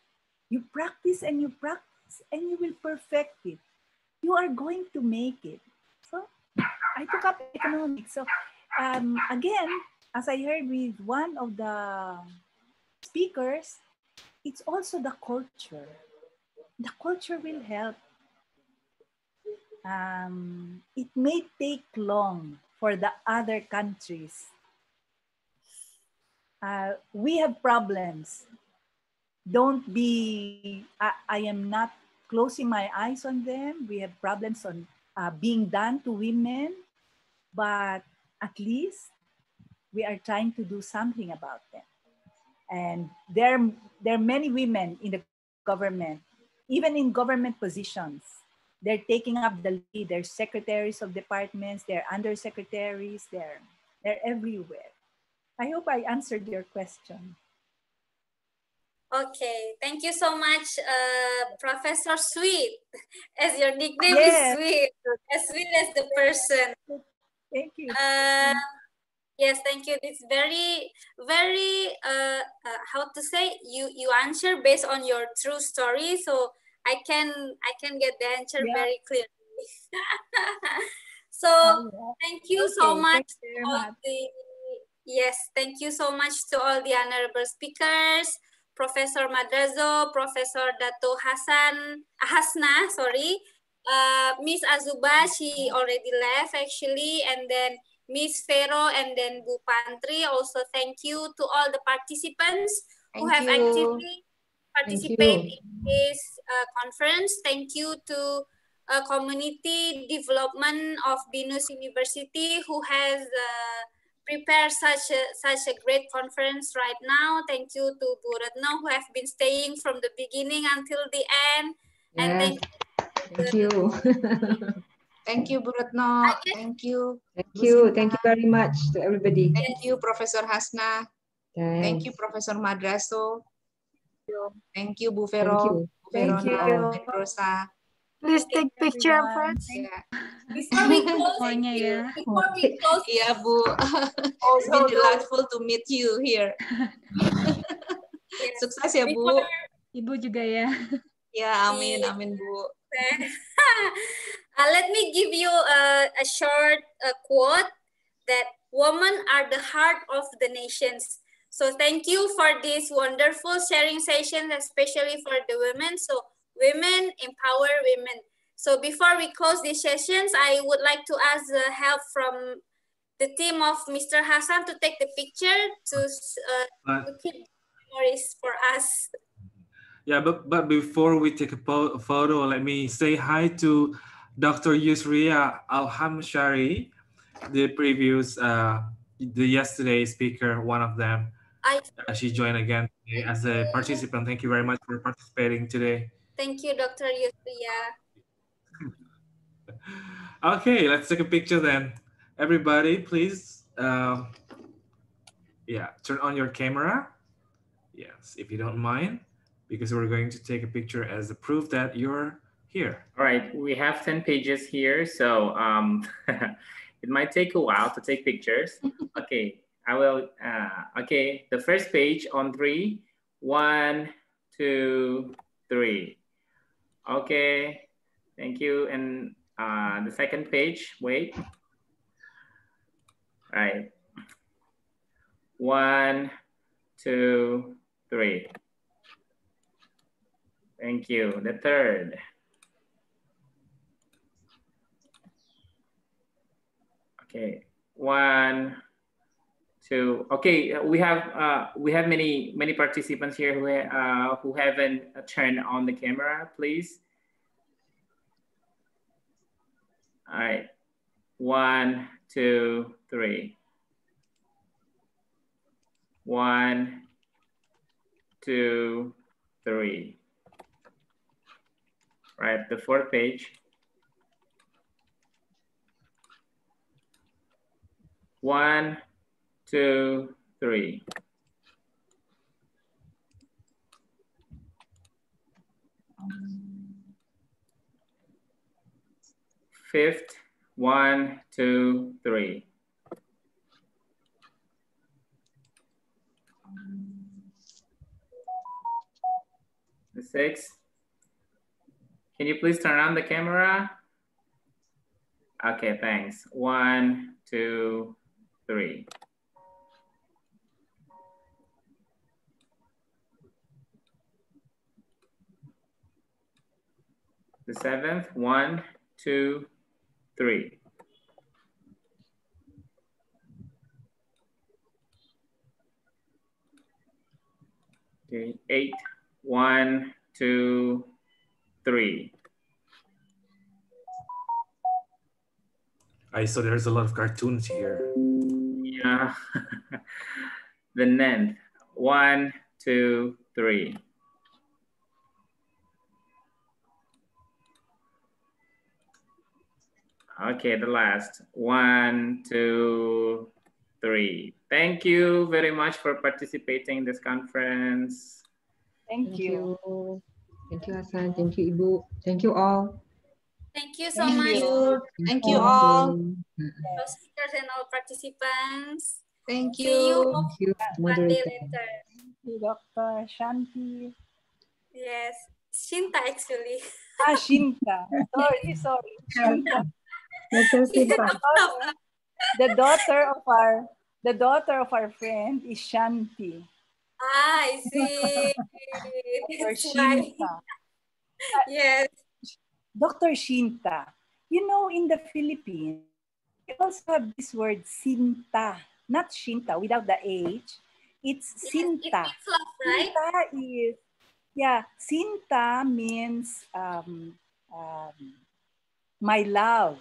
You practice and you will perfect it. You are going to make it. So I took up economics. So again, as I heard with one of the speakers, it's also the culture. The culture will help. It may take long for the other countries. We have problems. Don't be, I am not closing my eyes on them. We have problems on being done to women, but at least we are trying to do something about them. And there are many women in the government, even in government positions. They're taking up the lead. They're secretaries of departments. They're undersecretaries. They're everywhere. I hope I answered your question. Okay, thank you so much, Professor Sweet, as your nickname Yes. is Sweet, as sweet as the person. Thank you. Yes, thank you. It's very, very, how to say, you answer based on your true story, so I can get the answer very clearly. So thank you so much to all the, yes, thank you so much to all the honorable speakers, Professor Madrazo, Professor Dato Hasna, sorry, Miss Azuba, she already left actually, and then Miss Vero, and then Bu Pantri. Also, thank you to all the participants who have actively participated in this conference. Thank you to Community Development of Binus University, who has prepare such a great conference right now. Thank you to Bu Retno, who have been staying from the beginning until the end. Yes. And thank you. Thank you, Bu Retno. Thank you. Thank Bu you. Sinta. Thank you very much to everybody. Thank you, Professor Hasna. Thanks. Thank you, Professor Madraso. Thank you, Bu Thank Vero. you. Bu Thank Verona you. and Rosa. Please take picture everyone. first. Yeah. before we close, Semuanya ya. before we close, Yeah, Bu. It's been delightful to meet you here. yes, Sukses ya, Bu. before Ibu juga ya. Ya, amin, amin, Bu. let me give you a short quote that women are the heart of the nations. So thank you for this wonderful sharing session, especially for the women. So women empower women. So before we close these sessions, I would like to ask the help from the team of Mr. Hassan to take the picture to keep memories for us. Yeah, but before we take a photo, let me say hi to Dr. Yusria Alhamshari, the previous, the yesterday speaker, one of them. She joined again today as a participant. Thank you very much for participating today. Thank you, Dr. Yusria. Okay, let's take a picture then. Everybody, please, yeah, turn on your camera. Yes, if you don't mind, because we're going to take a picture as a proof that you're here. All right, we have 10 pages here, so it might take a while to take pictures. Okay, I will, okay, the first page on 3, 1, 2, 3. Okay, thank you. And the second page, wait. All right. 1, 2, 3. Thank you. The third. Okay, 1, 2. Okay, we have many participants here who haven't turned on the camera. Please. All right, 1, 2, 3. 1, 2, 3. Right, the fourth page. 1, 2, 3. Fifth, 1, 2, 3. The sixth. Can you please turn on the camera? Okay, thanks. 1, 2, 3. The seventh, 1, 2, 3. Okay, 8, 1, 2, 3. I saw there's a lot of cartoons here. Yeah. The ninth, 1, 2, 3. Okay, the last, 1, 2, 3. Thank you very much for participating in this conference. Thank you. Thank you, Hassan. Thank you, Ibu. Thank you all. Thank you so much. Thank you all. All speakers and all participants. Thank See you you. Thank you, one day moderator. later. Thank you, Dr. Shanti. Yes, Shinta actually. Shinta. Sorry. Shinta. Dr. Sinta. The daughter of our friend is Shanti. I see. Or That's why. Shinta. Yes. Dr. Shinta, you know, in the Philippines, we also have this word Sinta, not Shinta, without the H. It's Sinta. It means love, right? Sinta is, yeah, Sinta means my love.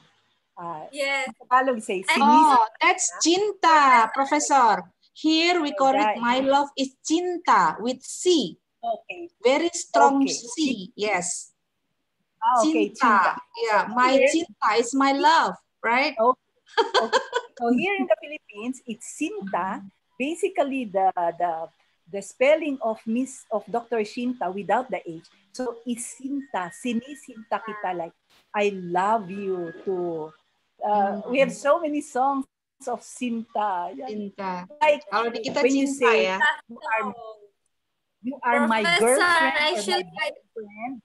Yes. Tagalog say, Oh, that's cinta, Professor. Here we call it Right. my love is cinta with C. Okay. Very strong Okay. C. Yes. Okay, Cinta. cinta. Yeah, my Here- cinta is my love, right? Okay. So here in the Philippines, it's Sinta. Basically, the spelling of Dr. Shinta without the H. So it's Sinta. Sinisinta kita, like I love you too. We have so many songs of Sinta. Cinta. Like Kalau di kita when you cinta say ya. you are my Professor, girlfriend or my actually, boyfriend.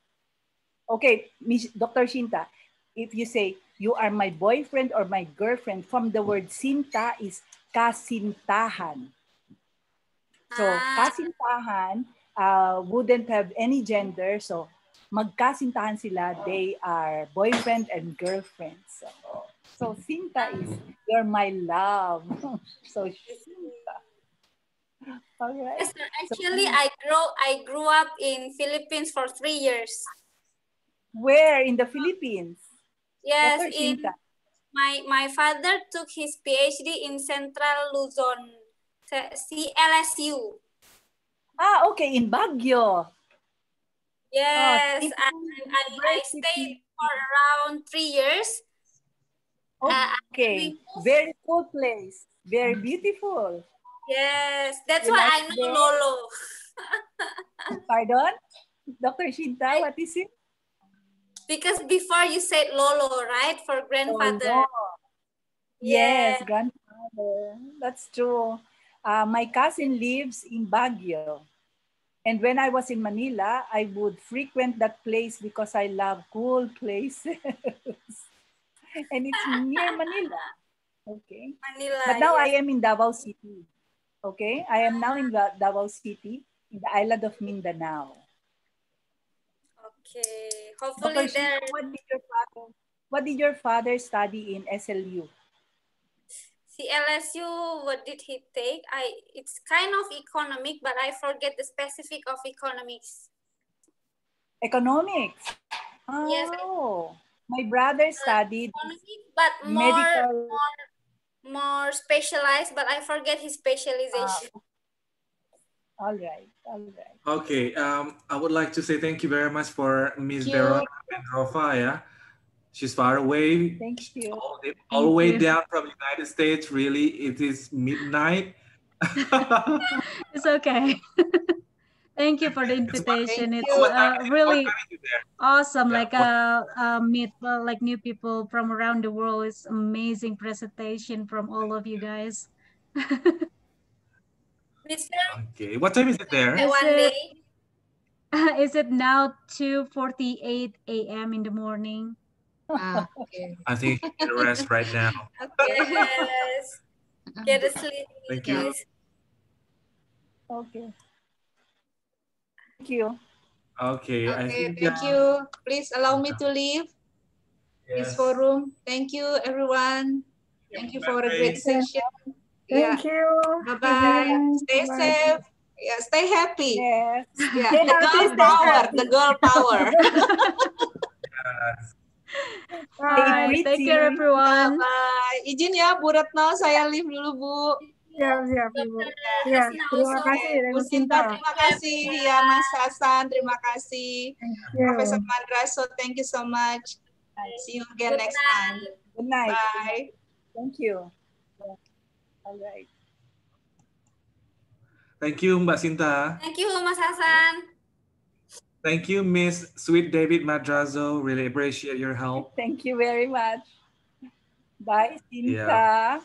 Okay, Dr. Shinta, if you say you are my boyfriend or my girlfriend, from the word sinta is kasintahan. So kasintahan wouldn't have any gender. So magkasintahan sila. They are boyfriend and girlfriend. So sinta is you're my love. So sinta. All right. Yes, sir. Actually, I grew up in Philippines for 3 years. Where in the Philippines? Yes, Dr. in Shinta. my father took his PhD in Central Luzon, CLSU. Ah, okay, in Baguio. Yes, I stayed for around 3 years. Okay, very cool place, very beautiful. Yes, that's You why like I know there? Lolo. Pardon? Dr. Shinta, what is it? Because before you said Lolo, right? For grandfather. Yes, grandfather. That's true. My cousin lives in Baguio. And when I was in Manila, I would frequent that place because I love cool places. And it's near Manila. Okay. Manila, But now yes. I am in Davao City. Okay. I am now in Davao City, in the island of Mindanao. Okay. Hopefully Dr. Shina, there. what did your father study in SLU? CLSU, what did he take? It's kind of economic, but I forget the specific of economics. Economics. Yes. Oh, my brother studied economics, but more specialized, but I forget his specialization. All right, all right. Okay, I would like to say thank you very much for Miss Veronica Pedrova. Yeah, she's far away. Thank you. All the way down from the United States. Really, it is midnight. It's okay. Thank you for the invitation. It's really awesome. Yeah, like meet like new people from around the world. It's amazing presentation from all of you guys. Okay, what time is it there? Is it now 2:48 a.m. in the morning? Okay. I think you can rest right now. Yes. Get a sleep. Thank you. Okay. Thank you. Okay, I Okay, think. thank you. Please allow me to leave this forum. Thank you, everyone. Thank you for a great session. Thank you. Bye-bye. Stay Bye. safe. Yeah, stay happy. Yes. Yeah, the girl power. The girl power. Bye. Take care, everyone. Bye-bye. Izin ya, Bu Retno, saya leave dulu, Bu. Siap, Ibu. Ya, terima kasih. Bu Sinta, terima kasih. Ya, Mas Hasan, terima kasih. Profesor Madraso, thank you so much. See you again next time. Good night. Bye. Thank you. All right. Thank you, Mbak Sinta. Thank you, Mas Hasan. Thank you, Miss Sweet David Madrazo. Really appreciate your help. Thank you very much. Bye, Sinta. Yeah.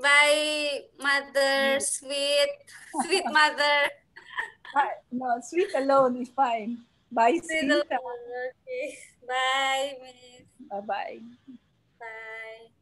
Bye, mother, sweet mother. No, sweet alone is fine. Bye, Sinta. Okay. Bye, Miss. Bye-bye. Bye.